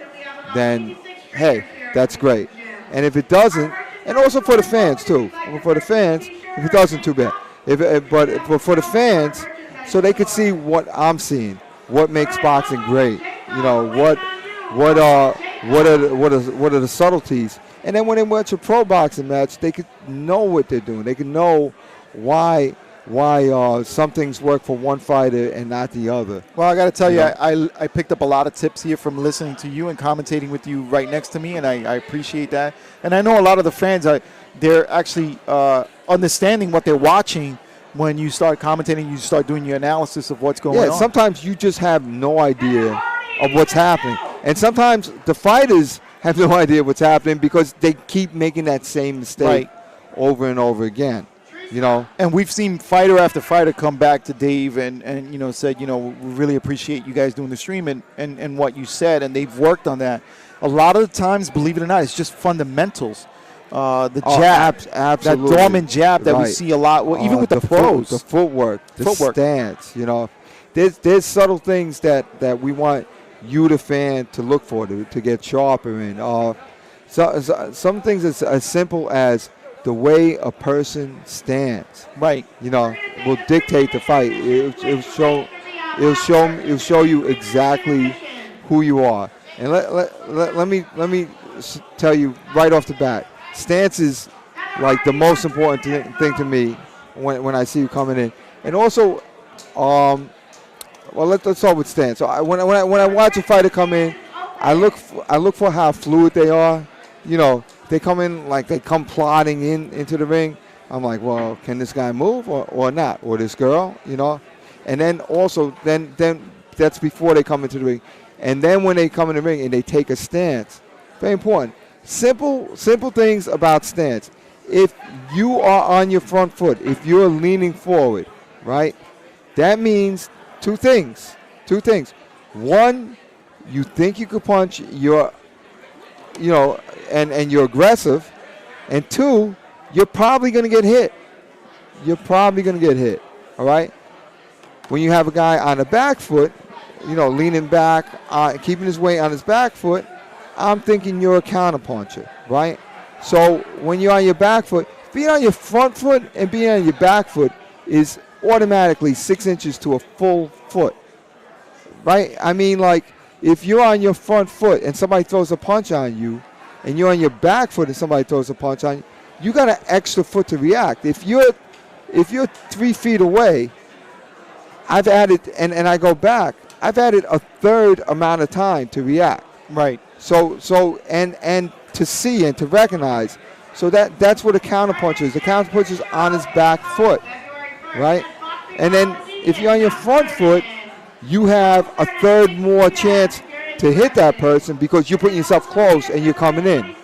then hey, that's great. And if it doesn't, and also for the fans too. For the fans, if it doesn't, too bad. But for the fans, so they could see what I'm seeing, what makes boxing great. What are the subtleties, and then when they watch a pro boxing match, they could know what they're doing. They can know why some things work for one fighter and not the other. Well, I got to tell you, I picked up a lot of tips here from listening to you and commentating with you right next to me, and I appreciate that. And I know a lot of the fans, they're actually understanding what they're watching when you start commentating, you start doing your analysis of what's going on. Yeah, sometimes you just have no idea of what's happening. And sometimes the fighters have no idea what's happening because they keep making that same mistake over and over again. And we've seen fighter after fighter come back to Dave and said, we really appreciate you guys doing the stream and what you said, and they've worked on that. A lot of the times, believe it or not, it's just fundamentals. The jab, absolutely. that dormant jab that we Right. see a lot, even with the pros. The footwork, the Footwork. stance. There's subtle things that we want you, the fan, to look for to get sharper in. Some things as simple as the way a person stands. Right. Will dictate the fight. It'll show you exactly who you are. And let me tell you right off the bat, stance is like the most important thing to me when I see you coming in. And also, well, let's start with stance. So when I watch a fighter come in, I look for how fluid they are. You know, they come in like they come plodding into the ring. I'm like, well, can this guy move or not? Or this girl, you know? And then also, then that's before they come into the ring. And then when they come in the ring and they take a stance, very important. Simple things about stance. If you are on your front foot, if you're leaning forward, right, that means two things. One, you think you could punch, and you're aggressive. And two, you're probably going to get hit. All right? When you have a guy on the back foot, leaning back, keeping his weight on his back foot, I'm thinking you're a counterpuncher, right? So when you're on your back foot, being on your front foot and being on your back foot is automatically 6 inches to a full foot, right? I mean, like, if you're on your front foot and somebody throws a punch on you, and you're on your back foot and somebody throws a punch on you, you got an extra foot to react. If you're 3 feet away, I've added, and I go back, I've added a third amount of time to react. Right. So and to see and to recognize. So that's what a counterpuncher is. The counterpuncher is on his back foot, right? And then if you're on your front foot, you have a third more chance to hit that person because you're putting yourself close and you're coming in.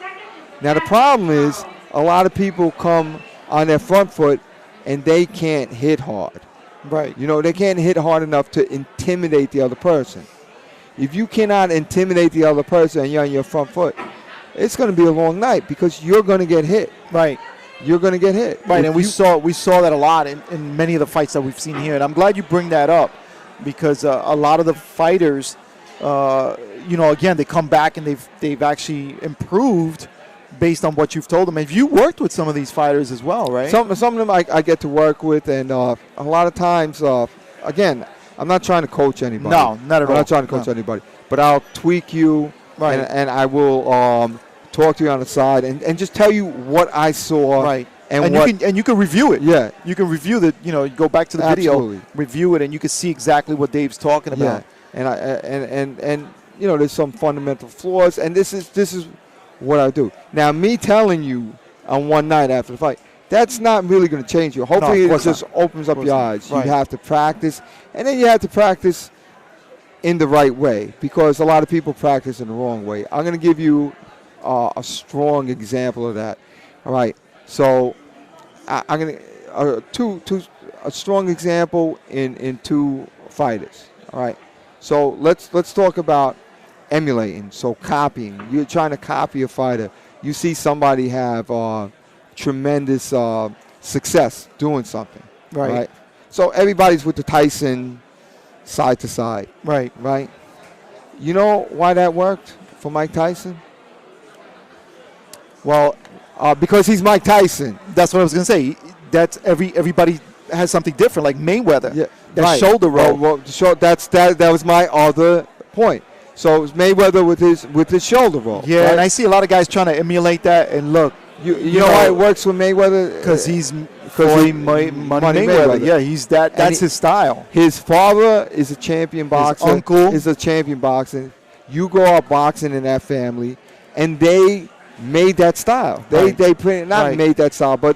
Now the problem is a lot of people come on their front foot and they can't hit hard. Right. They can't hit hard enough to intimidate the other person. If you cannot intimidate the other person and you're on your front foot, it's going to be a long night because you're going to get hit. Right. You're going to get hit. Right, and we saw that a lot in many of the fights that we've seen here. And I'm glad you bring that up because a lot of the fighters, again, they come back and they've actually improved based on what you've told them. And you worked with some of these fighters as well, right? Some of them I get to work with, and a lot of times, again, I'm not trying to coach anybody. No, not at all. I'm not trying to coach anybody. But I'll tweak you, right, and I will talk to you on the side and just tell you what I saw. Right. And you can review it. Yeah. You can review the, you go back to the Absolutely. video, review it, and you can see exactly what Dave's talking about. Yeah. And there's some fundamental flaws, and this is what I do. Now, me telling you on one night after the fight, that's not really going to change you. Hopefully, it just opens up your eyes. Right. You have to practice, and then you have to practice in the right way because a lot of people practice in the wrong way. I'm going to give you a strong example of that. All right. So I'm going to a strong example in two fighters. All right. So let's talk about emulating. So copying. You're trying to copy a fighter. You see somebody have tremendous success doing something. Right. So everybody's with the Tyson side to side. Right. Right. You know why that worked for Mike Tyson? Well, because he's Mike Tyson. That's what I was going to say. That's everybody has something different, like Mayweather. Yeah, that right. shoulder roll. That was my other point. So it was Mayweather with his shoulder roll. Yeah, right? and I see a lot of guys trying to emulate that. And look, you know why it works for Mayweather? Because he's Money Mayweather. Yeah, he's that. That's his style. His father is a champion boxer. His uncle is a champion boxer. You grow up boxing in that family, and they made that style. They made that style, but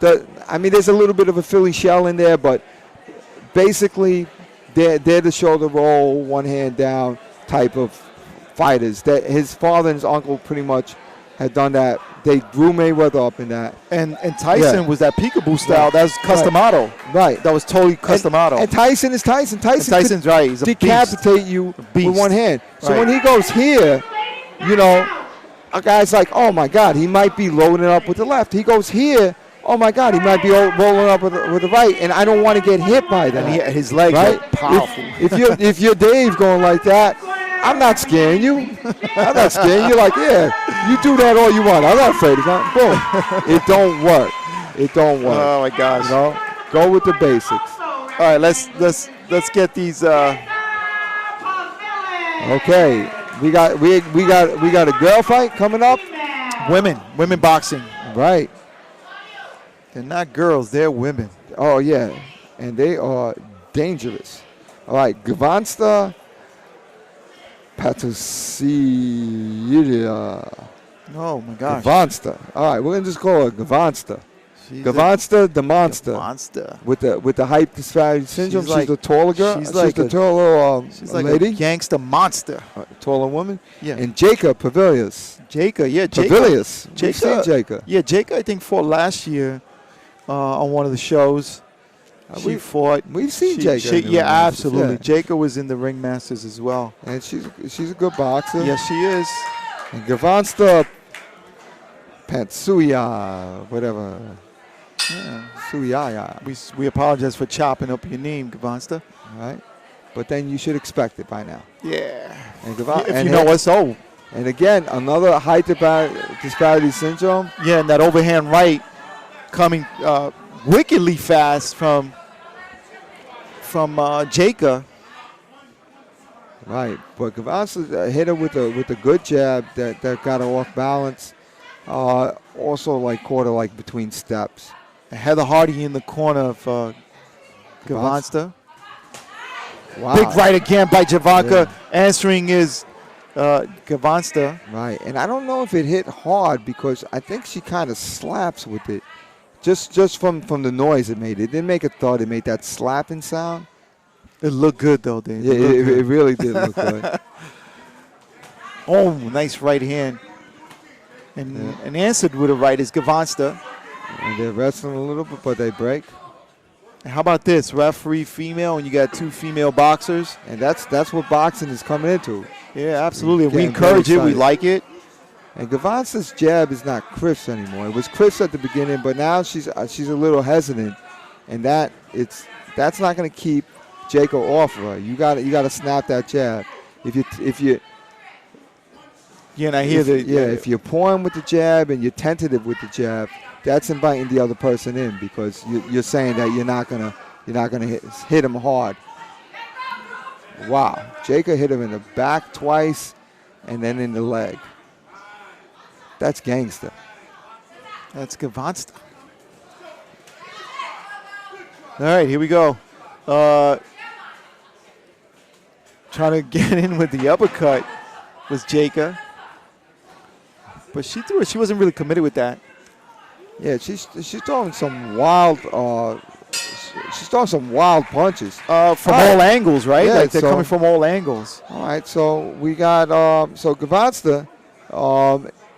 there's a little bit of a Philly shell in there, but basically they're the shoulder roll, one hand down type of fighters. That his father and his uncle pretty much had done that. They grew Mayweather up in that. And Tyson was that peekaboo style. That was Customato. Right. That was totally Customato. And Tyson is Tyson. Tyson's right. He's a decapitate beast. you with one hand. So when he goes here, a guy's like, oh my God, he might be loading up with the left. He goes here, oh my God, he might be rolling up with the right, and I don't want to get hit by that. And his legs are powerful. If you're Dave going like that, I'm not scaring you. I'm not scaring you. You're like, yeah, you do that all you want. I'm not afraid of that. Boom. It don't work. It don't work. Oh my gosh. Go with the basics. All right, let's get these. Okay. We got a girl fight coming up. Women boxing. Right. They're not girls, they're women. Oh yeah, and they are dangerous. All right, Gavansta Patusilia. Oh my gosh. Gavansta. All right, we're gonna just call her Gavansta. She's Gavansta the monster. a monster. With the height disparity syndrome. She's a taller girl. She's like a taller She's like lady. a gangster monster. Taller woman. Yeah. And Jacob Pavilius. Jacob, yeah, Jacob. Pavilius. We've Jacob. seen Jacob. Yeah, Jacob I think fought last year on one of the shows. She fought. We've seen Jacob. in the Yeah, ring absolutely. masters, Jacob was in the Ring Masters as well. yeah. And she's a good boxer. Yes, she is. And Gavansta Pantsuya, whatever. Yeah. Suyaya. We apologize for chopping up your name, Gavansta. All right. But then you should expect it by now. Yeah. And If you know us, oh. And again, another height disparity syndrome. Yeah, and that overhand right coming wickedly fast from Jacob. Right. But Gavansta hit her with a good jab that got her off balance. Also caught her between steps. Heather Hardy in the corner of Gavansta. Wow. Big right again by Javanka. Yeah. Answering is Gavansta. Right. And I don't know if it hit hard because I think she kind of slaps with it. Just from the noise it made. It didn't make a thud. It made that slapping sound. It looked good, though, Dave. Yeah, it really did look good. Oh, nice right hand. And answered with a right is Gavansta. And they're wrestling a little bit, but they break. And how about this? Referee female, and you got two female boxers. And that's what boxing is coming into. Yeah, absolutely. We Getting encourage very it. We excited. like it. And Gavansta's jab is not crisp anymore. It was crisp at the beginning, but now she's a little hesitant, and that's not going to keep Jacob off of her. You got to snap that jab. If you Yeah, and I hear if you're pawing with the jab and you're tentative with the jab, that's inviting the other person in because you're saying that you're not gonna hit him hard. Wow, Jacob hit him in the back twice, and then in the leg. That's gangster. That's Gavansta. All right, here we go. Trying to get in with the uppercut was Jacob. But she threw it. She wasn't really committed with that. Yeah, she's throwing some wild punches From all angles, right? Yeah, Like they're so- coming from all angles. All right, so we got Gavansta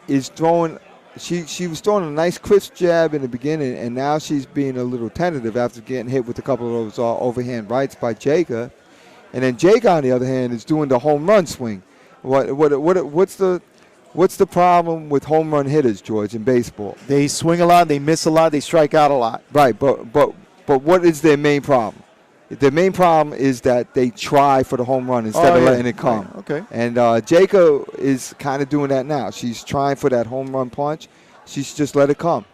is throwing. She was throwing a nice crisp jab in the beginning, and now she's being a little tentative after getting hit with a couple of those overhand rights by Jacob. And then Jacob, on the other hand, is doing the home run swing. What's the problem with home run hitters, George, in baseball? They swing a lot, they miss a lot, they strike out a lot. Right, but what is their main problem? Their main problem is that they try for the home run instead of letting it come. Right, okay. And Jacob is kind of doing that now. She's trying for that home run punch. She's just let it come.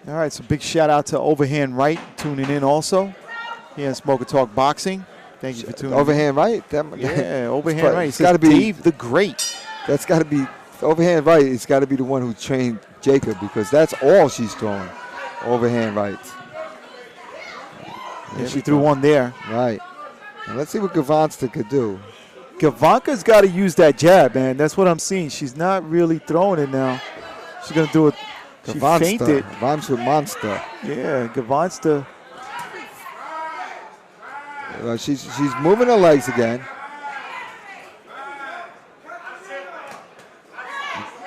All right, so big shout out to Overhand Right tuning in also. Here in Smoker Talk Boxing. Thank you for tuning Overhand right? in. Yeah, Overhand It's Right. It's gotta got to be- be Dave the Great. That's got to be overhand right. It's got to be the one who trained Jacob because that's all she's throwing. Overhand rights. Yeah, she threw one there. Right. And let's see what Gavansta could do. Gavanka's got to use that jab, man. That's what I'm seeing. She's not really throwing it now. She's going to do it. She fainted. Gavansta monster. Yeah, Gavansta. She's moving her legs again.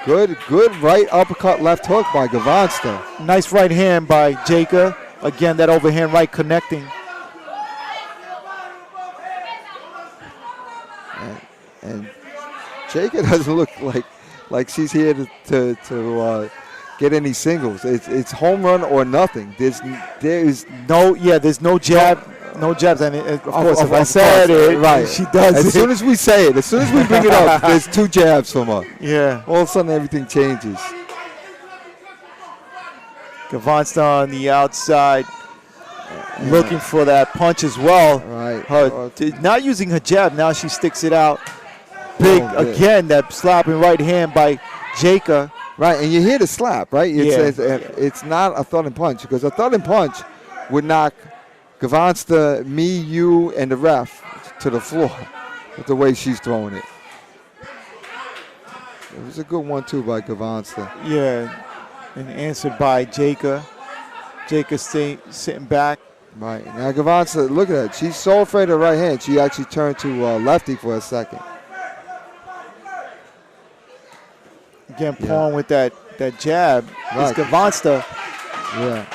Good right uppercut, left hook by Gavansta. Nice right hand by Jacob. Again, that overhand right connecting. And Jacob doesn't look like she's here to get any singles. It's home run or nothing. There's no jab. No jabs. And of course, if I said it, right. she does As it. soon as we say it, as soon as we bring it up, there's two jabs from her. Yeah. All of a sudden, everything changes. Gavonsta on the outside, looking for that punch as well. Right. Not using her jab. Now she sticks it out. Big again. That slapping right hand by Jacob. Right, and you hear the slap, right? Yeah. It's not a thudding punch because a thudding punch would knock Gavonsta, me, you, and the ref to the floor with the way she's throwing it. It was a good one, too, by Gavonsta. Yeah, and answered by Jacob. Jacob sitting back. Right. Now, Gavonsta, look at that. She's so afraid of right hand, she actually turned to lefty for a second. Again, pulling with that jab. Right. It's Gavonsta. Yeah.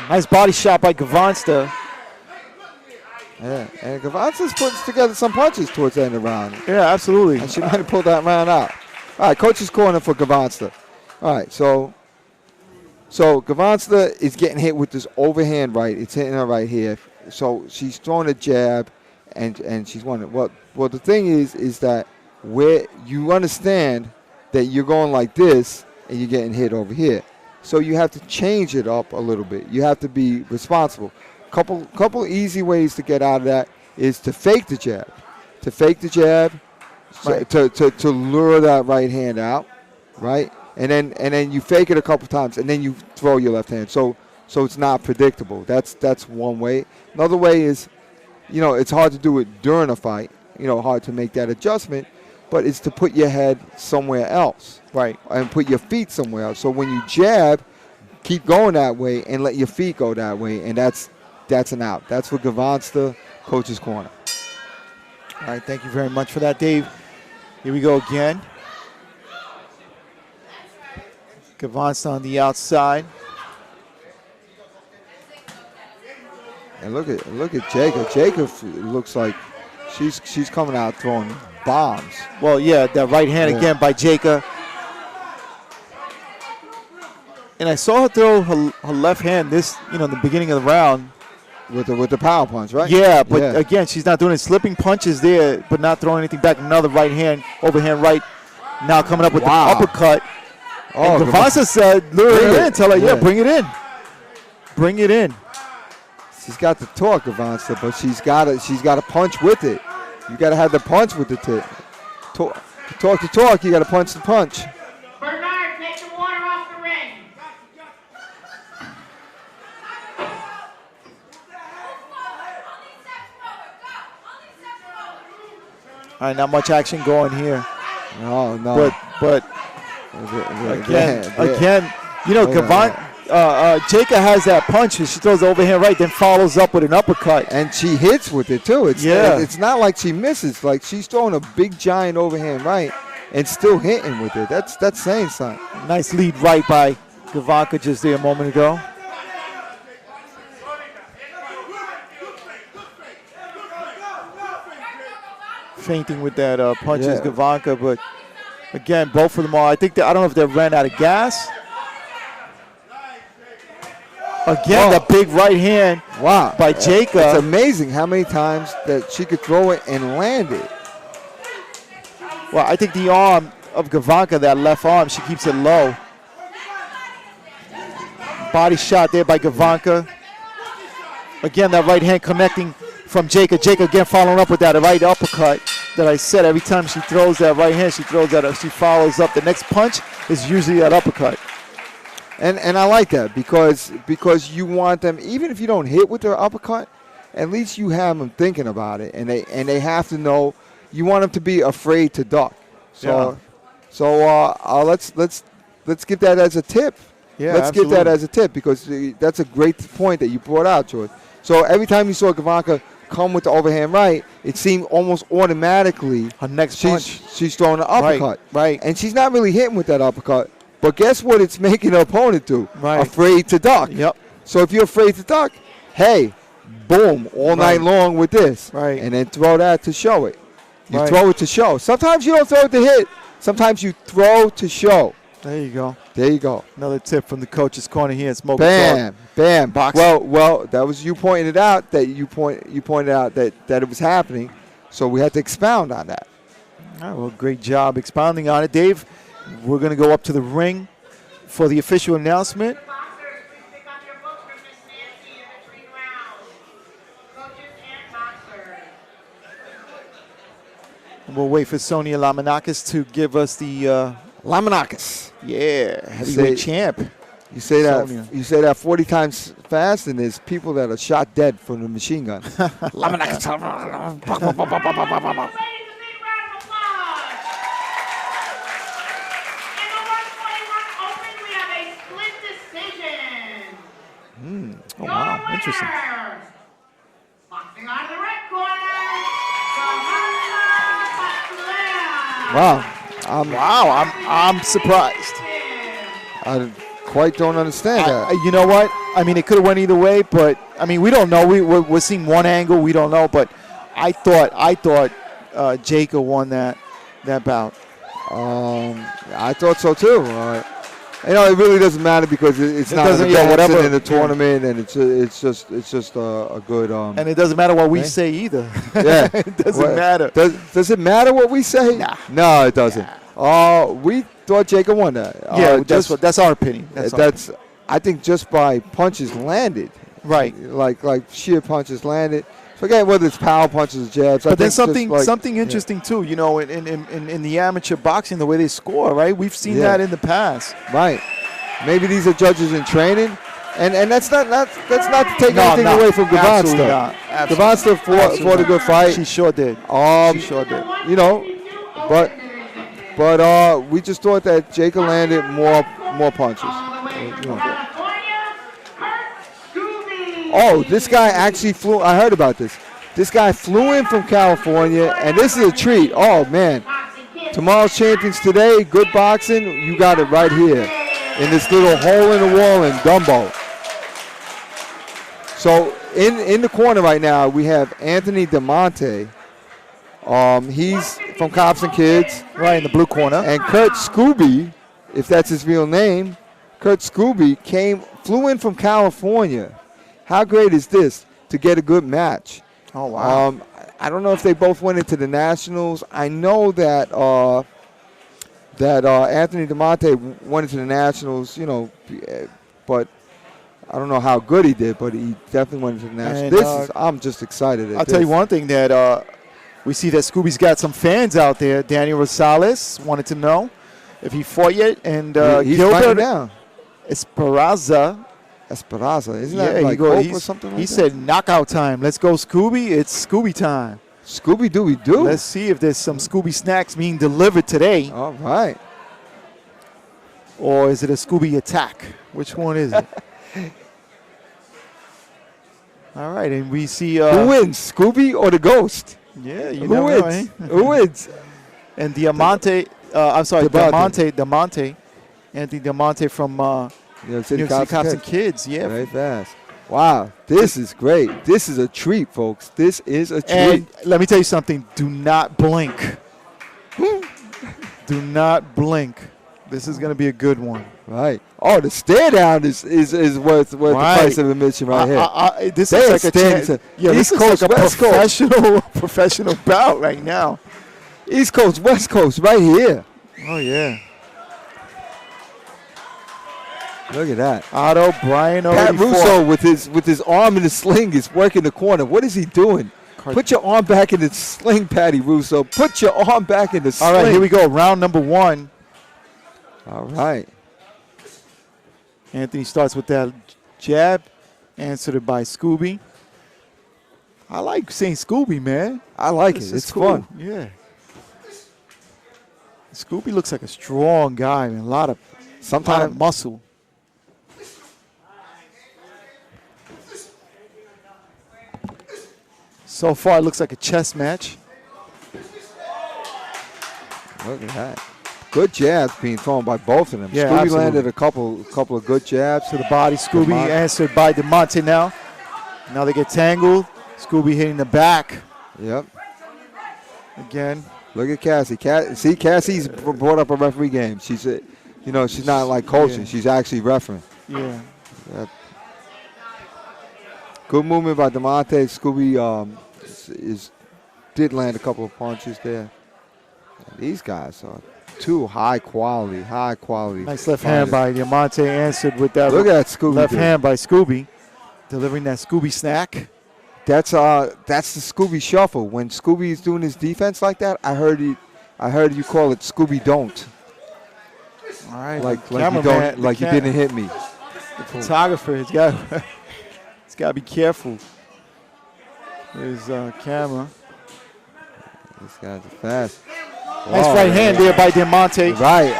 Nice body shot by Gavonsta. Yeah. And Gavonsta's putting together some punches towards the end of the round. Yeah, absolutely. And she might have pulled that round out. All right, coach's corner for Gavonsta. All right, so Gavonsta is getting hit with this overhand right. It's hitting her right here. So she's throwing a jab, and she's wondering. Well, the thing is that where you understand that you're going like this and you're getting hit over here. So you have to change it up a little bit. You have to be responsible. Couple easy ways to get out of that is to fake the jab. To fake the jab, Right. to lure that right hand out, right? And then you fake it a couple times, and then you throw your left hand. So it's not predictable. That's one way. Another way is, it's hard to do it during a fight. Hard to make that adjustment, but it's to put your head somewhere else, Right. and put your feet somewhere else. So when you jab, keep going that way and let your feet go that way, and that's an out. That's for Gavonsta, coach's corner. All right, thank you very much for that, Dave. Here we go again. Gavonsta on the outside. And look at Jacob. Jacob looks like she's coming out throwing bombs. Well, yeah, that right hand again by Jacob. And I saw her throw her left hand the beginning of the round. With the power punch, right? Yeah, but again, she's not doing it. Slipping punches there, but not throwing anything back. Another right hand, overhand right. Now coming up with the uppercut. Oh, And Gavonsta said, lure her in. Tell her, Yeah. bring it in. Bring it in. She's got the torque, Gavonsta, but she's got to punch with it. You got to have the punch with the tip. Torque to torque. You got to punch the punch. Bernard, take the water off the ring. All right, not much action going here. No. But again, Jacob has that punch, and she throws the overhand right, then follows up with an uppercut. And she hits with it too. It's not like she misses. Like she's throwing a big giant overhand right and still hitting with it. That's saying something. Nice lead right by Gavonsta just there a moment ago. Fainting with that punch is Gavonsta, but again, both of them are. I don't know if they ran out of gas. Again, the big right hand by Jacob. It's amazing how many times that she could throw it and land it. Well, I think the arm of Gavonsta, that left arm, she keeps it low. Body shot there by Gavonsta. Again, that right hand connecting from Jacob. Jacob again following up with that right uppercut that I said. Every time she throws that right hand, she follows up. The next punch is usually that uppercut. And I like that because you want them, even if you don't hit with their uppercut, at least you have them thinking about it, and they have to know. You want them to be afraid to duck. So let's get that as a tip. Yeah, let's get that as a tip because that's a great point that you brought out, George. So every time you saw Gavonsta come with the overhand right, it seemed almost automatically her next punch. She's throwing an uppercut, right, and she's not really hitting with that uppercut. But guess what it's making the opponent do? Right. Afraid to duck. Yep. So if you're afraid to duck, hey, boom, all night long with this. Right. And then throw that to show it. You Right. throw it to show. Sometimes you don't throw it to hit. Sometimes you throw to show. There you go. There you go. Another tip from the coach's corner here at Smoking Bam, bam. Boxing. Well, that was you pointing it out that you pointed out that it was happening. So we had to expound on that. All right, well, great job expounding on it. Dave, We're going to go up to the ring for the official announcement. Boxers, please pick up your books from Miss Nancy in between rounds. Coaches and boxers. And we'll wait for Sonia Lamanakis to give us the Lamanakis. heavyweight champ. You say that. Sonia. You say that 40 times fast, and there's people that are shot dead from the machine gun. Lamanakis. Ladies, a big round of applause. In the 121 Open, we have a split decision. Oh, wow. Your Interesting. winner, boxing out of the red corner, Johanna Wow. I'm surprised. I quite don't understand that. You know what? I mean, it could have went either way, but I mean, we don't know. We're seeing one angle. We don't know, but I thought Jacob won that bout. I thought so too. It really doesn't matter because it's not doesn't- whatever in the tournament, and it's just a good. And it doesn't matter what we say either. Yeah, It doesn't matter. Does it matter what we say? Nah. No, it doesn't. We thought Jacob won that. Yeah, that's our opinion. I think just by punches landed, Right. like sheer punches landed. Forget whether it's power punches or jabs. But then something interesting too, you know, in the amateur boxing, the way they score, right? We've seen that in the past. Right. Maybe these are judges in training, and that's not to take anything away from Absolutely Gavonsta. not. Absolutely. Gavonsta fought a good fight. She sure did. She sure did. You know, but we just thought that Jacob landed more punches. Oh, this guy actually flew. I heard about this. This guy flew in from California, and this is a treat. Oh, man. Tomorrow's champions today, good boxing. You got it right here in this little hole in the wall in Dumbo. So in the corner right now, we have Anthony DeMonte. He's from Cops and Kids. Right in the blue corner. And Kurt Scooby, if that's his real name, Kurt Scooby flew in from California. How great is this to get a good match? Oh, wow. I don't know if they both went into the Nationals. I know that Anthony DeMonte went into the Nationals, you know, but I don't know how good he did, but he definitely went into the Nationals. I'm just excited at I'll tell you one thing that we see that Scooby's got some fans out there. Daniel Rosales wanted to know if he fought yet, and he's Gilbert fighting now. Esperanza. Isn't that like Hope or something like he that? said, knockout time. Let's go, Scooby. It's Scooby time. Scooby-Dooby-Doo. Let's see if there's some Scooby snacks being delivered today. All right. Or is it a Scooby attack? Which one is it? All right, and we see... who wins, Scooby or the Ghost? Yeah, you Who know. wins? Who wins? And Diamante, Diamante. Anthony Diamante from New York New City York City Cops Cops and and Kids. Yeah. Very fast. Wow, this is great. This is a treat, folks. This is a treat. And let me tell you something. Do not blink. Do not blink. This is going to be a good one. Right. Oh, the stare down is worth the price of admission right here. This They is are like a standing this East is Coast, like a West Coast. professional bout right now. East Coast, West Coast, right here. Oh yeah. Look at that. Otto Bryan Pat already Russo fought. with his arm in the sling is working the corner. What is he doing? Put your arm back in the sling, Patty Russo. Put your arm back in the sling. All right, here we go. Round number 1. All right. Anthony starts with that jab, answered by Scooby. I like saying Scooby, man. I like This it. is It's cool. fun. Yeah. Scooby looks like a strong guy, man. A lot of muscle. So far, it looks like a chess match. Look at that. Good jabs being thrown by both of them. Yeah, Scooby absolutely. landed a couple of good jabs To the body, Scooby DeMonte. answered by DeMonte now. Now they get tangled. Scooby hitting the back Yep. again. Look at Cassie. Cassie's brought up a referee game. She's she's not like coaching. Yeah. She's actually refereeing. Yeah. Good movement by DeMonte. Scooby did land a couple of punches there. These guys are two high quality. Nice left hand by Diamante, answered with that Look at that Scooby left dude. hand by Scooby, delivering that Scooby snack. That's the Scooby shuffle. When Scooby is doing his defense like that, I heard you call it Scooby don't. All right, Like the you cameraman- don't, the like you cam- didn't hit me. The photographer has got he's got to be careful. There's camera. This guy's fast. Nice Oh, right hand there by Diamante. Right.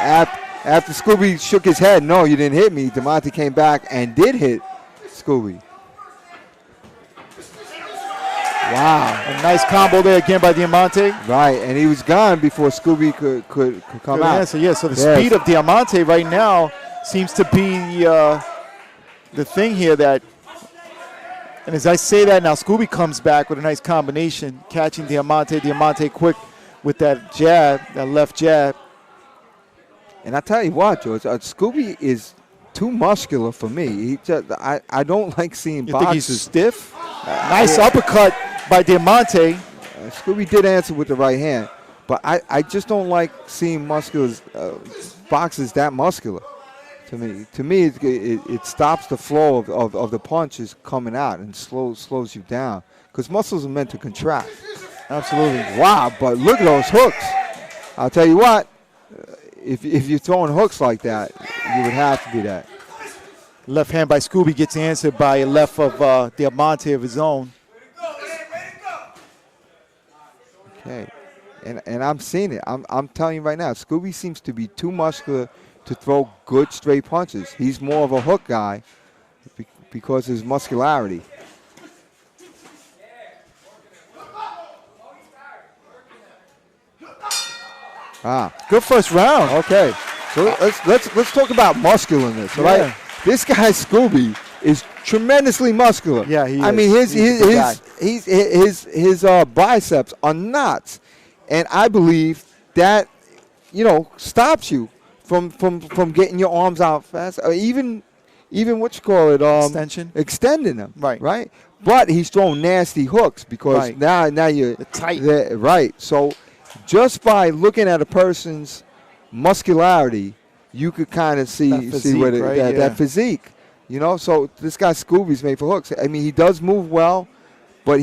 After Scooby shook his head, no, you didn't hit me. Diamante came back and did hit Scooby. Wow. A nice combo there again by Diamante. Right, and he was gone before Scooby could come Good out. answer, yeah. So the Yes. speed of Diamante right now seems to be the thing here that, and as I say that now, Scooby comes back with a nice combination, catching Diamante. Diamante quick with that jab, that left jab. And I tell you what, George, Scooby is too muscular for me. I don't like seeing You think he's boxers. stiff? Nice uppercut by Diamante. Scooby did answer with the right hand, but I just don't like seeing boxers that muscular. To me, it stops the flow of the punches coming out and slows you down because muscles are meant to contract. Absolutely. Wow, but look at those hooks. I'll tell you what, if you're throwing hooks like that, you would have to be that. Left hand by Scooby gets answered by a left of Diamante of his own. Okay, and I'm seeing it. I'm telling you right now, Scooby seems to be too muscular to throw good straight punches. He's more of a hook guy because of his muscularity. Good first round. Okay, so let's talk about muscularness. All right, Yeah. this guy Scooby is tremendously muscular. Yeah, he I is. mean, He's a big guy. his biceps are knots, and I believe that stops you from getting your arms out fast, or even what you call it, Extension? extending them. Right. But he's throwing nasty hooks because Right. now you're tight. right. So just by looking at a person's muscularity, you could kind of see physique, where right? Yeah. that physique. So this guy Scooby's made for hooks. I mean, he does move well, but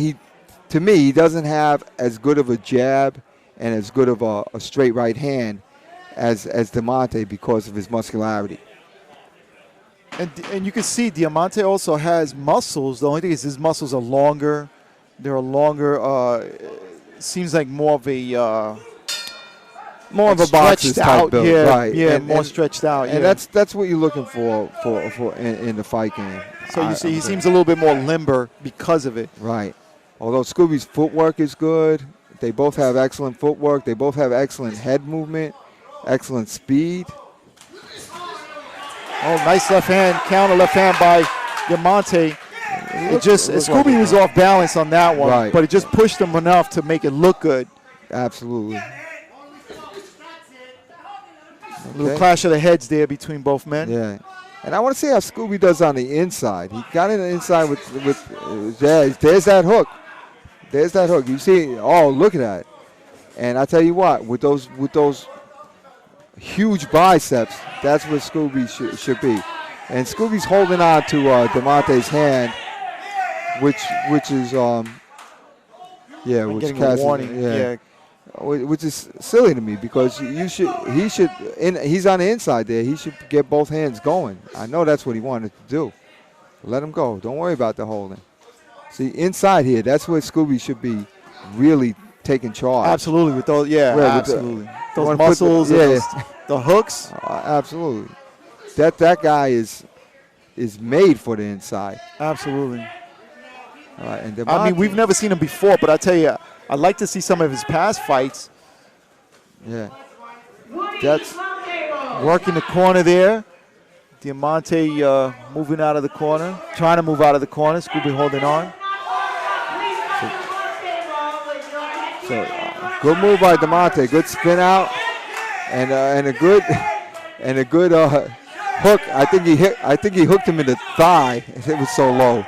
to me, he doesn't have as good of a jab and as good of a straight right hand as Diamante because of his muscularity. And you can see Diamante also has muscles. The only thing is his muscles are longer. They're longer. Seems like more of a boxer's stretched type out. build, Yeah, right? yeah, And- more and- stretched out. And yeah. that's what you're looking for in the fight game. So you see, he seems a little bit more limber because of it. Right. Although Scooby's footwork is good, they both have excellent footwork. They both have excellent head movement, excellent speed. Oh, nice left hand, counter left hand by Diamante. looked like Scooby it. was off balance on that one, Right. but it just pushed him enough to make it look good. Absolutely. A little Okay. clash of the heads there between both men. Yeah. And I want to see how Scooby does on the inside. He got in the inside with there's that hook. There's that hook. You see, oh, look at that. And I tell you what, with those huge biceps, that's what Scooby should be. And Scooby's holding on to Diamante's hand, which is which Getting a casts warning. Yeah. which is silly to me because he's on the inside there. He should get both hands going. I know that's what he wanted to do. Let him go. Don't worry about the holding. See, inside here, that's where Scooby should be really taking charge. Absolutely, with those, yeah, Yeah, with the- absolutely. You Those wanna put muscles, the- and yeah. the hooks. Absolutely. That guy is made for the inside. Absolutely. All right, and I mean, Diamante- we've never seen him before, but I tell you, I'd like to see some of his past fights. Yeah. Woody That's- Roundtable. Working the corner there. Diamante moving out of the corner, trying to move out of the corner. Scooby holding on. So good move by Diamante. Good spin out, and a good hook. I think he hooked him in the thigh. It was so low.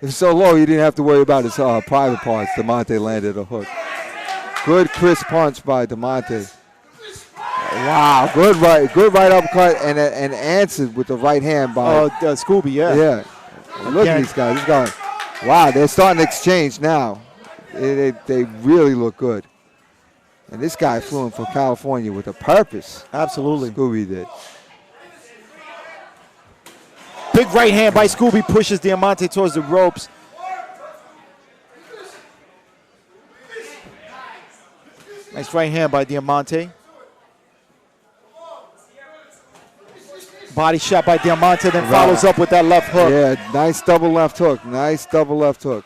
It was so low he didn't have to worry about his private parts. Diamante landed a hook. Good crisp punch by Diamante. Wow, good right uppercut and answered with the right hand by. Scooby, yeah. Yeah. Look at these guys. He's going. Wow, they're starting to exchange now. They really look good. And this guy flew in from California with a purpose. Absolutely. Scooby did. Big right hand by Scooby pushes Diamante towards the ropes. Nice right hand by Diamante. Body shot by Diamante, then follows up with that left hook. Yeah, nice double left hook. Nice double left hook.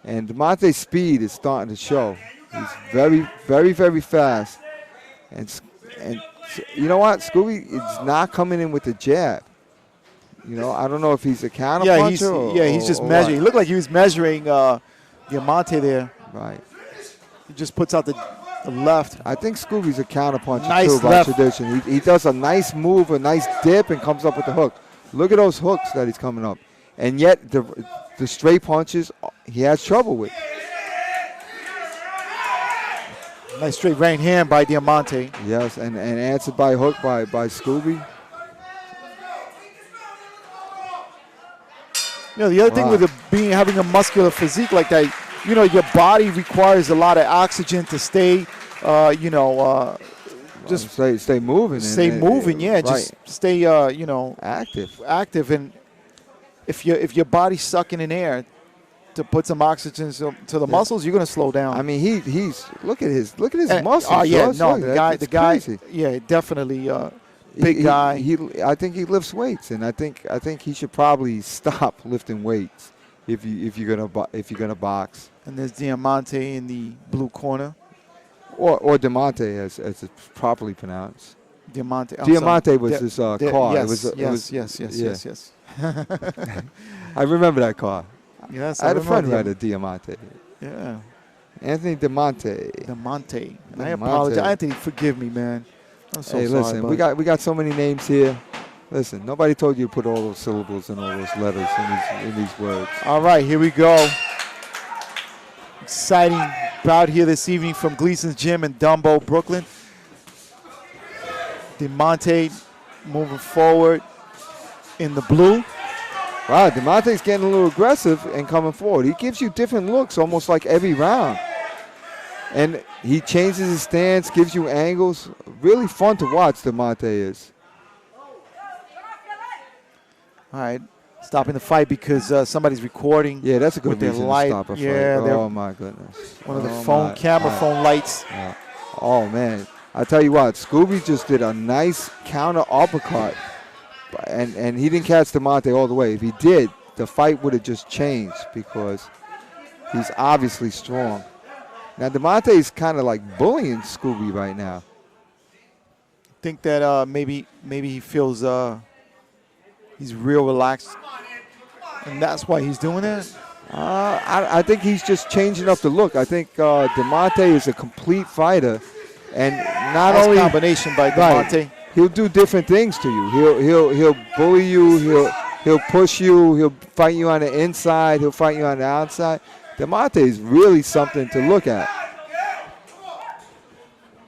And Diamante's speed is starting to show. He's very, very, very fast. And you know what? Scooby is not coming in with the jab. You know, I don't know if he's a counter puncher. He's just measuring. He looked like he was measuring Diamante there. Right. He just puts out the left. I think Scooby's a counter puncher Nice too by left. tradition. He does a nice move, a nice dip, and comes up with the hook. Look at those hooks that he's coming up. And yet the straight punches he has trouble with. Nice straight right hand by Diamante. Yes, and answered by hook by Scooby. You know, the other thing with having a muscular physique like that, you know, your body requires a lot of oxygen to stay, just stay moving. stay moving. Right. Just stay, active. And if your body's sucking in air to put some oxygen to the muscles, you're gonna slow down. I mean, he's look at his muscles. Oh yeah, George. no, Look, the guy, crazy. yeah, definitely. Big guy. I think he lifts weights, and I think he should probably stop lifting weights if you're gonna box. And there's Diamante in the blue corner. Or Diamante, as it's properly pronounced. Diamante. Diamante was his car. Yes. I remember that car. Yes, I had a friend remember ride a Diamante. Yeah. Anthony Diamante. Diamante. And I Diamante. apologize. Anthony, forgive me, man. I'm so Hey, sorry. listen, bud. we got so many names here. Listen, nobody told you to put all those syllables and all those letters in these words. All right, here we go. Exciting bout here this evening from Gleason's Gym in Dumbo, Brooklyn. Diamante moving forward in the blue. Wow, Diamante's getting a little aggressive and coming forward. He gives you different looks almost like every round. And he changes his stance, gives you angles. Really fun to watch, Diamante is. All right, stopping the fight because somebody's recording. Yeah, that's a good with their reason light. to stop a fight. Yeah, Oh, my goodness. one of the Oh, phone lights. Yeah. Oh, man. I tell you what, Scooby just did a nice counter uppercut. And he didn't catch Diamante all the way. If he did, the fight would have just changed because he's obviously strong. Now, Diamante is kind of like bullying Scooby right now. Think that maybe he feels he's real relaxed, and that's why he's doing that. I think he's just changing up the look. I think Diamante is a complete fighter, and not Nice only combination by Diamante. Right, he'll do different things to you. He'll bully you. He'll push you. He'll fight you on the inside. He'll fight you on the outside. Diamante is really something to look at.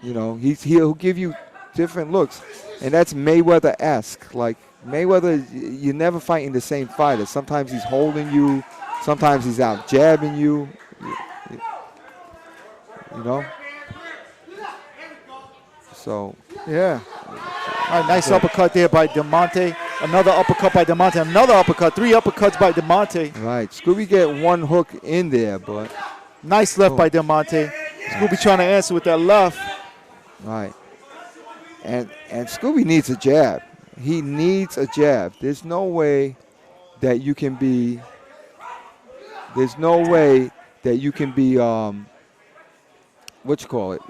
You know, he'll give you different looks, and that's Mayweather-esque. Like Mayweather, you're never fighting the same fighter. Sometimes he's holding you. Sometimes he's out jabbing you. You know. So. Yeah. All right, nice uppercut there by Diamante. Another uppercut by Diamante. Another uppercut. 3 uppercuts by Diamante. Right. Scooby get one hook in there, but. Nice left by Diamante. Scooby trying to answer with that left. Right. And Scooby needs a jab. He needs a jab. There's no way that you can be. There's no way that you can be. What you call it?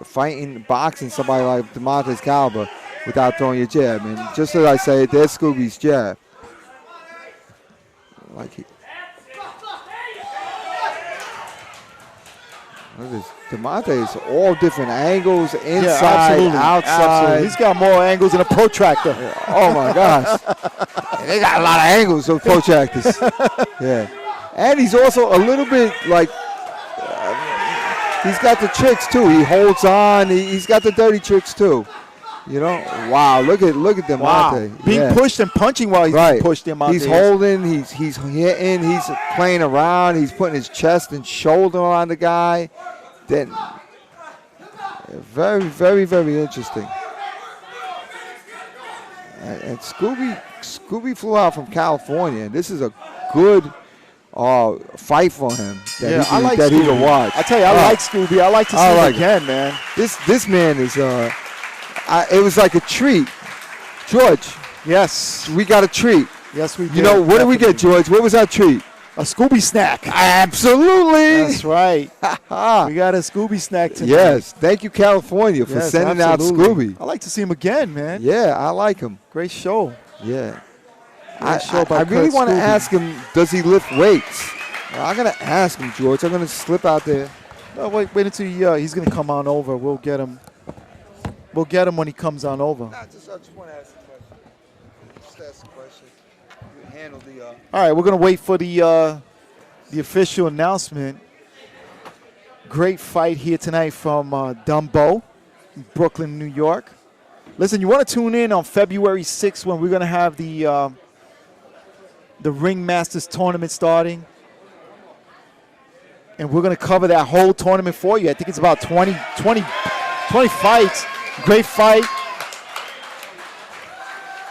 Boxing somebody like Diamante's caliber without throwing your jab. And just as I say, there's Scooby's jab. Like he. Look at this. Diamante is all different angles, inside, outside. Absolutely. He's got more angles than a protractor. Oh my gosh. And they got a lot of angles, those protractors. Yeah. And he's also a little bit like, he's got the tricks too. He holds on. He's got the dirty tricks too. You know, wow! Look at Demonte. Wow. Being pushed and punching while he's being pushed. Demonte. He's holding. He's hitting. He's playing around. He's putting his chest and shoulder on the guy. Then, very, very, very interesting. And Scooby flew out from California. This is a good fight for him. I like that he Scooby. can watch. I tell you, I like Scooby. I like to see him again, man. This man is. It was like a treat, George. Yes, we got a treat. Yes, we did. You know, what did we get, George? What was our treat? A Scooby snack. Absolutely. That's right. We got a Scooby snack tonight. Yes. Thank you, California, for sending out Scooby. I like to see him again, man. Yeah, I like him. Great show. Yeah. I really want to ask him, does he lift weights? I'm going to ask him, George. I'm going to slip out there. No, wait until he's going to come on over. We'll get him. We'll get him when he comes on over. I just want to ask a question. Just ask a question. You handle the. All right, we're going to wait for the official announcement. Great fight here tonight from Dumbo, Brooklyn, New York. Listen, you want to tune in on February 6th when we're going to have the Ring Masters tournament starting. And we're going to cover that whole tournament for you. I think it's about 20 fights. Great fight.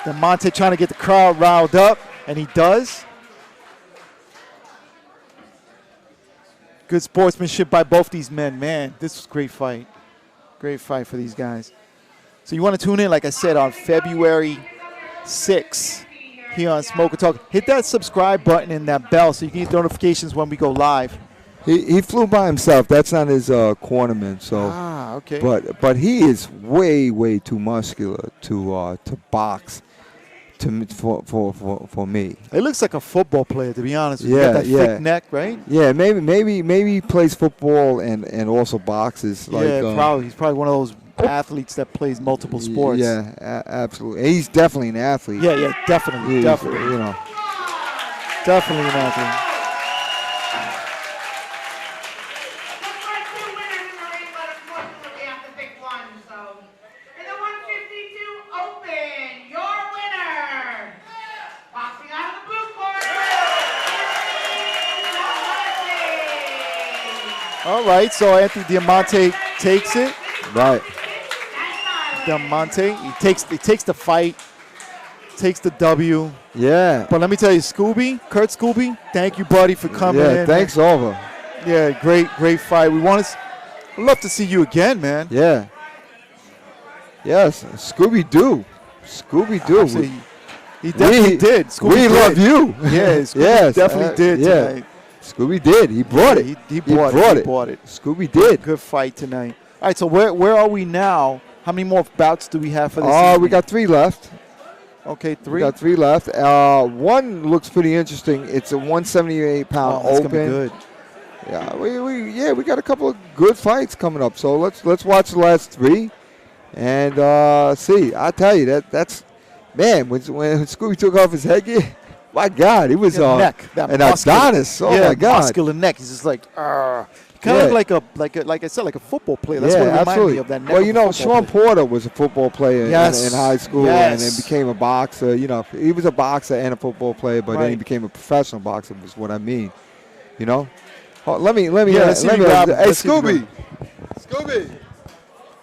Demonte trying to get the crowd riled up, and he does. Good sportsmanship by both these men. Man, this was a great fight. Great fight for these guys. So you want to tune in, like I said, on February 6th here on Smoke and Talk. Hit that subscribe button and that bell so you can get notifications when we go live. He flew by himself. That's not his cornerman. So, okay. But he is way too muscular to box. For me, it looks like a football player, to be honest with you. Got that thick neck, right? Yeah, maybe he plays football and also boxes. Probably. He's probably one of those athletes that plays multiple sports. Yeah, absolutely. And he's definitely an athlete. Yeah, definitely. You know, definitely an athlete. All right, so Anthony Diamante takes it. Right. Diamante, he takes the fight, takes the W. Yeah. But let me tell you, Kurt Scooby, thank you, buddy, for coming in. Yeah, thanks, over. Yeah, great fight. I'd love to see you again, man. Yeah. Yes, Scooby-Doo. Actually, he definitely did. We love you. Yeah, Scooby definitely did tonight. Scooby did. He brought it. He brought it. Scooby did. Good fight tonight. All right, so where are we now? How many more bouts do we have for this evening? We got 3 left. Okay, 3. We got 3 left. One looks pretty interesting. It's a 178-pound that's open. Gonna be good. Yeah, we got a couple of good fights coming up. So let's watch the last 3 and see. I tell you that's man. When Scooby took off his headgear, my God, he was neck, an Adonis. Oh my God, muscular neck. He's just like kind of like I said, like a football player. That's what reminded me of that neck. Well, you know, Sean Porter was a football player in high school and then became a boxer. You know, he was a boxer and a football player, but then he became a professional boxer. Was what I mean. You know. Let me. Hey, Scooby. Scooby.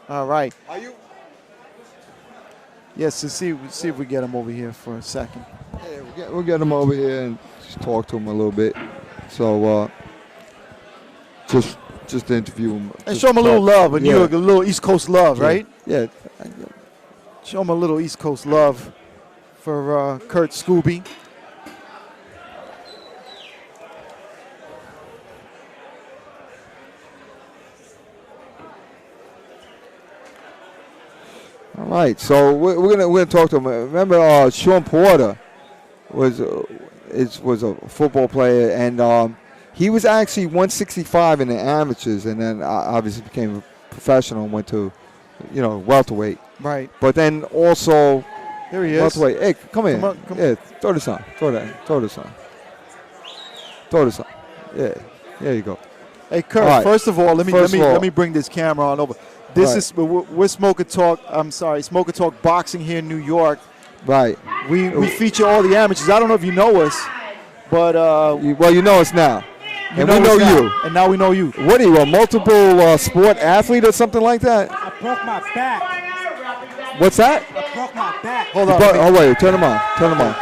All right. Are you? Yes. So see if we get him over here for a second. Yeah, we'll get him over here and just talk to him a little bit. So just to interview him and show him a little love, and a little East Coast love, right? Yeah. Show him a little East Coast love for Kurt Scooby. All right, so we're gonna talk to him. Remember, Sean Porter was a football player, and he was actually 165 in the amateurs, and then obviously became a professional and went to, welterweight. Right. But then also, there he is. Welterweight. Hey, come here. Come yeah, throw this on. Throw this on. Yeah, there you go. Hey, Kurt. Right. First of all, let me bring this camera on over. This Right. is we're Smoker Talk. I'm sorry, Smoker Talk Boxing here in New York. Right. We feature all the amateurs. I don't know if you know us, but Well, you know us now. And we know us now. you. And now we know you. What are you, a multiple sport athlete or something like that? I broke my back. What's that? I broke my back. Hold on. Oh, wait, turn them on. Turn them on.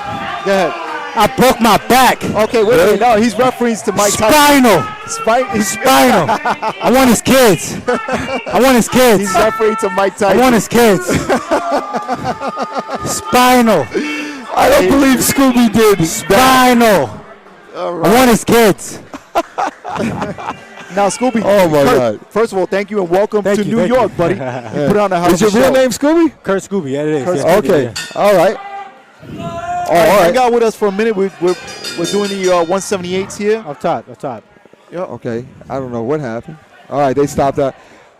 Go ahead. I broke my back. Okay, wait a minute. No, he's referring to Mike Tyson. Spinal. Spinal. I want his kids. I want his kids. He's referring to Mike I Tyson. want his kids. Spinal. I don't believe Scooby did that. Spinal. I want his kids. Now, Scooby. Oh, my Kurt, God. First of all, thank you and welcome Thank to you, New thank York, you. buddy. You put on a hell Is of your a real show. name Scooby? Kurt Scooby. Yeah, it is. Kurt Yeah, Scooby, Okay. yeah. All right. All right, hang out with us for a minute. We're doing the 178s here. Up top. Up top. Okay. I don't know what happened. All right, they stopped that.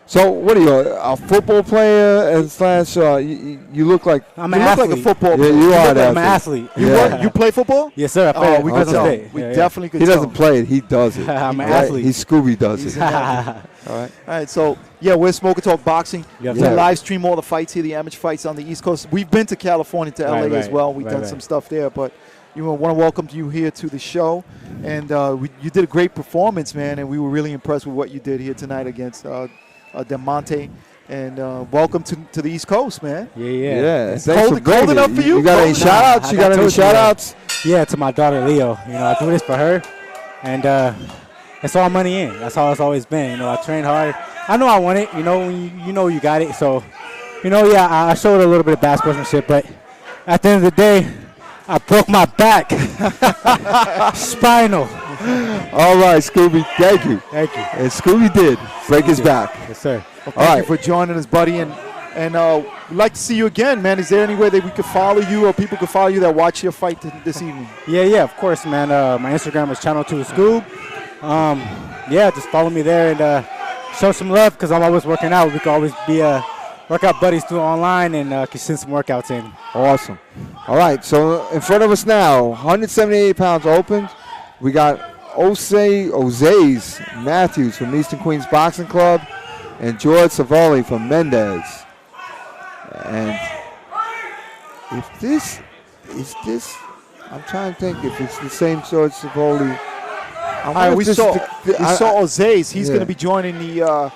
So, what are you, a football player and slash? You look like I'm You an look athlete. like a football Yeah, player. you are I'm an an athlete. Yeah. You play football? Yes, sir. I play. Oh, we at could Fresno tell. State. We Yeah, yeah. definitely could He tell. doesn't play it. He does it. I'm an Right? athlete. He Scooby does He's it. an athlete. All right. All right, so yeah, we're Smoker Talk Boxing. Yeah. We live stream all the fights here, the amateur fights on the East Coast. We've been to California, to LA Right, as right, well. We've right, done right. some stuff there, but you know, want to welcome you here to the show. And you did a great performance, man, and we were really impressed with what you did here tonight against Demonte. And welcome to the East Coast, man. Yeah, yeah. Yeah. It's Thanks cold- for bringing cold it. enough for you? You got any Cold? shout outs? Nah, You I got any told you, shout man. outs? Yeah, to my daughter Leo. You know, I do this for her, and it's all money in. That's how it's always been. You know, I train hard. I know I want it. You know, when you know you got it. So, you know, yeah, I showed a little bit of bad sportsmanship, but at the end of the day, I broke my back. Spinal. All right, Scooby. Thank you. Thank you. And Scooby did break his back. Yes, sir. Well, All thank you right. for joining us, buddy. And we'd like to see you again, man. Is there any way that we could follow you or people could follow you that watch your fight this evening? Yeah, of course, man. My Instagram is channel2scoob. Yeah, just follow me there and show some love because I'm always working out. We can always be workout buddies through online and can send some workouts in. Awesome. All right, so in front of us now, 178 pounds open. We got Ozays Matthews from Eastern Queens Boxing Club and George Savoli from Mendez. And if this is this, I'm trying to think if it's the same George Savoli. All right, we saw Ozays. He's yeah. going to be joining the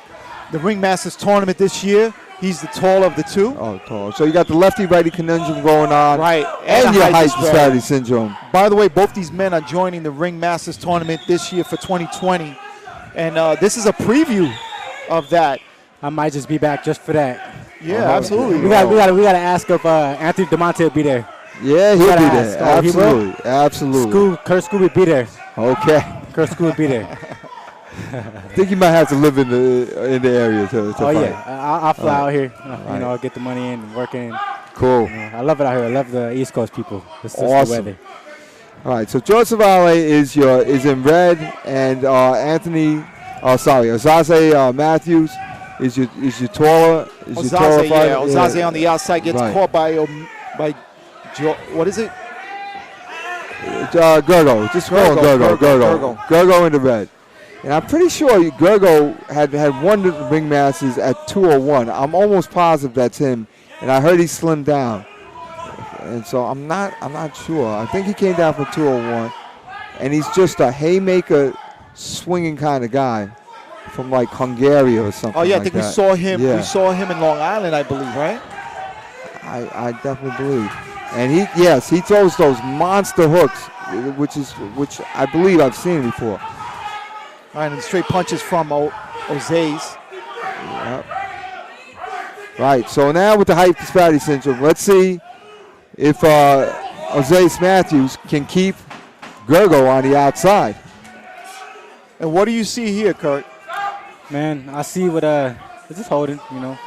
Ringmasters tournament this year. He's the taller of the two. Oh, tall. So you got the lefty-righty conundrum going on. Right. And a your height height disparity. disparity syndrome. By the way, both these men are joining the Ringmasters tournament this year for 2020. And this is a preview of that. I might just be back just for that. Yeah, absolutely. We gotta ask if Anthony DeMonte will be there. Yeah, he'll be gotta there. ask. Oh, he will? Absolutely. Absolutely. Kurt Scooby will be there. Okay. Kurt Scooby will be there. I think you might have to live in the area to Oh fight. yeah, I'll fly out here. You Right. know, get the money in and work in. Cool. I love it out here. I love the East Coast people. It's just Awesome. the weather. All right. So George Savale is in red, and Ozaze Matthews is your taller Ozaze, fighter. Ozaze on the outside gets Right. caught by what is it? Gergo. Just call him Gergo, Gergo. Gergo in the red. And I'm pretty sure Gergo had won the Ringmasters at 201. I'm almost positive that's him. And I heard he slimmed down. And so I'm not sure. I think he came down from 201. And he's just a haymaker swinging kind of guy from like Hungary or something. Oh yeah, I like think we that. saw him. Yeah. We saw him in Long Island, I believe, right? I definitely believe. And he throws those monster hooks, which I believe I've seen before. All right, and straight punches from Ozaze. Yep. Right. So now with the height disparity syndrome, let's see if Ozaze Matthews can keep Gergo on the outside. And what do you see here, Kurt? Man, I see what it's just holding. You know,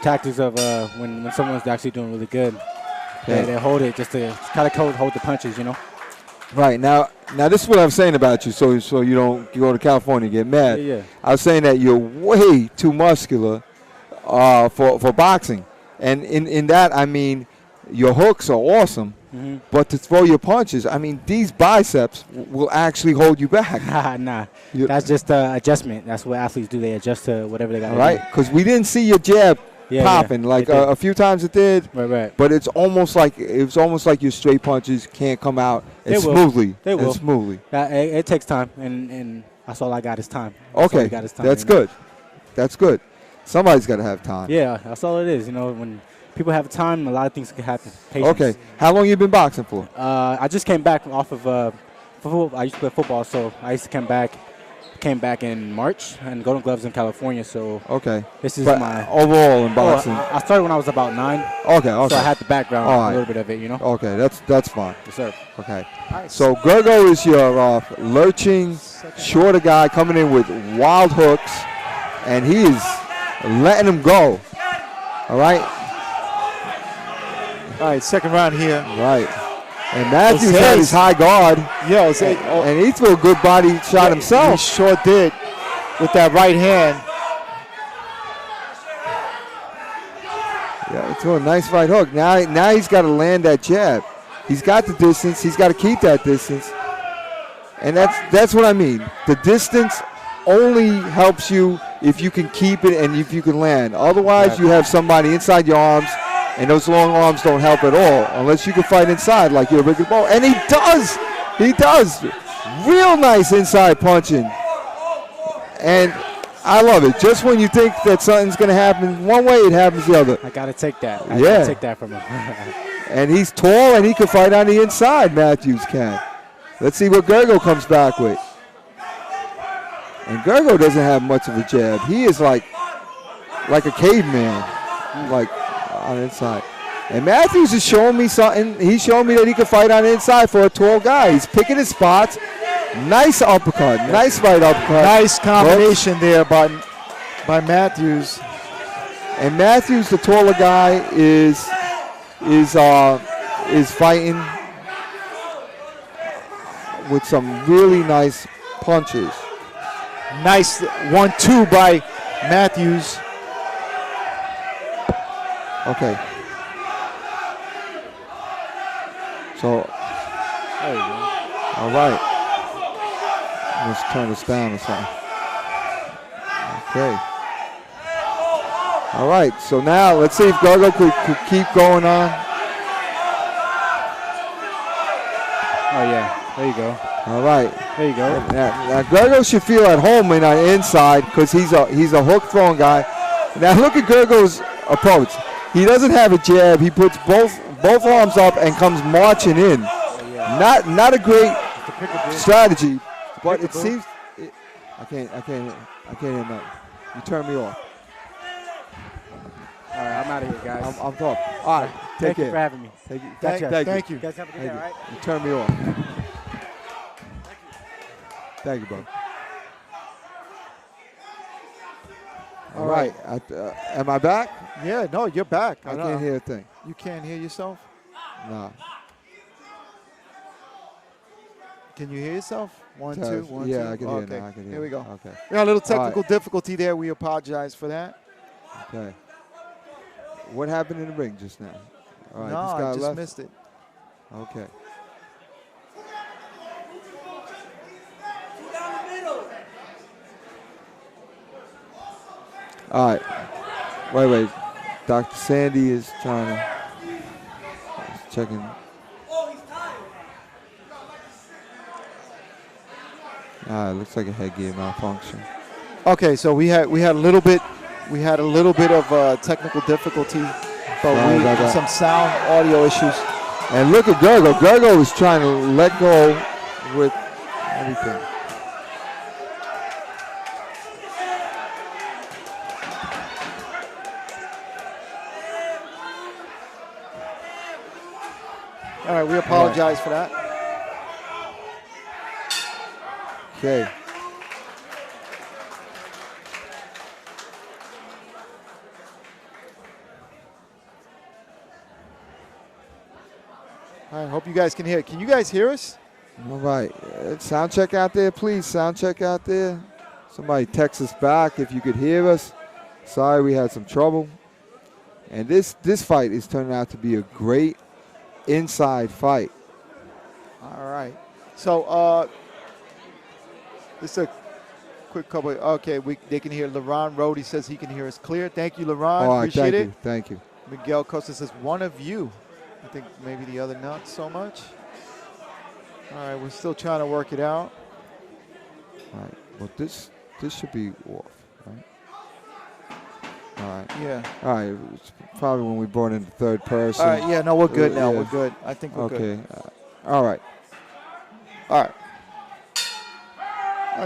tactics of when someone's actually doing really good. Okay. They hold it just to kind of hold the punches. You know. Right. Now this is what I'm saying about you, so you don't go to California and get mad. Yeah. I was saying that you're way too muscular for boxing. And in that, I mean, your hooks are awesome, but to throw your punches, I mean, these biceps will actually hold you back. Nah, You- that's just adjustment. That's what athletes do. They adjust to whatever they got. All right, because we didn't see your jab Yeah, popping. yeah, Like it did. a few times it did, Right. but it's almost like your straight punches can't come out They as will. smoothly. They will. As smoothly. It takes time, and that's all I got is time. Okay, got is time, that's you know? good. That's good. Somebody's got to have time. Yeah, that's all it is. You know, when people have time, a lot of things can happen. Patience. Okay. How long you been boxing for? I just came back off of football. I used to play football, so I used to came back in March and Golden Gloves in California. So Okay. this is But my overall in boxing. I started when I was about 9, Okay. so I had the background, All a right. little bit of it, you know. Okay, that's fine. Yes, sir. Okay. So Gergo is your lurching, shorter guy coming in with wild hooks, and he is letting him go. All right. All right, second round here. Right. And Matthews Jose had his high guard, Yeah, Jose, and he threw a good body shot he himself. sure did with that right hand. Yeah, he threw a nice right hook. Now he's got to land that jab. He's got the distance. He's got to keep that distance. And that's what I mean. The distance only helps you if you can keep it and if you can land. Otherwise, you have somebody inside your arms, and those long arms don't help at all unless you can fight inside like you're a regular ball. And he does. He does. Real nice inside punching. And I love it. Just when you think that something's going to happen one way, it happens the other. I gotta take that. I Yeah. gotta take that from him. And he's tall, and he can fight on the inside, Matthews can. Let's see what Gergo comes back with. And Gergo doesn't have much of a jab. He is like a caveman, like on the inside. And Matthews is showing me something. He's showing me that he can fight on the inside for a tall guy. He's picking his spots. Nice uppercut. Nice right uppercut. Nice combination there by Matthews. And Matthews, the taller guy, is fighting with some really nice punches. Nice 1-2 by Matthews. Okay. So, There you go. all right. Let's turn this down or something. Okay. All right. So now let's see if Gergo could keep going on. Oh yeah. There you go. All right. There you go. Now Gergo should feel at home in the inside because he's a hook throwing guy. Now look at Gergo's approach. He doesn't have a jab. He puts both arms up and comes marching in. Not a great strategy, but it seems I can't hear nothing. You turn me off. All right, I'm out of here, guys. I'm talking. All right. Take Thank you for care. having me. Thank you. Gotcha. Thank you. You guys have a good day, all right? You turn me off. Thank you, bro. All right. Am I back? Yeah, no, you're back. I can't hear a thing. You can't hear yourself? Nah. Can you hear yourself? 1, 2, Test. 1, 2. Yeah, I can hear Okay. now. I can hear. Here we go. Okay. We got a little All technical right. difficulty there. We apologize for that. Okay. What happened in the ring just now? All right. No, this I guy just left. missed it. Okay. All right. Wait. Dr. Sandy is trying to checking. Looks like a headgear malfunction. Okay, so we had a little bit of technical difficulty, but Sorry about that. some sound audio issues. And look at Gergo. Gergo is trying to let go with everything. All right, we apologize for that. Okay. I hope you guys can hear. Can you guys hear us? All right. Sound check out there, please. Sound check out there. Somebody text us back if you could hear us. Sorry we had some trouble. And this fight is turning out to be a great inside fight. All right. So this is a quick couple. Okay, they can hear LaRon Rhodey says he can hear us clear. Thank you, LaRon. All right, Appreciate it. Thank you. Miguel Costa says one of you. I think maybe the other not so much. All right, we're still trying to work it out. All right. Well, this should be off, right? All right. Yeah. All right. It's probably when we brought in the third person. All right. Yeah. No, we're good now. Yeah. We're good. I think we're good. Okay. All right. All right.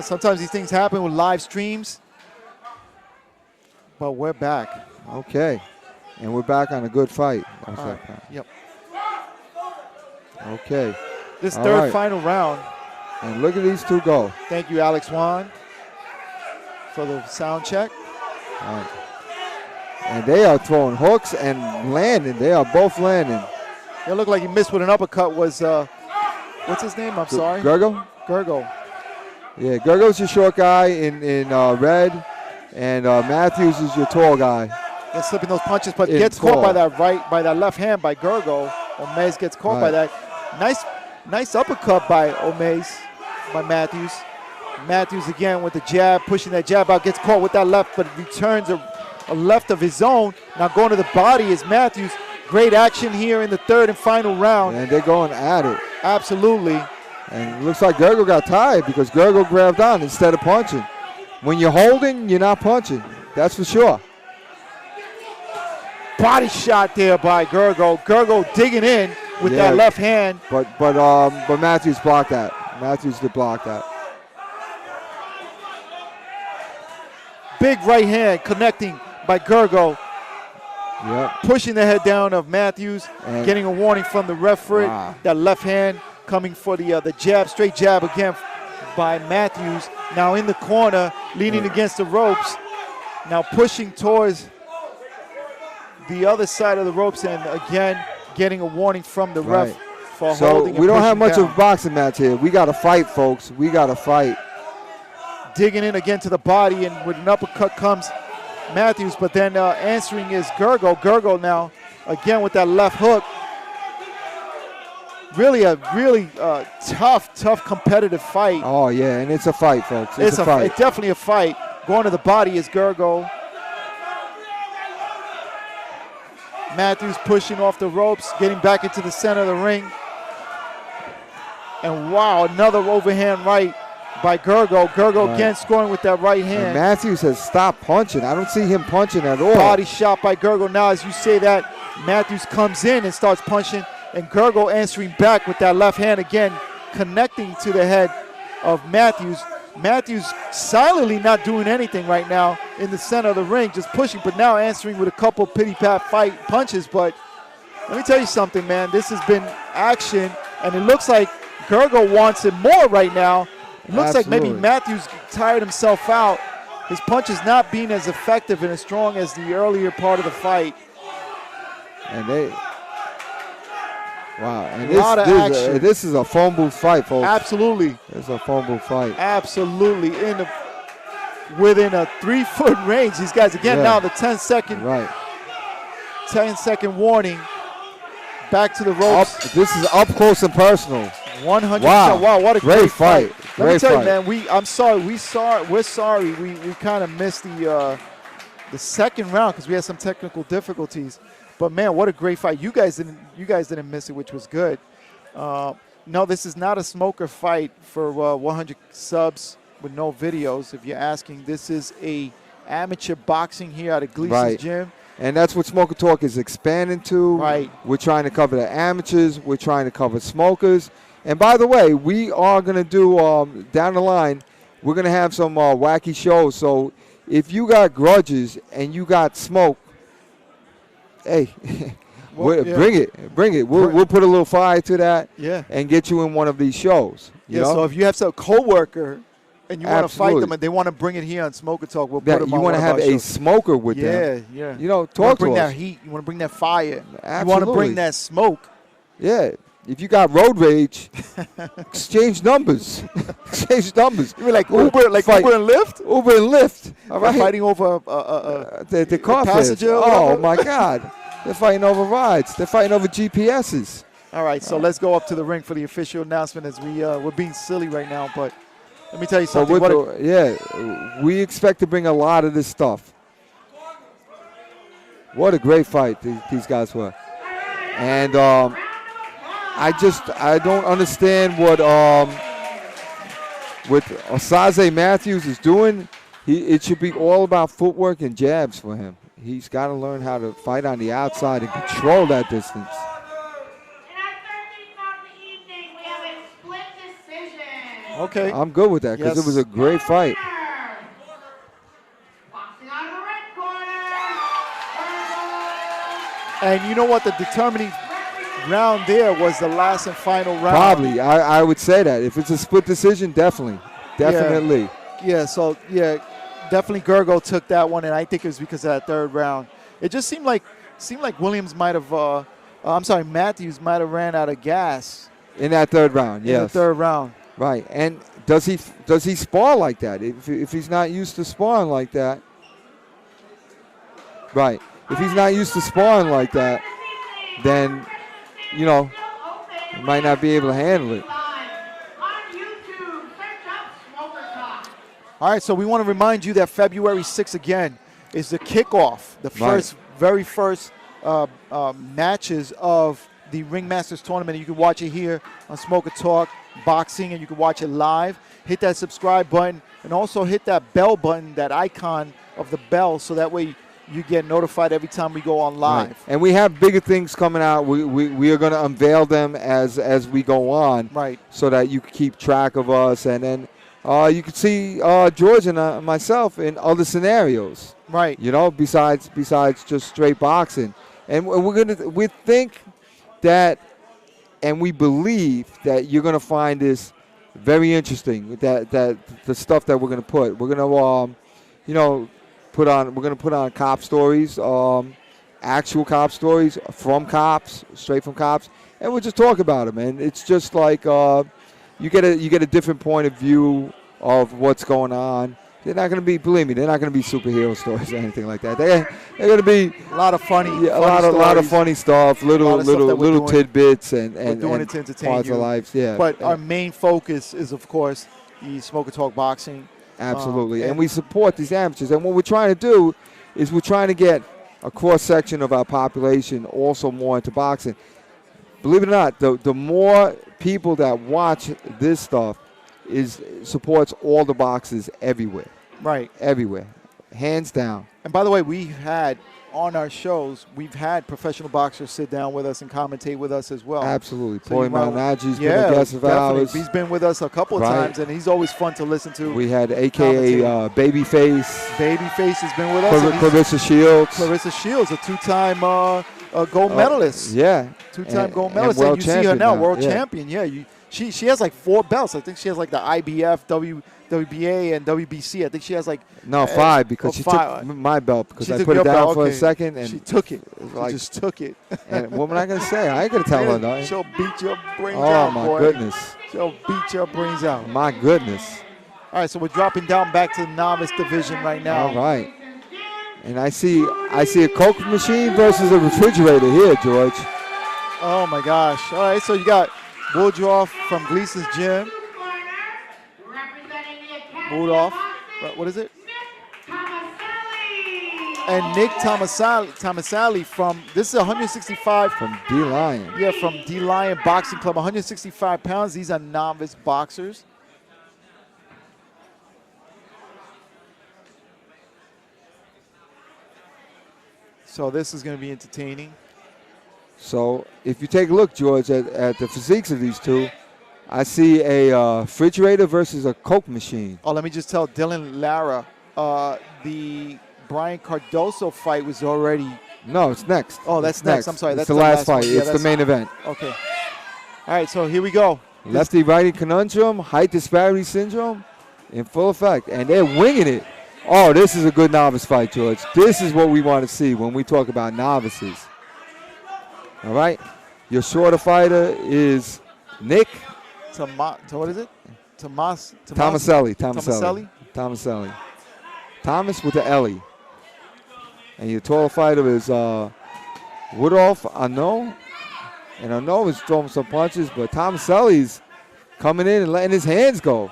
Sometimes these things happen with live streams, but we're back. Okay. And we're back on a good fight. All right. Yep. Okay. This All third right. final round. And look at these two go. Thank you, Alex Juan, for the sound check. All right. And they are throwing hooks and landing. They are both landing. It looked like he missed with an uppercut. Was what's his name? I'm sorry. Gergo? Gergo. Yeah, Gergo's your short guy in red, and Matthews is your tall guy. And slipping those punches, but In gets caught tall. by that left hand by Gergo. Omaze gets caught by Right. that. Nice uppercut by Omaze, by Matthews. Matthews again with the jab, pushing that jab out, gets caught with that left, but returns a left of his own. Now going to the body is Matthews. Great action here in the third and final round. And they're going at it. Absolutely. And it looks like Gergo got tired because Gergo grabbed on instead of punching. When you're holding, you're not punching. That's for sure. Body shot there by Gergo. Gergo digging in with Yeah. that left hand. But Matthews blocked that. Matthews did block that. Big right hand connecting by Gergo. Yep. Pushing the head down of Matthews. And- Getting a warning from the referee. Wow. That left hand coming for the jab. Straight jab again by Matthews. Now in the corner, leaning against the ropes. Now pushing towards the other side of the ropes, and again getting a warning from the ref Right. for So holding. we don't have much down. of a boxing match here. We got to fight, folks. We got to fight. Digging in again to the body, and with an uppercut comes Matthews, but then answering is Gergo. Gergo now again with that left hook. Really tough competitive fight. Oh, yeah, and it's a fight, folks. It's a fight. It's definitely a fight. Going to the body is Gergo. Matthews pushing off the ropes, getting back into the center of the ring. And wow, another overhand right by Gergo. Gergo Right. again scoring with that right And hand. Matthews has stopped punching. I don't see him punching at all. Body shot by Gergo. Now as you say that, Matthews comes in and starts punching, and Gergo answering back with that left hand again, connecting to the head of Matthews. Matthews silently not doing anything right now in the center of the ring, just pushing, but now answering with a couple pity-pat fight punches. But let me tell you something, man. This has been action, and it looks like Gergo wants it more right now. It looks like maybe Absolutely. Matthews tired himself out. His punches not being as effective and as strong as the earlier part of the fight. And wow. And Lot of action. this is a phone booth fight, folks. Absolutely. It's a phone booth fight. Absolutely. Within a 3-foot range. These guys, again, Yeah. now the 10-second Right. warning. Back to the ropes. This is up close and personal. 100%. Wow, what a Great fight. Let me Great tell fight. you, man, I'm sorry. We're sorry. We kind of missed the second round because we had some technical difficulties. But man, what a great fight. You guys didn't miss it, which was good. No, this is not a smoker fight for 100 subs with no videos. If you're asking, this is a amateur boxing here at a Gleason's Right. gym. And that's what Smoker Talk is expanding to. Right. We're trying to cover the amateurs. We're trying to cover smokers. And by the way, we are going to do, down the line, we're going to have some wacky shows. So if you got grudges and you got smoke, hey, Well, yeah. Bring it. We'll put a little fire to that Yeah. and get you in one of these shows. You know? So if you have some coworker and you want to fight Absolutely. them and they want to bring it here on Smoker Talk, we'll put that them you on want one to of have our a shows. smoker with them. Yeah. You know, You want talk to bring to that us. heat. You want to bring that fire. You want to Absolutely. bring that smoke. Yeah. If you got road rage, exchange numbers. Exchange numbers. You mean like We'll Uber, like fight- Uber and Lyft? Uber and Lyft. All right. Fighting over The car fares. passenger or Oh, whatever? my God. They're fighting over rides. They're fighting over GPSs. All right, so let's go up to the ring for the official announcement as we're being silly right now, but let me tell you So something. we expect to bring a lot of this stuff. What a great fight these guys were. And I don't understand what Osaze Matthews is doing. It should be all about footwork and jabs for him. He's got to learn how to fight on the outside and control that distance. In our 13th bout of the evening, we have a split decision. Okay. I'm good with that because Yes. it was a great fight. Boxing out of the red corner. And you know what? The determining round there was the last and final round. Probably. I would say that. If it's a split decision, definitely. Definitely. Yeah, so, definitely Gergo took that one, and I think it was because of that third round. It just seemed like Williams might have, Matthews might have ran out of gas In that third round, yes. in the third round. Right. And does he spar like that? If he's not used to sparring like that. Right. If he's not used to sparring like that, then, you know, he might not be able to handle it. On YouTube, search up Smoker Talk. All right, so we want to remind you that February 6th again is the kickoff, the very first matches of the Ringmasters tournament. You can watch it here on Smoker Talk Boxing, and you can watch it live. Hit that subscribe button, and also hit that bell button, that icon of the bell, so that way you get notified every time we go on live. Right. And we have bigger things coming out. We are going to unveil them as we go on. Right. So that you can keep track of us, and then you can see George and myself in other scenarios. Right. You know, besides just straight boxing. And we think that, and we believe that you're going to find this very interesting. That the stuff that we're going to put. We're going to we're going to put on cop stories, actual cop stories from cops, straight from cops, and we'll just talk about them. And it's just like you get a different point of view of what's going on. They're not going to be, believe me, they're not going to be superhero stories or anything like that. They're going to be A lot of funny, a lot of funny stuff, little stuff that we're doing. tidbits and doing it to entertain parts you. of life. Yeah, But our main focus is, of course, the Smoker Talk Boxing. absolutely, and we support these amateurs. And what we're trying to do is we're trying to get a cross section of our population also more into boxing. Believe it or not, the more people that watch this stuff supports all the boxers everywhere. Right. Everywhere, hands down. And by the way, on our shows, we've had professional boxers sit down with us and commentate with us as well. Absolutely. So you Paulie might- Malignaggi's been a guest of definitely. ours. He's been with us a couple of Right. times, and he's always fun to listen to. We had AKA Babyface, Babyface has been with us. and he's- Clarissa Shields. Clarissa Shields, a two-time gold medalist. Yeah. Two-time And- gold and medalist. world And you see her champion now, now, world yeah. champion. Yeah, she has like 4 belts. I think she has like the IBF, WBA, and WBC. I think she has like No, 5 because she five. took my belt because She I took put your it down belt, for a okay. second and she took it. like- She just took it. and what am I gonna say? I ain't gonna tell her nothing. She'll beat your brains Oh out, my boy. goodness, She'll beat your brains out. my goodness. All right, so we're dropping down back to the novice division right now. All right. And I see a Coke machine versus a refrigerator here, George. Oh my gosh. All right, so you got Woodruff from Gleason's gym. Representing the Academy Woodruff. of Boxing, What is it? Nick Tomaselli. And Nick Tomaselli from, this is 165 From D Lion. Yeah, from D Lion Boxing Club, 165 pounds. These are novice boxers. So this is going to be entertaining. So if you take a look, George, at the physiques of these two, I see a refrigerator versus a Coke machine. Oh, let me just tell Dylan Lara, the Brian Cardoso fight was already. No, it's next. Oh, that's It's next. I'm sorry, It's that's the the last last one. fight. Yeah, It's the that's- main event. Okay. All right, so here we go. Lefty-righty conundrum, height disparity syndrome in full effect. And they're winging it. Oh, this is a good novice fight, George. This is what we want to see when we talk about novices. All right? Your shorter fighter is Nick What is it? Tomaselli. Tomaselli? Tomaselli. Thomas with the Ellie. And your taller fighter is Woodolph Ano. And I know he's throwing some punches, but Tomaselli's coming in and letting his hands go.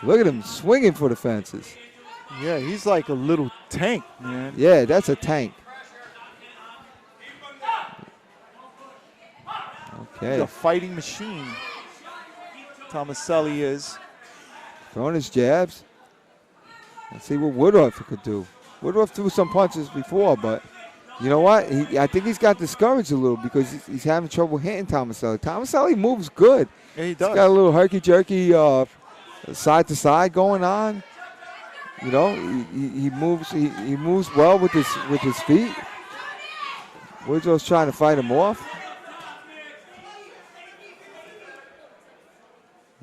Look at him swinging for the fences. Yeah, he's like a little tank, man. Yeah, that's a tank. He's Okay. a fighting machine. Tomaselli is. Throwing his jabs. Let's see what Woodruff could do. Woodruff threw some punches before, but you know what? I think he's got discouraged a little because he's having trouble hitting Tomaselli. Tomaselli moves good. Yeah, he He's does. got a little herky-jerky side to side going on. You know, he moves. He moves well with his feet. Woodruff's trying to fight him off.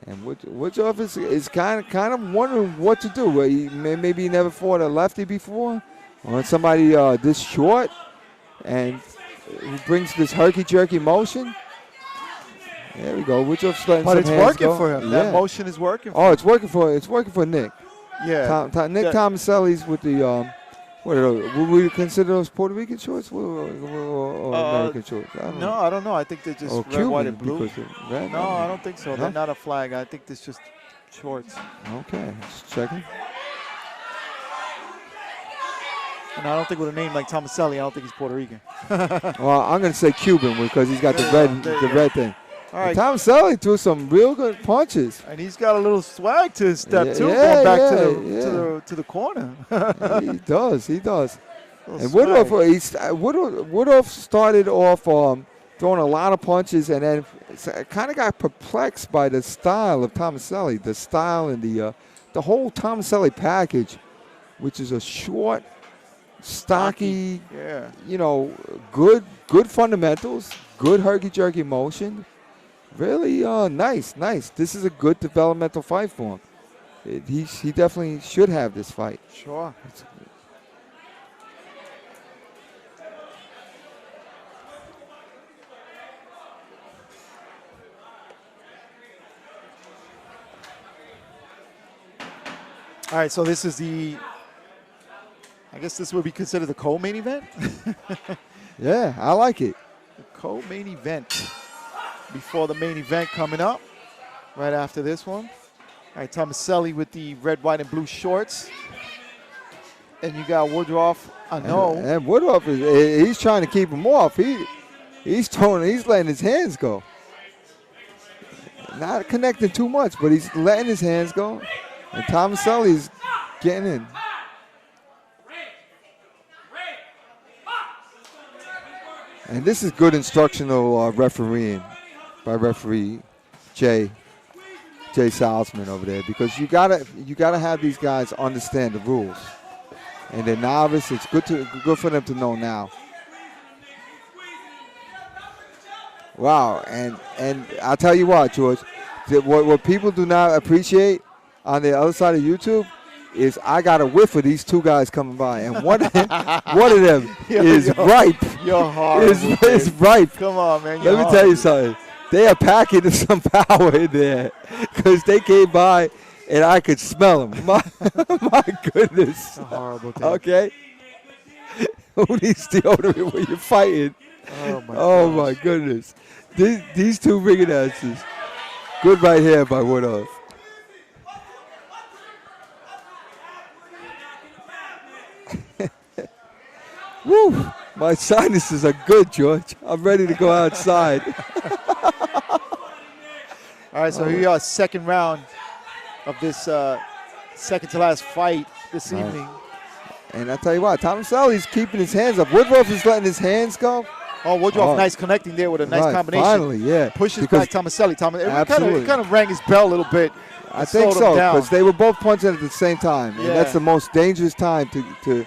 And Woodruff is kind of wondering what to do. Maybe he never fought a lefty before, or somebody this short, and who brings this herky-jerky motion. There we go. Woodruff's letting But some it's hands working go. for him. Yeah. That motion is working for Oh, it's working for Nick. Yeah. Nick That- Tomaselli's with the what are those? Would we consider those Puerto Rican shorts or American shorts? I don't No, know. I don't know. I think they're just Or red, Cuban white, and blue. because of red. No, I don't think so. No? They're not a flag. I think it's just shorts. Okay, just checking. And I don't think with a name like Tomaselli, I don't think he's Puerto Rican. Well, I'm gonna say Cuban because he's got the There you red go. There the you red thing. All right. Tomaselli threw some real good punches. And he's got a little swag to his step Yeah, too, yeah, going back yeah. to the corner. He does. Little And swag. Woodruff started off throwing a lot of punches, and then kind of got perplexed by the style of Tomaselli, the style and the whole Tomaselli package, which is a short, stocky, Yeah. you know, good fundamentals, good herky-jerky motion. Really nice. This is a good developmental fight for him. He definitely should have this fight. Sure. All right, so this is I guess this would be considered the co-main event? Yeah, I like it. The co-main event before the main event coming up right after this one. All right, Tomaselli with the red, white, and blue shorts. And you got Woodruff. I know. And Woodruff he's trying to keep him off. He's letting his hands go. Not connecting too much, but he's letting his hands go. And Tomaselli's getting in. And this is good instructional refereeing by referee Jay Salzman over there, because you gotta have these guys understand the rules. And they're novice. It's good for them to know now. Wow, and I'll tell you what, George, what people do not appreciate on the other side of YouTube is I got a whiff of these two guys coming by, and one of them is ripe. You're horrible. Is ripe. Come on, man. Let me tell you something. They are packing some power in there because they came by and I could smell them. My goodness. A horrible thing. Okay. Who needs deodorant when you're fighting? Oh, My goodness. These two ringing asses. Good right here by Woodruff. Woo! My sinuses are good, George. I'm ready to go outside. All right, so here we are, second round of this second to last fight this evening. And I tell you what, Tomaselli's keeping his hands up. Woodruff is letting his hands go. Oh, Woodruff, nice connecting there with a nice Right, combination. finally, yeah. Pushes Because- back Tomaselli. Absolutely. It kind of rang his bell a little bit. I think slowed him so, down. because they were both punching at the same time. And that's Yeah. the most dangerous time to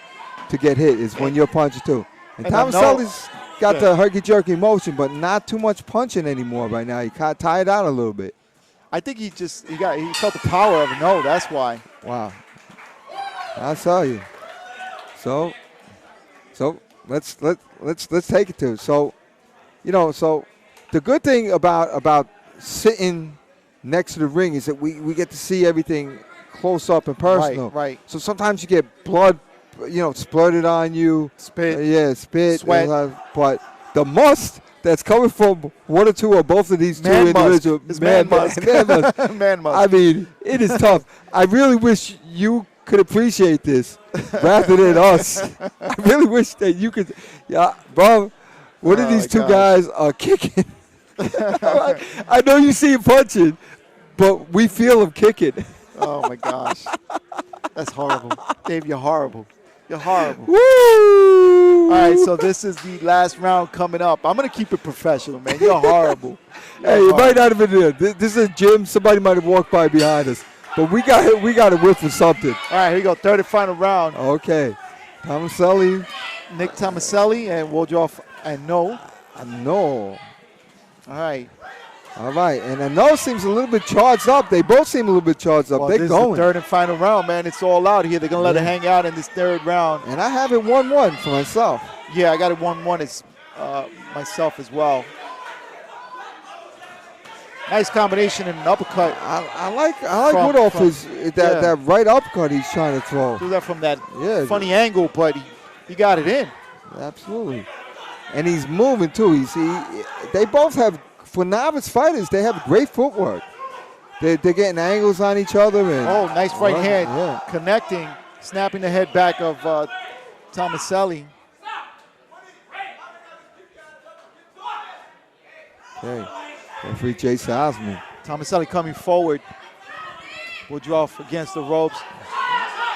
get hit is when you're punching too. And And I know- Tomaselli's got Yeah. the herky-jerky motion, but not too much punching anymore right now. He got tired out a little bit. I think he felt the power of it. No, that's why. Wow. I'll tell you. So let's take it to. So the good thing about sitting next to the ring is that we get to see everything close up and personal. Right. So sometimes you get blood, splurted on you. Spit. Spit. Sweat. But the must that's coming from one or two or both of these two Man must. individuals. It's man must. Man must. Man must. I mean, it is tough. I really wish you could appreciate this rather than us. I really wish that you could. Yeah, bro, one of these two guys are kicking. I know you see him punching, but we feel him kicking. Oh, my gosh. That's horrible. Dave, you're horrible. You're horrible. Woo! All right, so this is the last round coming up. I'm going to keep it professional, man. You're horrible. Hey, it might not have been there. This is a gym. Somebody might have walked by behind us. But we got to whip for something. All right, here we go. Third and final round. Okay. Tomaselli. Nick Tomaselli and Woodruff and No. I know. All right. All right. And I know seems a little bit charged up. They both seem a little bit charged up. Well, They're this going. is the third and final round, man. It's all out here. They're going to let it hang out in this third round. And I have it 1-1 for myself. Yeah, I got it 1-1. It's myself as well. Nice combination and an uppercut. I like Woodruff that right uppercut he's trying to throw. Do that from that funny angle, but he got it in. Absolutely. And he's moving too. They both have, for novice fighters, they have great footwork. They're getting angles on each other. And nice right hand connecting, snapping the head back of Tomaselli. Okay. Referee Jason Osman. Tomaselli coming forward. Woodruff against the ropes.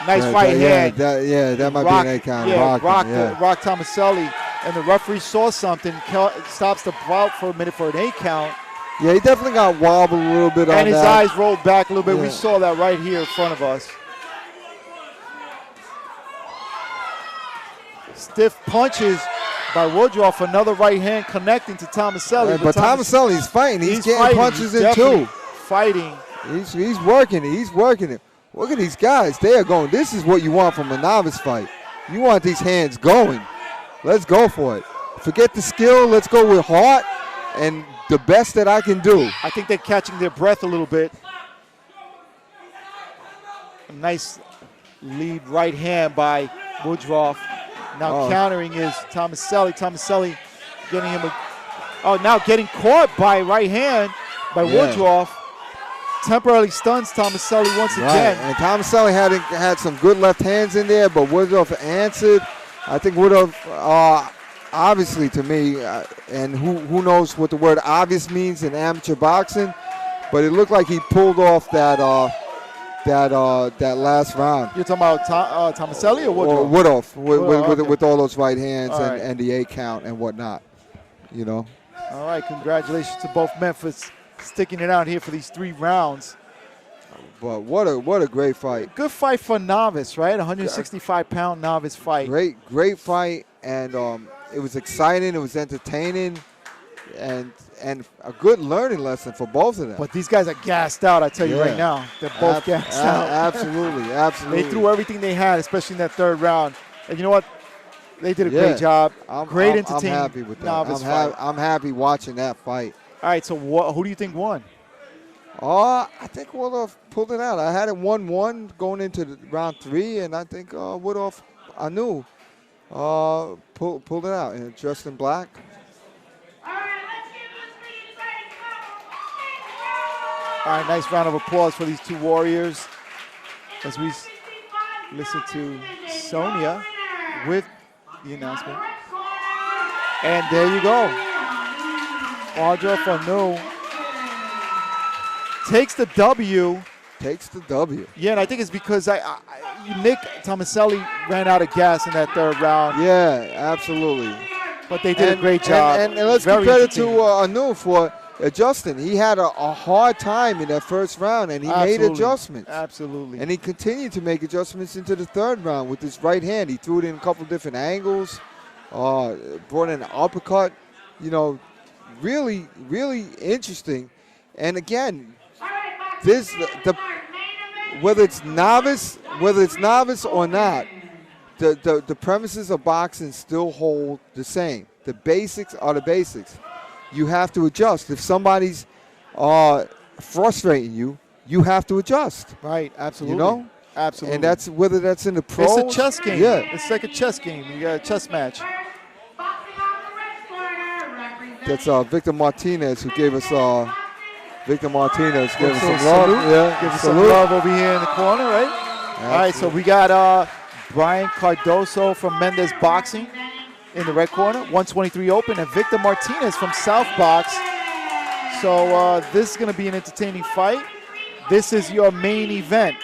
Nice right hand. That might be an A count. Rock Tomaselli. And the referee saw something, stops the bout for a minute for an 8 count. Yeah, he definitely got wobbled a little bit on that. And his eyes rolled back a little bit. We saw that right here in front of us. Stiff punches by Woodruff. Another right hand connecting to Tomaselli. But Tomaselli's fighting. He's getting fighting. Punches in too. Fighting. He's working it. He's working it. Look at these guys. They are going. This is what you want from a novice fight. You want these hands going. Let's go for it. Forget the skill. Let's go with heart and the best that I can do. I think they're catching their breath a little bit. A nice lead right hand by Woodruff. Now countering is Tomaselli. Tomaselli getting him now getting caught by right hand by Woodruff. Temporarily stuns Tomaselli once again. And Tomaselli had some good left hands in there, but Woodruff answered. I think Woodruff, obviously to me, and who knows what the word obvious means in amateur boxing, but it looked like he pulled off that last round. You're talking about Tomaselli or Woodruff Woodruff? with all those right hands right. and the 8 count and whatnot, you know. All right, congratulations to both men for sticking it out here for these 3 rounds. But what a great fight. Good fight for novice, right? 165-pound novice fight. Great fight, and it was exciting. It was entertaining, and a good learning lesson for both of them. But these guys are gassed out, I tell you right now. They're both gassed out. Absolutely. They threw everything they had, especially in that 3rd round. And you know what? They did a great job. Great entertaining. I'm happy with that. Novice fight. I'm happy watching that fight. All right, so who do you think won? I think Woodruff pulled it out. I had it 1-1 going into round 3, and I think Woodruff, I knew, pulled it out. And Justin Black. All right, nice round of applause for these 2 warriors as we listen to Sonia with the announcement. And there you go. Audra Fanu takes the W. Yeah, and I think it's because Nick Tomaselli ran out of gas in that 3rd round. Yeah, absolutely. But they did a great job. And let's give credit to Anu for adjusting. He had a hard time in that 1st round, and he made adjustments. Absolutely. And he continued to make adjustments into the 3rd round with his right hand. He threw it in a couple different angles, brought in an uppercut. You know, really, really interesting. And again, whether it's novice or not, the premises of boxing still hold the same. The basics are the basics. You have to adjust. If somebody's frustrating you, you have to adjust. Right, absolutely. You know? Absolutely. And that's whether that's in the pros. It's a chess game. Yeah. It's like a chess game. You got a chess match. That's Victor Martinez who gave us Victor Martinez gave us some salute. love. Yeah, Give us some love over here in the corner, right? All right, so we got Brian Cardoso from Mendez Boxing in the red corner, 123 open, and Victor Martinez from South Box. So this is going to be an entertaining fight. This is your main event.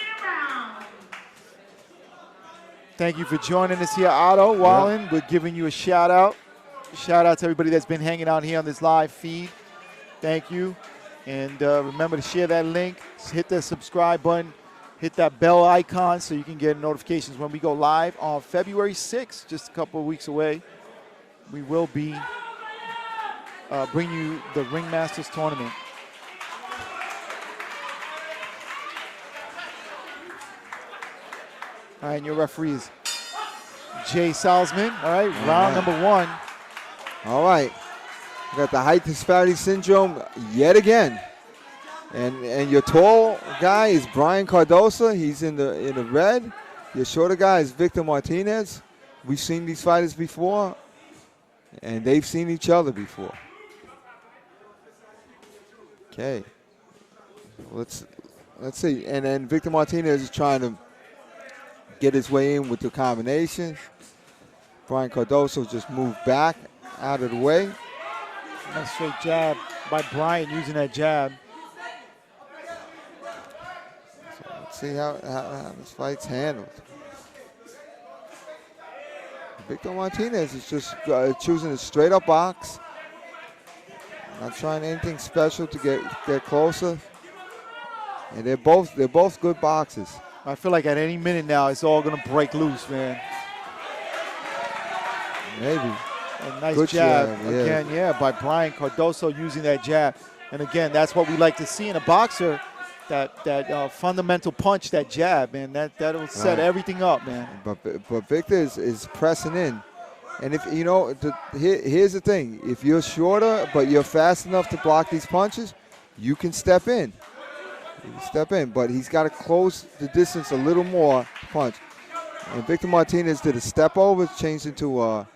Thank you for joining us here, Otto Wallen. We're giving you a shout out. Shout out to everybody that's been hanging out here on this live feed. Thank you. And remember to share that link. Hit the subscribe button. Hit that bell icon so you can get notifications when we go live on February 6th, just a couple of weeks away. We will be bringing you the Ringmasters tournament. All right, and your referee is Jay Salzman. All right, round number 1. All right. We got the height disparity syndrome yet again. And your tall guy is Brian Cardoso. He's in the red. Your shorter guy is Victor Martinez. We've seen these fighters before, and they've seen each other before. Okay. Let's see. And then Victor Martinez is trying to get his way in with the combinations. Brian Cardoso just moved back out of the way. Nice straight jab by Brian using that jab. So let's see how this fight's handled. Victor Martinez is just choosing a straight up box. Not trying anything special to get closer. And they're both good boxers. I feel like at any minute now it's all gonna break loose, man. Maybe. A nice Good jab jab, again, by Brian Cardoso using that jab. And again, that's what we like to see in a boxer, that fundamental punch, that jab, man. That'll set everything up, man. But Victor is pressing in. And if you know, here's the thing: if you're shorter but you're fast enough to block these punches, you can step in. But he's got to close the distance a little more to punch. And Victor Martinez did a step over, changed into a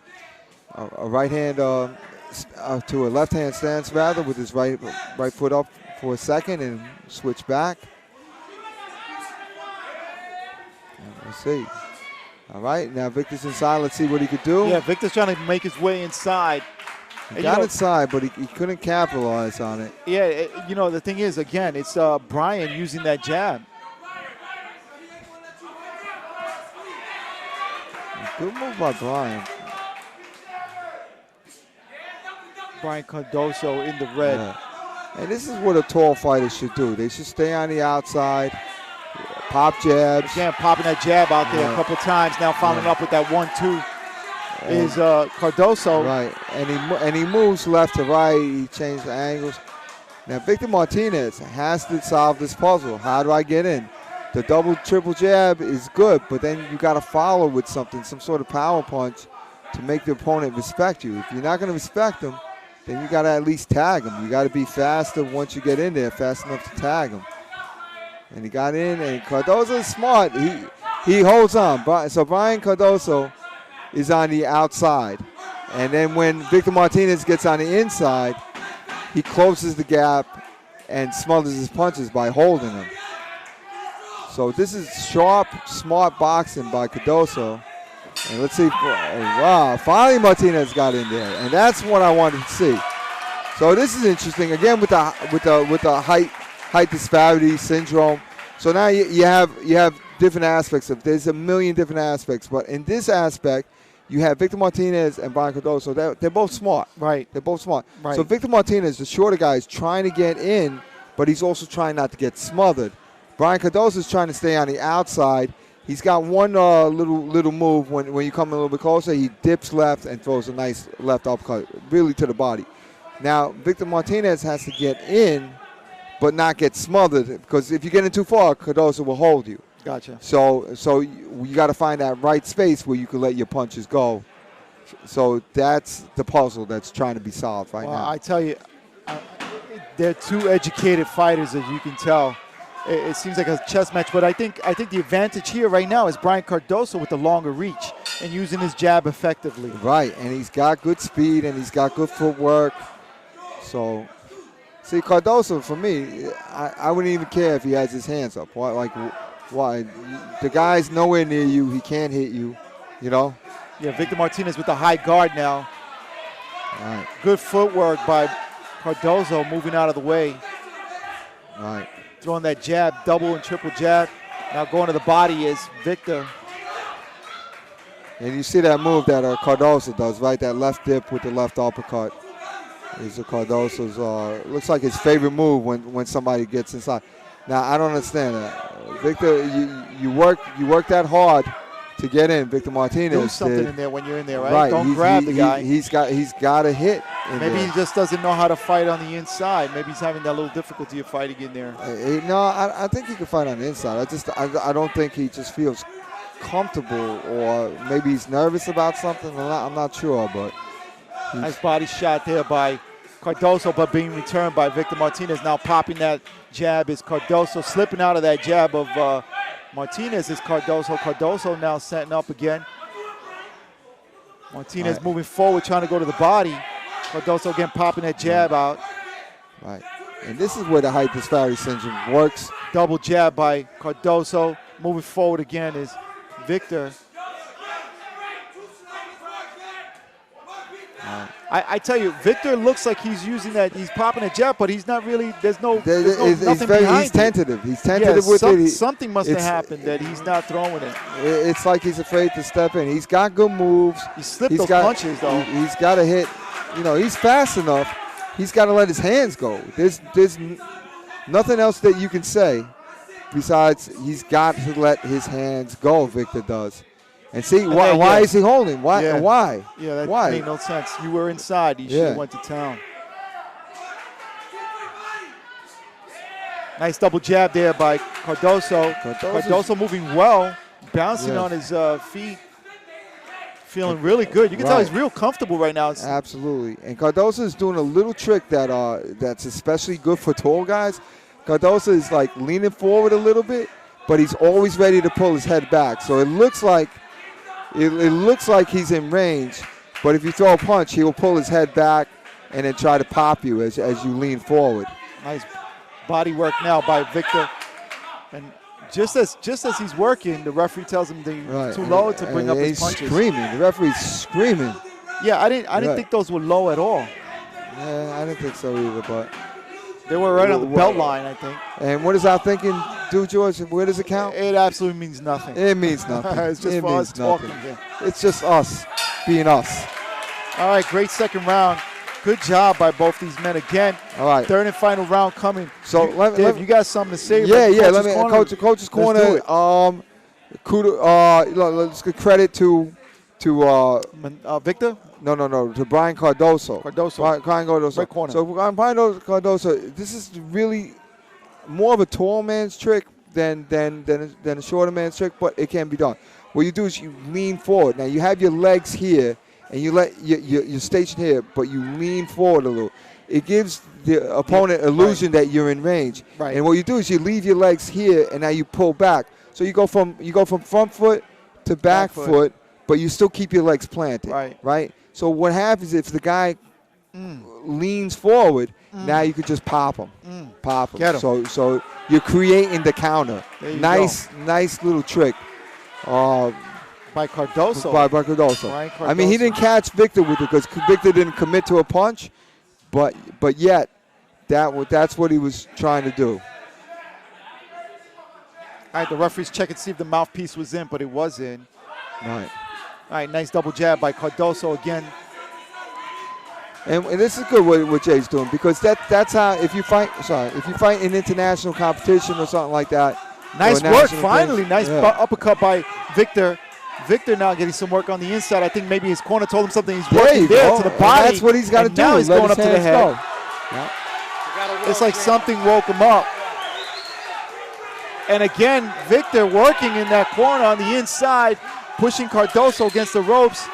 right hand to a left hand stance rather, with his right foot up for a second and switch back. And we'll see. All right, now Victor's inside. Let's see what he could do. Yeah, Victor's trying to make his way inside. He got inside, but he couldn't capitalize on it. Yeah, the thing is, again, it's Brian using that jab. Good move by Brian. Brian Cardoso in the red. Yeah. And this is what a tall fighter should do. They should stay on the outside, pop jabs. Again, popping that jab out there a couple times. Now following up with that 1-2 is Cardoso. Right, and he moves left to right. He changed the angles. Now Victor Martinez has to solve this puzzle. How do I get in? The double, triple jab is good, but then you got to follow with something, some sort of power punch to make the opponent respect you. If you're not going to respect him, then you got to at least tag him. You got to be faster once you get in there, fast enough to tag him. And he got in, and Cardoso is smart. He holds on. So Brian Cardoso is on the outside. And then when Victor Martinez gets on the inside, he closes the gap and smothers his punches by holding him. So this is sharp, smart boxing by Cardoso. And let's see. Wow, finally Martinez got in there. And that's what I wanted to see. So this is interesting. Again, with the height disparity syndrome. So now you have different aspects of. There's a million different aspects, but in this aspect, you have Victor Martinez and Brian Cardoso. They're both smart. Right. They're both smart. Right. So Victor Martinez, the shorter guy, is trying to get in, but he's also trying not to get smothered. Brian Cardoso is trying to stay on the outside. He's got one little move when you come a little bit closer. He dips left and throws a nice left uppercut, really to the body. Now Victor Martinez has to get in, but not get smothered, because if you get in too far, Cardoso will hold you. Gotcha. So you got to find that right space where you can let your punches go. So that's the puzzle that's trying to be solved right now. I tell you, they're two educated fighters, as you can tell. It seems like a chess match, but I think the advantage here right now is Brian Cardoso with the longer reach and using his jab effectively. Right, and he's got good speed and he's got good footwork. So, see, Cardoso, for me, I wouldn't even care if he has his hands up. Why? Like, why? The guy's nowhere near you. He can't hit you, you know? Yeah, Victor Martinez with the high guard now. All right. Good footwork by Cardoso moving out of the way. All right. Throwing that jab, double and triple jab. Now going to the body is Victor. And you see that move that Cardoso does, right? That left dip with the left uppercut. Is Cardoso's, looks like his favorite move when somebody gets inside. Now, I don't understand that. Victor, you work that hard to get in. Victor Martinez Do something did. in there when you're in there, right? Right. Don't grab the guy. He's got a hit. Maybe he just doesn't know how to fight on the inside. Maybe he's having that little difficulty of fighting in there. No, I think he can fight on the inside. I don't think he just feels comfortable, or maybe he's nervous about something. I'm not sure, but nice body shot there by Cardoso, but being returned by Victor Martinez. Now popping that jab is Cardoso. Slipping out of that jab of Martinez is Cardoso. Cardoso now setting up again. Martinez right. moving forward, trying to go to the body. Cardoso again popping that jab out. right. And this is where the height disparity syndrome works. Double jab by Cardoso. Moving forward again is Victor. I tell you, Victor looks like he's using that. He's popping a jab, but he's not really. There's nothing behind He's tentative. He's tentative Yes, with it. something must have happened that he's not throwing it. It's like he's afraid to step in. He's got good moves. He slipped those punches, though. He's got to hit. You know, he's fast enough. He's got to let his hands go. There's nothing else that you can say besides he's got to let his hands go. Victor does. And see, why is he holding? Why? Yeah. Why? Yeah, that Why? made no sense. You were inside. You should have went to town. Nice double jab there by Cardoso. Cardoso moving well, bouncing on his feet. Feeling really good. You can tell he's real comfortable right now. Absolutely. And Cardoso is doing a little trick that's especially good for tall guys. Cardoso is like leaning forward a little bit, but he's always ready to pull his head back. So it looks like he's in range, but if you throw a punch, he will pull his head back and then try to pop you as you lean forward. Nice body work now by Victor. And just as he's working, the referee tells him they're too low to bring up his punches. He's screaming. The referee's screaming. Yeah, I didn't think those were low at all. Yeah, I didn't think so either, but they were right on the belt line, I think. And what does our thinking do, George? Where does it count? It absolutely means nothing. It means nothing. It's just for us talking here. It's just us being us. All right, great second round. Good job by both these men again. All right. Third and final round coming. So Dave, you got something to say? Yeah. About Let me coach's corner. Let's give credit to Victor. No, to Brian Cardoso. Brian Cardoso. Right corner. So Brian Cardoso, this is really more of a tall man's trick than a shorter man's trick, but it can be done. What you do is you lean forward. Now you have your legs here, and you let you're stationed here, but you lean forward a little. It gives the opponent illusion that you're in range. Right. And what you do is you leave your legs here, and now you pull back. So you go from front foot to back foot, but you still keep your legs planted. Right. So what happens if the guy leans forward? Now you could just pop him. Pop him. Get him. So you're creating the counter. Nice little trick. By Cardoso. By Cardoso. Cardoso. I mean, he didn't catch Victor with it because Victor didn't commit to a punch, but yet that's what he was trying to do. All right, the referee's checking to see if the mouthpiece was in, but it was in. Right. All right, nice double jab by Cardoso again. And this is good what Jay's doing, because that's how if you fight in international competition or something like that. Nice work, finally. Nice uppercut by Victor. Victor now getting some work on the inside. I think maybe his corner told him something. He's working there to the body. And that's what he's got to do. Now he's going up to the head. Yeah. It's like something woke him up. And again, Victor working in that corner on the inside, pushing Cardoso against the ropes.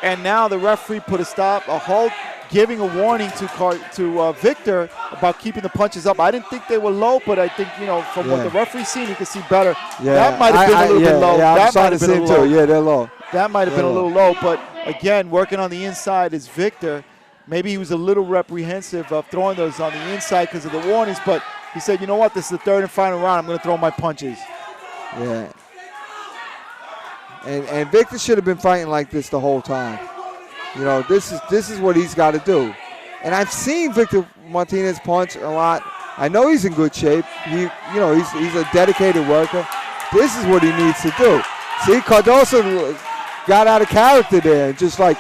And now the referee put a halt, giving a warning to Victor about keeping the punches up. I didn't think they were low, but I think, from what the referee's seen, you can see better. Yeah. That might have been a little bit low. That might have been a little low. Yeah, they're low. That might have been a little low, but again, working on the inside is Victor. Maybe he was a little reprehensive of throwing those on the inside because of the warnings, but he said, you know what, this is the third and final round. I'm going to throw my punches. Yeah. And Victor should have been fighting like this the whole time. You know, this is what he's got to do. And I've seen Victor Martinez punch a lot. I know he's in good shape. He's a dedicated worker. This is what he needs to do. See, Cardoso got out of character there and just like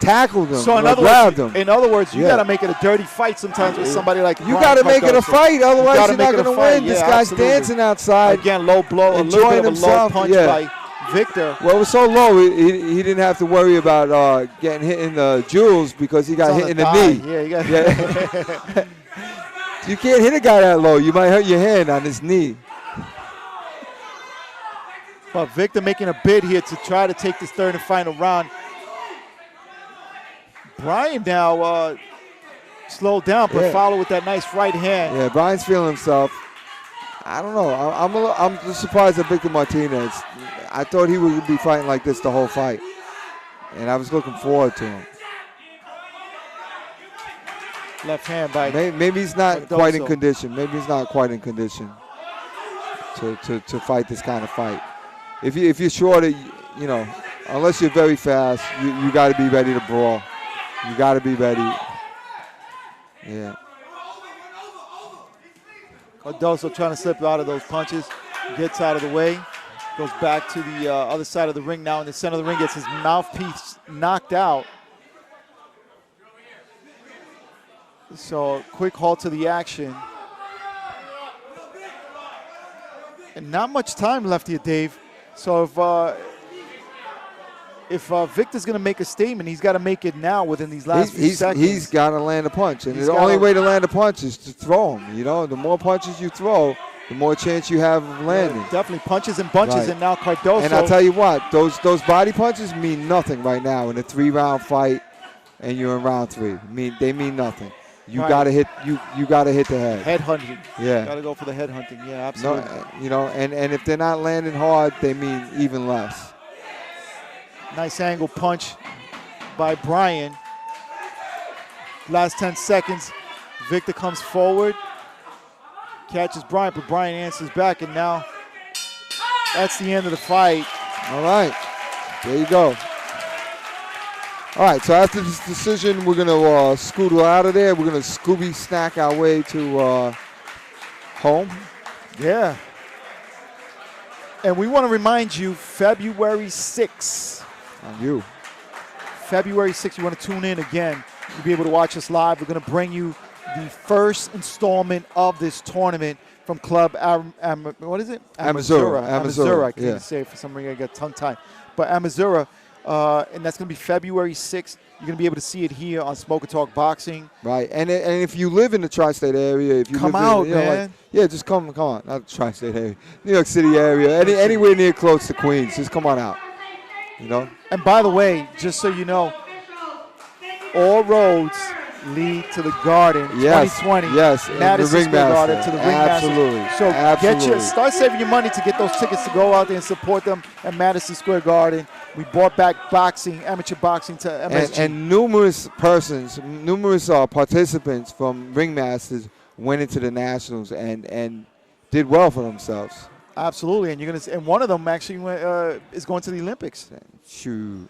tackled him, so grabbed him. In other words, you got to make it a dirty fight sometimes with somebody like you got to make it a fight, otherwise you're not going to win. Yeah, this guy's dancing outside. Again, low blow, a little bit of a low punch by Victor. Well, it was so low, he didn't have to worry about getting hit in the jewels because he got hit in the knee. Yeah, you got You can't hit a guy that low. You might hurt your hand on his knee. But Victor making a bid here to try to take this third and final round. Brian now slowed down, but followed with that nice right hand. Yeah, Brian's feeling himself. I don't know. I'm just surprised at Victor Martinez. I thought he would be fighting like this the whole fight, and I was looking forward to him. Left hand by maybe he's not Cardoso. quite in condition. Maybe he's not quite in condition to fight this kind of fight. If you're sure that, you know, unless you're very fast, you got to be ready to brawl. You got to be ready. Yeah. Cardoso trying to slip out of those punches, gets out of the way, goes back to the other side of the ring now in the center of the ring, gets his mouthpiece knocked out. So quick halt to the action. And not much time left here, Dave. So if Victor's going to make a statement, he's got to make it now within these last few seconds. He's got to land a punch. And the only way to land a punch is to throw him. You know, the more punches you throw, the more chance you have of landing. Yeah, definitely punches and bunches, right. And now Cardoso. And I'll tell you what, those body punches mean nothing right now in a 3-round fight and you're in round 3. They mean nothing. You gotta hit. You gotta hit the head. Head hunting. Yeah. Gotta go for the head hunting. Yeah, absolutely. No, you know, and if they're not landing hard, they mean even less. Nice angle punch by Brian. Last 10 seconds. Victor comes forward, catches Brian, but Brian answers back, and now that's the end of the fight. All right, there you go. All right, so after this decision, we're going to scooter out of there. We're going to Scooby snack our way to home. Yeah. And we want to remind you, February 6th. On you. February 6th, you want to tune in again. You'll be able to watch us live. We're going to bring you the first installment of this tournament from Club what is it? Amazura. I can't even say it for some reason. I got tongue-tied. But Amazura. And that's going to be February 6th. You're going to be able to see it here on Smoke and Talk Boxing. Right, and if you live in the tri-state area, if you come live out, in, man. Just come on, not the tri-state area, New York City area, anywhere near close to Queens, just come on out. You know. And by the way, just so you know, all roads lead to the Garden 2020. Yes, Madison Square Garden to the Ringmaster. Absolutely. So absolutely. Start saving your money to get those tickets to go out there and support them at Madison Square Garden. We brought back boxing, amateur boxing to MSG. And numerous participants from Ringmasters went into the Nationals and did well for themselves. Absolutely, and one of them actually is going to the Olympics. Shoo,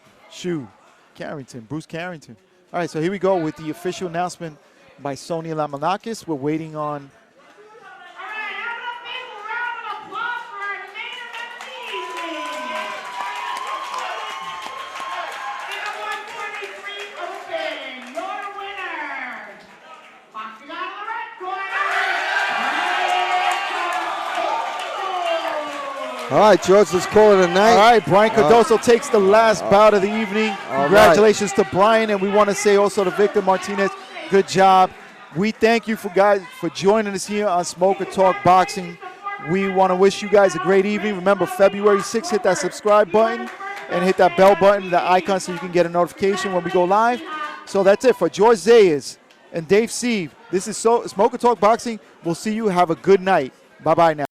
Bruce Carrington. All right, so here we go with the official announcement by Sonia Lamanakis. We're waiting on. All right, have a big round of applause for our main event of the evening. In the 143 Open, your winner, boxing out of the red corner, All right, George, let's call it a night. All right, Brian Cardoso takes the last bout of the evening. Congratulations to Brian, and we want to say also to Victor Martinez, good job. We thank you for joining us here on Smoke and Talk Boxing. We want to wish you guys a great evening. Remember, February 6th, hit that subscribe button and hit that bell button, the icon, so you can get a notification when we go live. So that's it for George Zayas and Dave Sieve. This is Smoke and Talk Boxing. We'll see you. Have a good night. Bye-bye now.